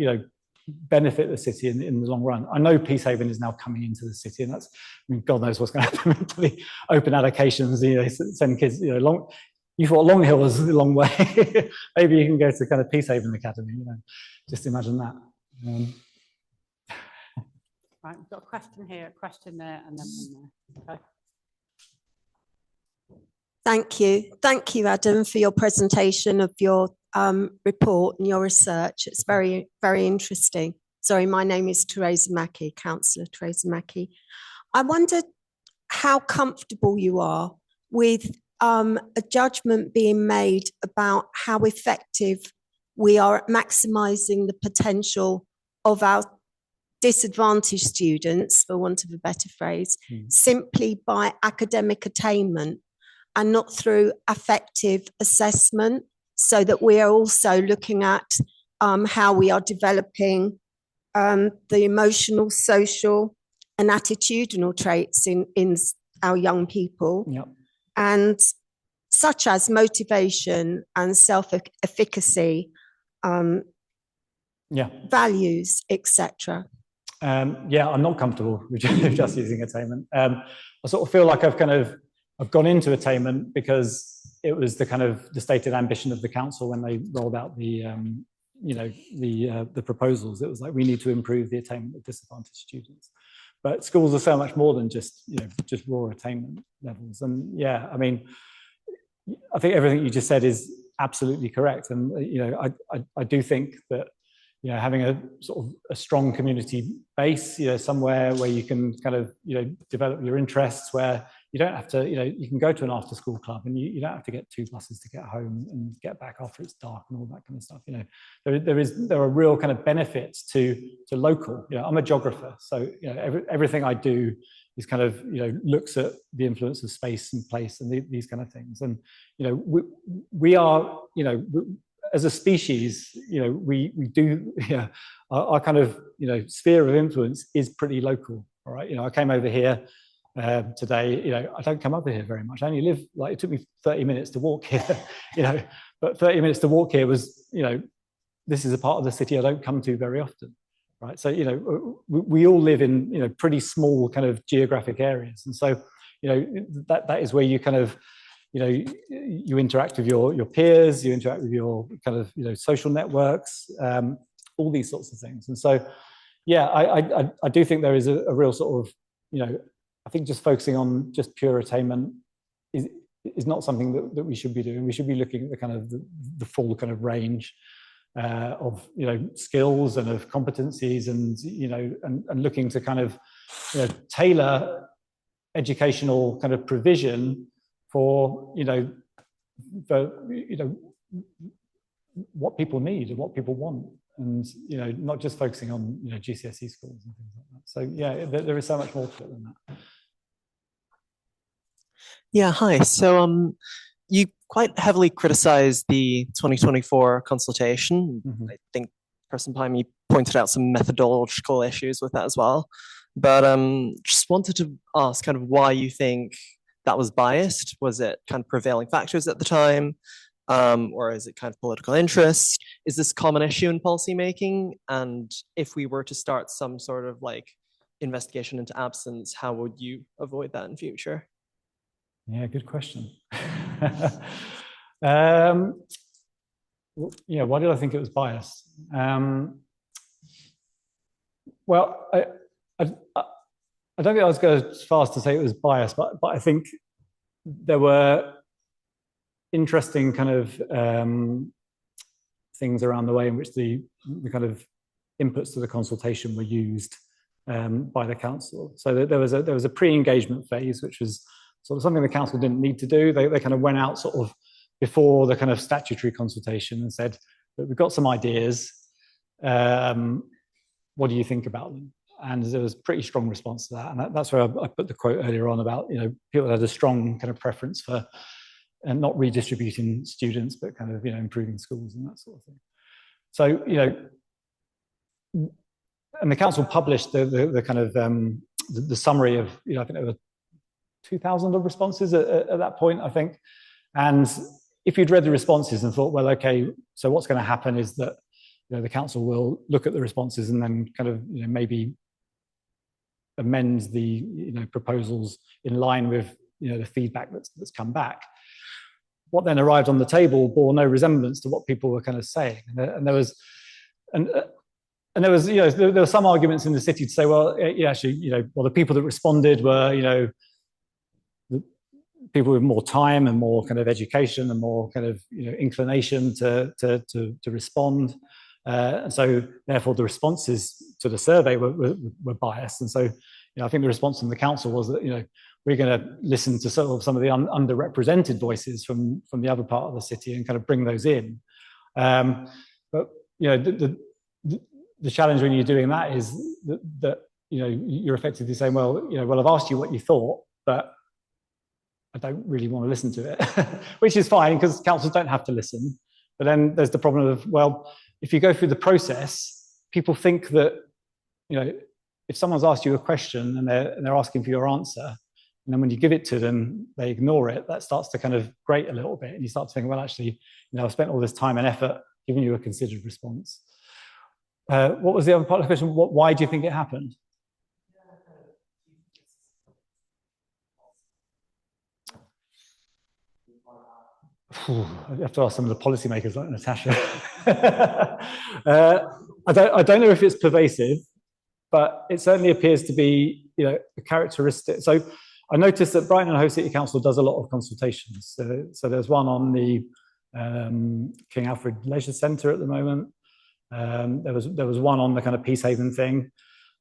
benefit the city in the long run. I know Peacehaven is now coming into the city, and God knows what's going to happen to the open allocations. Send kids, you thought Long Hill was a long way. Maybe you can go to kind of Peacehaven Academy. Just imagine that. Right, we've got a question here, a question there, and then one there. Okay. Thank you, Adam, for your presentation of your report and your research. It's very, very interesting. Sorry, my name is Teresa Mackey, Councillor Teresa Mackey. I wondered how comfortable you are with a judgment being made about how effective we are at maximising the potential of our disadvantaged students, for want of a better phrase, simply by academic attainment and not through affective assessment, so that we are also looking at how we are developing the emotional, social and attitudinal traits in our young people. Yep. And such as motivation and self-efficacy, values, etc. I'm not comfortable with just using attainment. I sort of feel like I've gone into attainment because it was the stated ambition of the council when they rolled out the proposals. It was like, we need to improve the attainment of disadvantaged students. But schools are so much more than just raw attainment levels. And I think everything you just said is absolutely correct. And, I do think that, having a sort of a strong community base, somewhere where you can kind of, develop your interests, where you don't have to, you can go to an after school club and you don't have to get 2 buses to get home and get back after it's dark and all that kind of stuff. There are real kind of benefits to local. I'm a geographer, so everything I do is kind of looks at the influence of space and place and these kind of things. And we are as a species, we do, our kind of sphere of influence is pretty local. All right, I came over here today. I don't come over here very much. I only live, it took me 30 minutes to walk here. But 30 minutes to walk here was, this is a part of the city I don't come to very often. Right, so we all live in pretty small kind of geographic areas, and so that is where you kind of you interact with your peers, you interact with your kind of social networks, all these sorts of things. And so I do think there is a real sort of I think just focusing on just pure attainment is not something that we should be doing. We should be looking at the kind of the full kind of range of skills and of competencies, and and looking to kind of tailor educational kind of provision for what people need and what people want, and not just focusing on GCSE schools and things like that. So there is so much more to it than that. Yeah, hi. So you quite heavily criticized the 2024 consultation. Mm-hmm. I think Person behind me pointed out some methodological issues with that as well. But just wanted to ask kind of why you think that was biased. Was it kind of prevailing factors at the time? Or is it kind of political interest? Is this a common issue in policymaking? And if we were to start some sort of investigation into absence, how would you avoid that in future? Yeah, good question. Why did I think it was biased? Well, I don't think I was going as far as to say it was biased, but I think there were interesting kind of things around the way in which the kind of inputs to the consultation were used by the council. So there was a pre-engagement phase, which was sort of something the council didn't need to do. They kind of went out sort of before the kind of statutory consultation and said, we've got some ideas. What do you think about them? And there was a pretty strong response to that. And that's where I put the quote earlier on about, people had a strong kind of preference for not redistributing students, but kind of, improving schools and that sort of thing. So, and the council published the kind of the summary of, I think there were 2,000 of responses at that point, I think. And if you'd read the responses and thought, well, okay, so what's going to happen is that the council will look at the responses and then kind of maybe amend the proposals in line with the feedback that's come back. What then arrived on the table bore no resemblance to what people were kind of saying, and there was there were some arguments in the city to say, well, actually, well, the people that responded were people with more time and more kind of education and more kind of inclination to respond, and so therefore the responses to the survey were biased. And so I think the response from the council was that we're going to listen to sort of some of the underrepresented voices from the other part of the city and kind of bring those in. But the challenge when you're doing that is that you're effectively saying, well, I've asked you what you thought, but I don't really want to listen to it, which is fine because councils don't have to listen. But then there's the problem of, well, if you go through the process, people think that, if someone's asked you a question and they're asking for your answer, and then when you give it to them, they ignore it, that starts to kind of grate a little bit. And you start to think, well, actually, I've spent all this time and effort giving you a considered response. What was the other part of the question? Why do you think it happened? I have to ask some of the policymakers like Natasha. I don't know if it's pervasive, but it certainly appears to be a characteristic. So I noticed that Brighton and Hove City Council does a lot of consultations. So there's one on the King Alfred Leisure Centre at the moment. There was one on the kind of Peacehaven thing.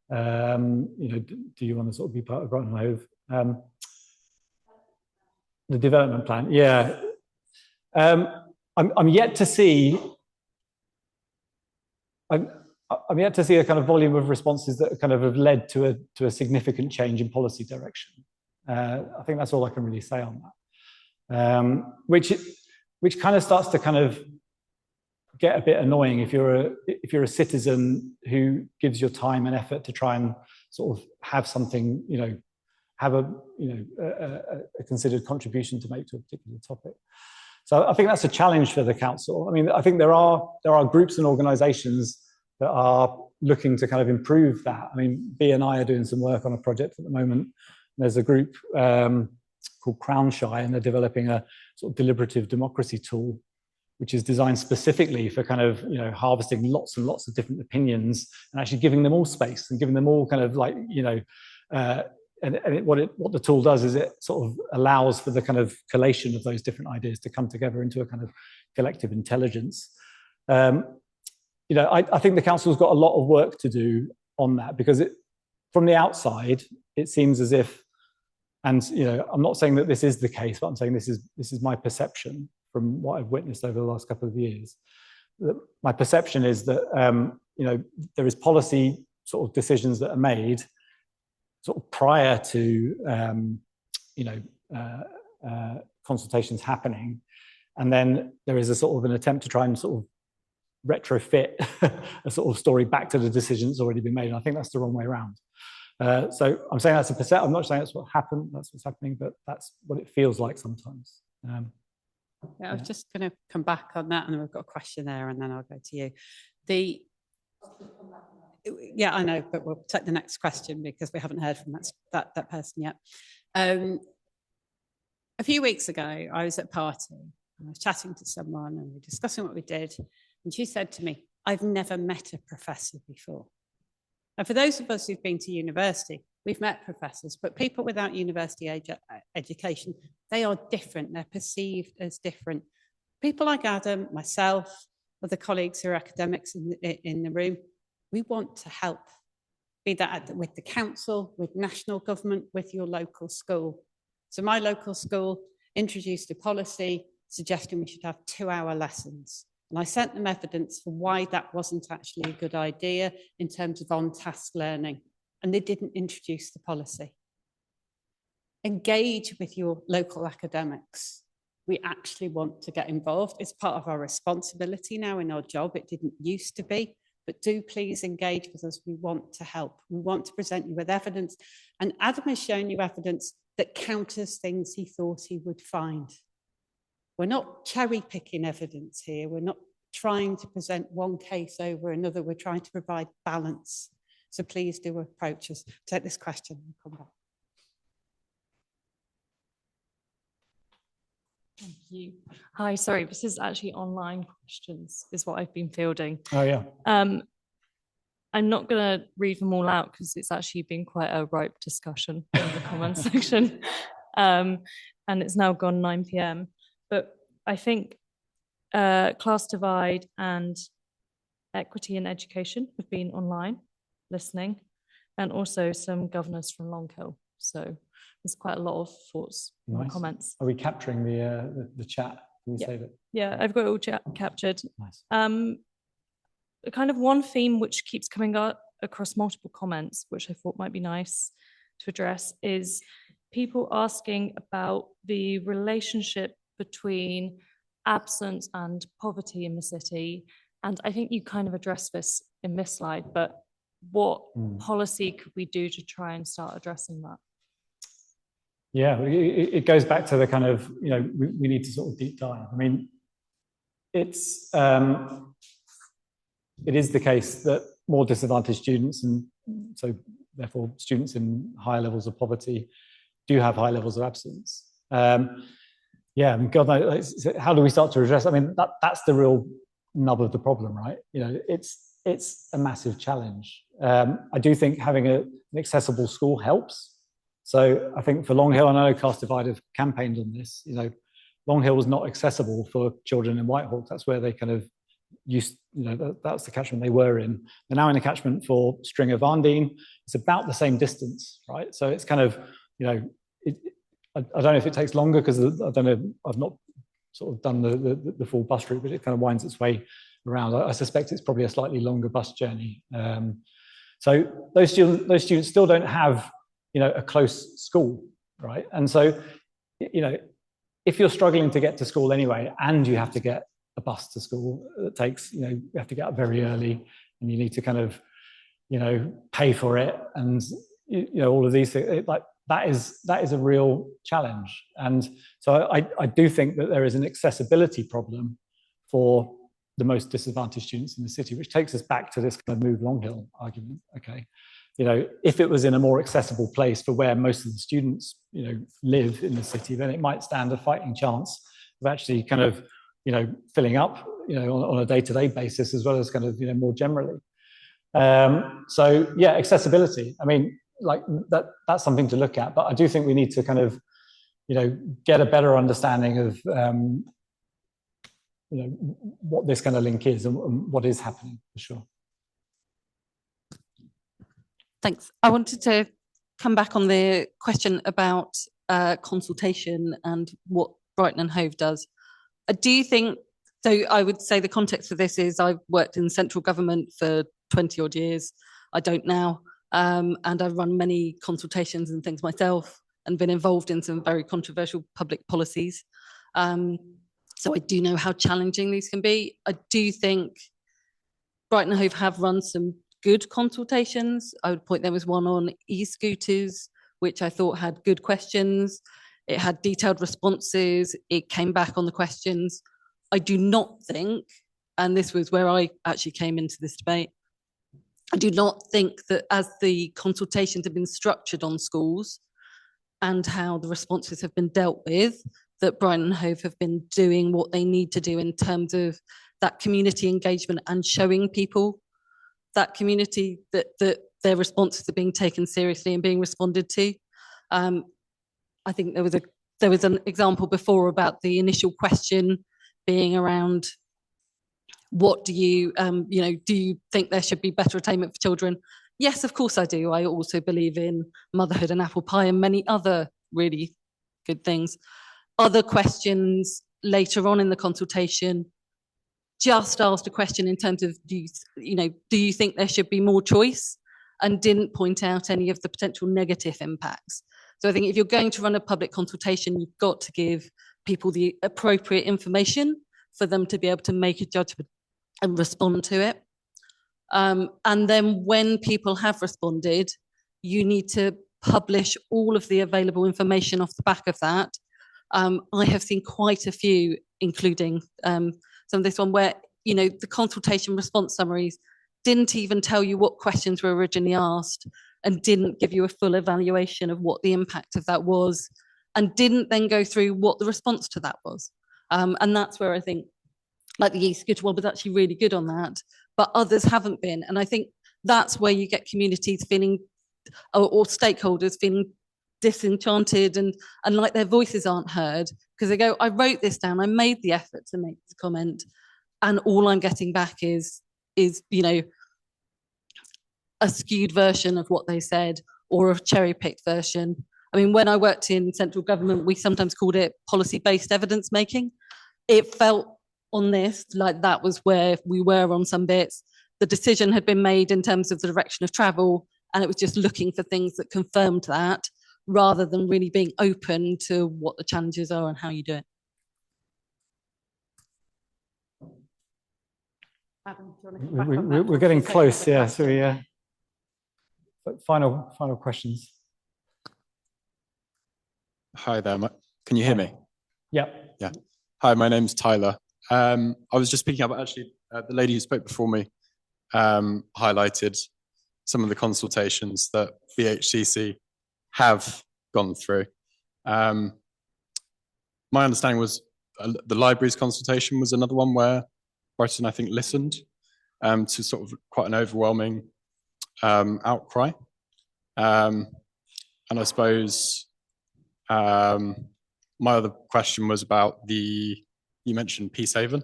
Do you want to sort of be part of Brighton and Hove? The development plan, yeah. I'm yet to see. I'm yet to see a kind of volume of responses that kind of have led to a significant change in policy direction. I think that's all I can really say on that. Which kind of starts to kind of get a bit annoying if you're a citizen who gives your time and effort to try and sort of have something, have a considered contribution to make to a particular topic. So I think that's a challenge for the council. I mean, I think there are groups and organisations that are looking to kind of improve that. I mean, BNI are doing some work on a project at the moment. There's a group called Crownshy, and they're developing a sort of deliberative democracy tool, which is designed specifically for kind of, harvesting lots and lots of different opinions and actually giving them all space and giving them all kind of like, what the tool does is it sort of allows for the kind of collation of those different ideas to come together into a kind of collective intelligence. I think the council's got a lot of work to do on that, because from the outside, it seems as if, and I'm not saying that this is the case, but I'm saying this is my perception from what I've witnessed over the last couple of years. My perception is that there is policy sort of decisions that are made sort of prior to consultations happening, and then there is a sort of an attempt to try and sort of retrofit a sort of story back to the decision that's already been made, and I think that's the wrong way around. So I'm saying that's a percent. I'm not saying that's what happened. That's what's happening, but that's what it feels like sometimes. I was just going to come back on that, and then we've got a question there, and then I'll go to you. Yeah, I know, but we'll take the next question because we haven't heard from that person yet. A few weeks ago, I was at a party, and I was chatting to someone, and we were discussing what we did, and she said to me, "I've never met a professor before." And for those of us who've been to university, we've met professors, but people without university education, they are different. They're perceived as different. People like Adam, myself, other colleagues who are academics in the room, we want to help, be that with the council, with national government, with your local school. So my local school introduced a policy suggesting we should have 2-hour lessons. And I sent them evidence for why that wasn't actually a good idea in terms of on-task learning. And they didn't introduce the policy. Engage with your local academics. We actually want to get involved. It's part of our responsibility now in our job. It didn't used to be, but do please engage with us. We want to help. We want to present you with evidence. And Adam has shown you evidence that counters things he thought he would find. We're not cherry picking evidence here. We're not trying to present one case over another. We're trying to provide balance. So please do approach us. Take this question and come back. Thank you. Hi, sorry, this is actually online questions is what I've been fielding. Oh, yeah. I'm not going to read them all out because it's actually been quite a ripe discussion in the comments section. And it's now gone 9 p.m. But I think class divide and equity in education have been online listening, and also some governors from Long Hill. So there's quite a lot of thoughts and comments. Are we capturing the chat? Can you save it? Yeah, I've got it all captured. Nice. Kind of one theme which keeps coming up across multiple comments, which I thought might be nice to address, is people asking about the relationship between absence and poverty in the city. And I think you kind of addressed this in this slide, but what policy could we do to try and start addressing that? Yeah, it goes back to the kind of, we need to sort of deep dive. I mean, it is the case that more disadvantaged students, and so therefore students in higher levels of poverty, do have high levels of absence. Yeah, I mean, God knows, how do we start to address? I mean, that's the real nub of the problem, right? It's a massive challenge. I do think having an accessible school helps. So I think for Long Hill, I know Cast Divide have campaigned on this. Long Hill was not accessible for children in Whitehawk. That's where they kind of used, that's the catchment they were in. They're now in a catchment for Stringer Varndine. It's about the same distance, right? So it's kind of, I don't know if it takes longer because I don't know, I've not sort of done the full bus route, but it kind of winds its way around. I suspect it's probably a slightly longer bus journey. So those students still don't have, a close school, right? And so, if you're struggling to get to school anyway, and you have to get a bus to school, it takes, you have to get up very early, and you need to kind of, pay for it, and all of these things. That is a real challenge. And so I do think that there is an accessibility problem for the most disadvantaged students in the city, which takes us back to this kind of move Long Hill argument. Okay, if it was in a more accessible place for where most of the students, live in the city, then it might stand a fighting chance of actually kind of, filling up, on a day-to-day basis, as well as kind of, more generally. So yeah, accessibility. I mean, like that's something to look at, but I do think we need to kind of, get a better understanding of, what this kind of link is and what is happening for sure. Thanks. I wanted to come back on the question about consultation and what Brighton and Hove does. Do you think, so I would say the context for this is I've worked in central government for 20 odd years. I don't now. And I've run many consultations and things myself and been involved in some very controversial public policies. So I do know how challenging these can be. I do think Brighton and Hove have run some good consultations. I would point there was one on e-scooters, which I thought had good questions. It had detailed responses. It came back on the questions. I do not think, and this was where I actually came into this debate, I do not think that as the consultations have been structured on schools and how the responses have been dealt with, that Brighton and Hove have been doing what they need to do in terms of that community engagement and showing people that community that their responses are being taken seriously and being responded to. I think there was an example before about the initial question being around what do you think there should be better attainment for children? Yes, of course I do. I also believe in motherhood and apple pie and many other really good things. Other questions later on in the consultation just asked a question in terms of, do you think there should be more choice, and didn't point out any of the potential negative impacts. So I think if you're going to run a public consultation, you've got to give people the appropriate information for them to be able to make a judgment and respond to it. And then when people have responded, you need to publish all of the available information off the back of that. I have seen quite a few, including some of this one where, the consultation response summaries didn't even tell you what questions were originally asked and didn't give you a full evaluation of what the impact of that was, and didn't then go through what the response to that was. And that's where I think, like the e-scooter one was actually really good on that, but others haven't been. And I think that's where you get communities feeling, or stakeholders feeling disenchanted and like their voices aren't heard, because they go, I wrote this down, I made the effort to make this comment, and all I'm getting back is a skewed version of what they said, or a cherry-picked version. I mean, when I worked in central government, we sometimes called it policy-based evidence making. It felt on this like that was where we were on some bits. The decision had been made in terms of the direction of travel, and it was just looking for things that confirmed that, rather than really being open to what the challenges are and how you do it. Adam, do you want to come back on that? We're getting close, yeah. So final questions. Hi there. Can you hear me? Yeah. Yeah. Hi, my name's Tyler. I was just picking up, actually, the lady who spoke before me highlighted some of the consultations that BHCC have gone through. My understanding was the libraries consultation was another one where Brighton, I think, listened to sort of quite an overwhelming outcry. And I suppose my other question was about you mentioned Peace Haven.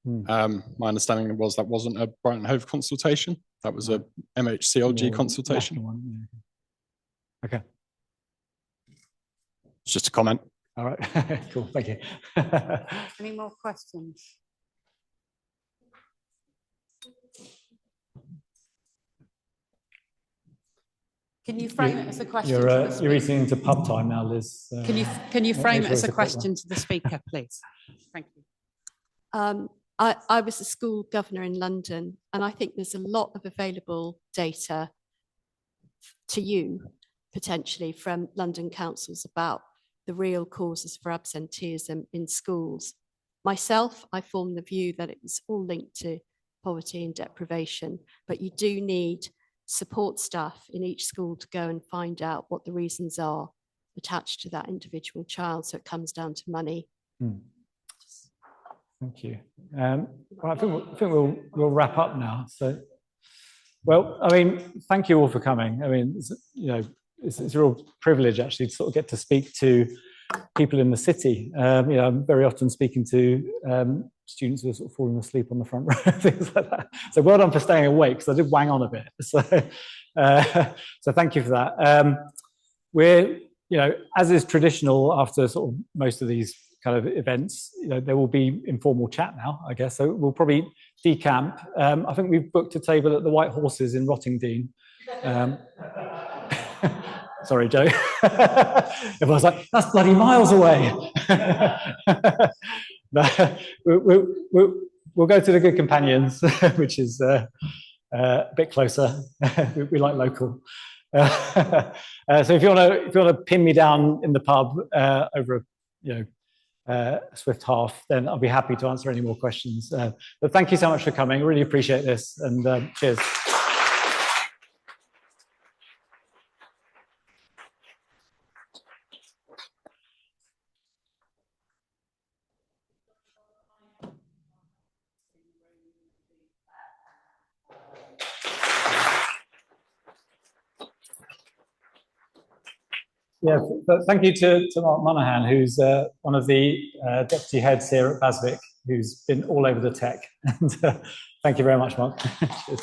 My understanding was that wasn't a Brighton and Hove consultation. That was a MHCLG consultation. Okay. It's just a comment. All right. Cool. Thank you. Any more questions? Can you frame it as a question? You're eating into pub time now, Liz. Can you frame it as a quick one. question to the speaker, please? Thank you. I was a school governor in London, and I think there's a lot of available data to you, potentially, from London councils about the real causes for absenteeism in schools. Myself, I form the view that it's all linked to poverty and deprivation, but you do need support staff in each school to go and find out what the reasons are attached to that individual child. So it comes down to money. Thank you. Well, I think we'll wrap up now. So, well, I mean, thank you all for coming. I mean, it's a real privilege actually to sort of get to speak to people in the city. I'm very often speaking to students who are sort of falling asleep on the front row, things like that. So well done for staying awake, because I did wang on a bit. So, so thank you for that. We're, as is traditional after sort of most of these kind of events, there will be informal chat now, I guess. So we'll probably decamp. I think we've booked a table at the White Horses in Rottingdean. Sorry, Joe. Everyone's like, that's bloody miles away. We'll go to the Good Companions, which is a bit closer. We like local. So if you want to pin me down in the pub over a swift half, then I'll be happy to answer any more questions. But thank you so much for coming. Really appreciate this, and cheers. Yeah, thank you to Mark Monaghan, who's one of the deputy heads here at BASVIC, who's been all over the tech. And thank you very much, Mark. Cheers.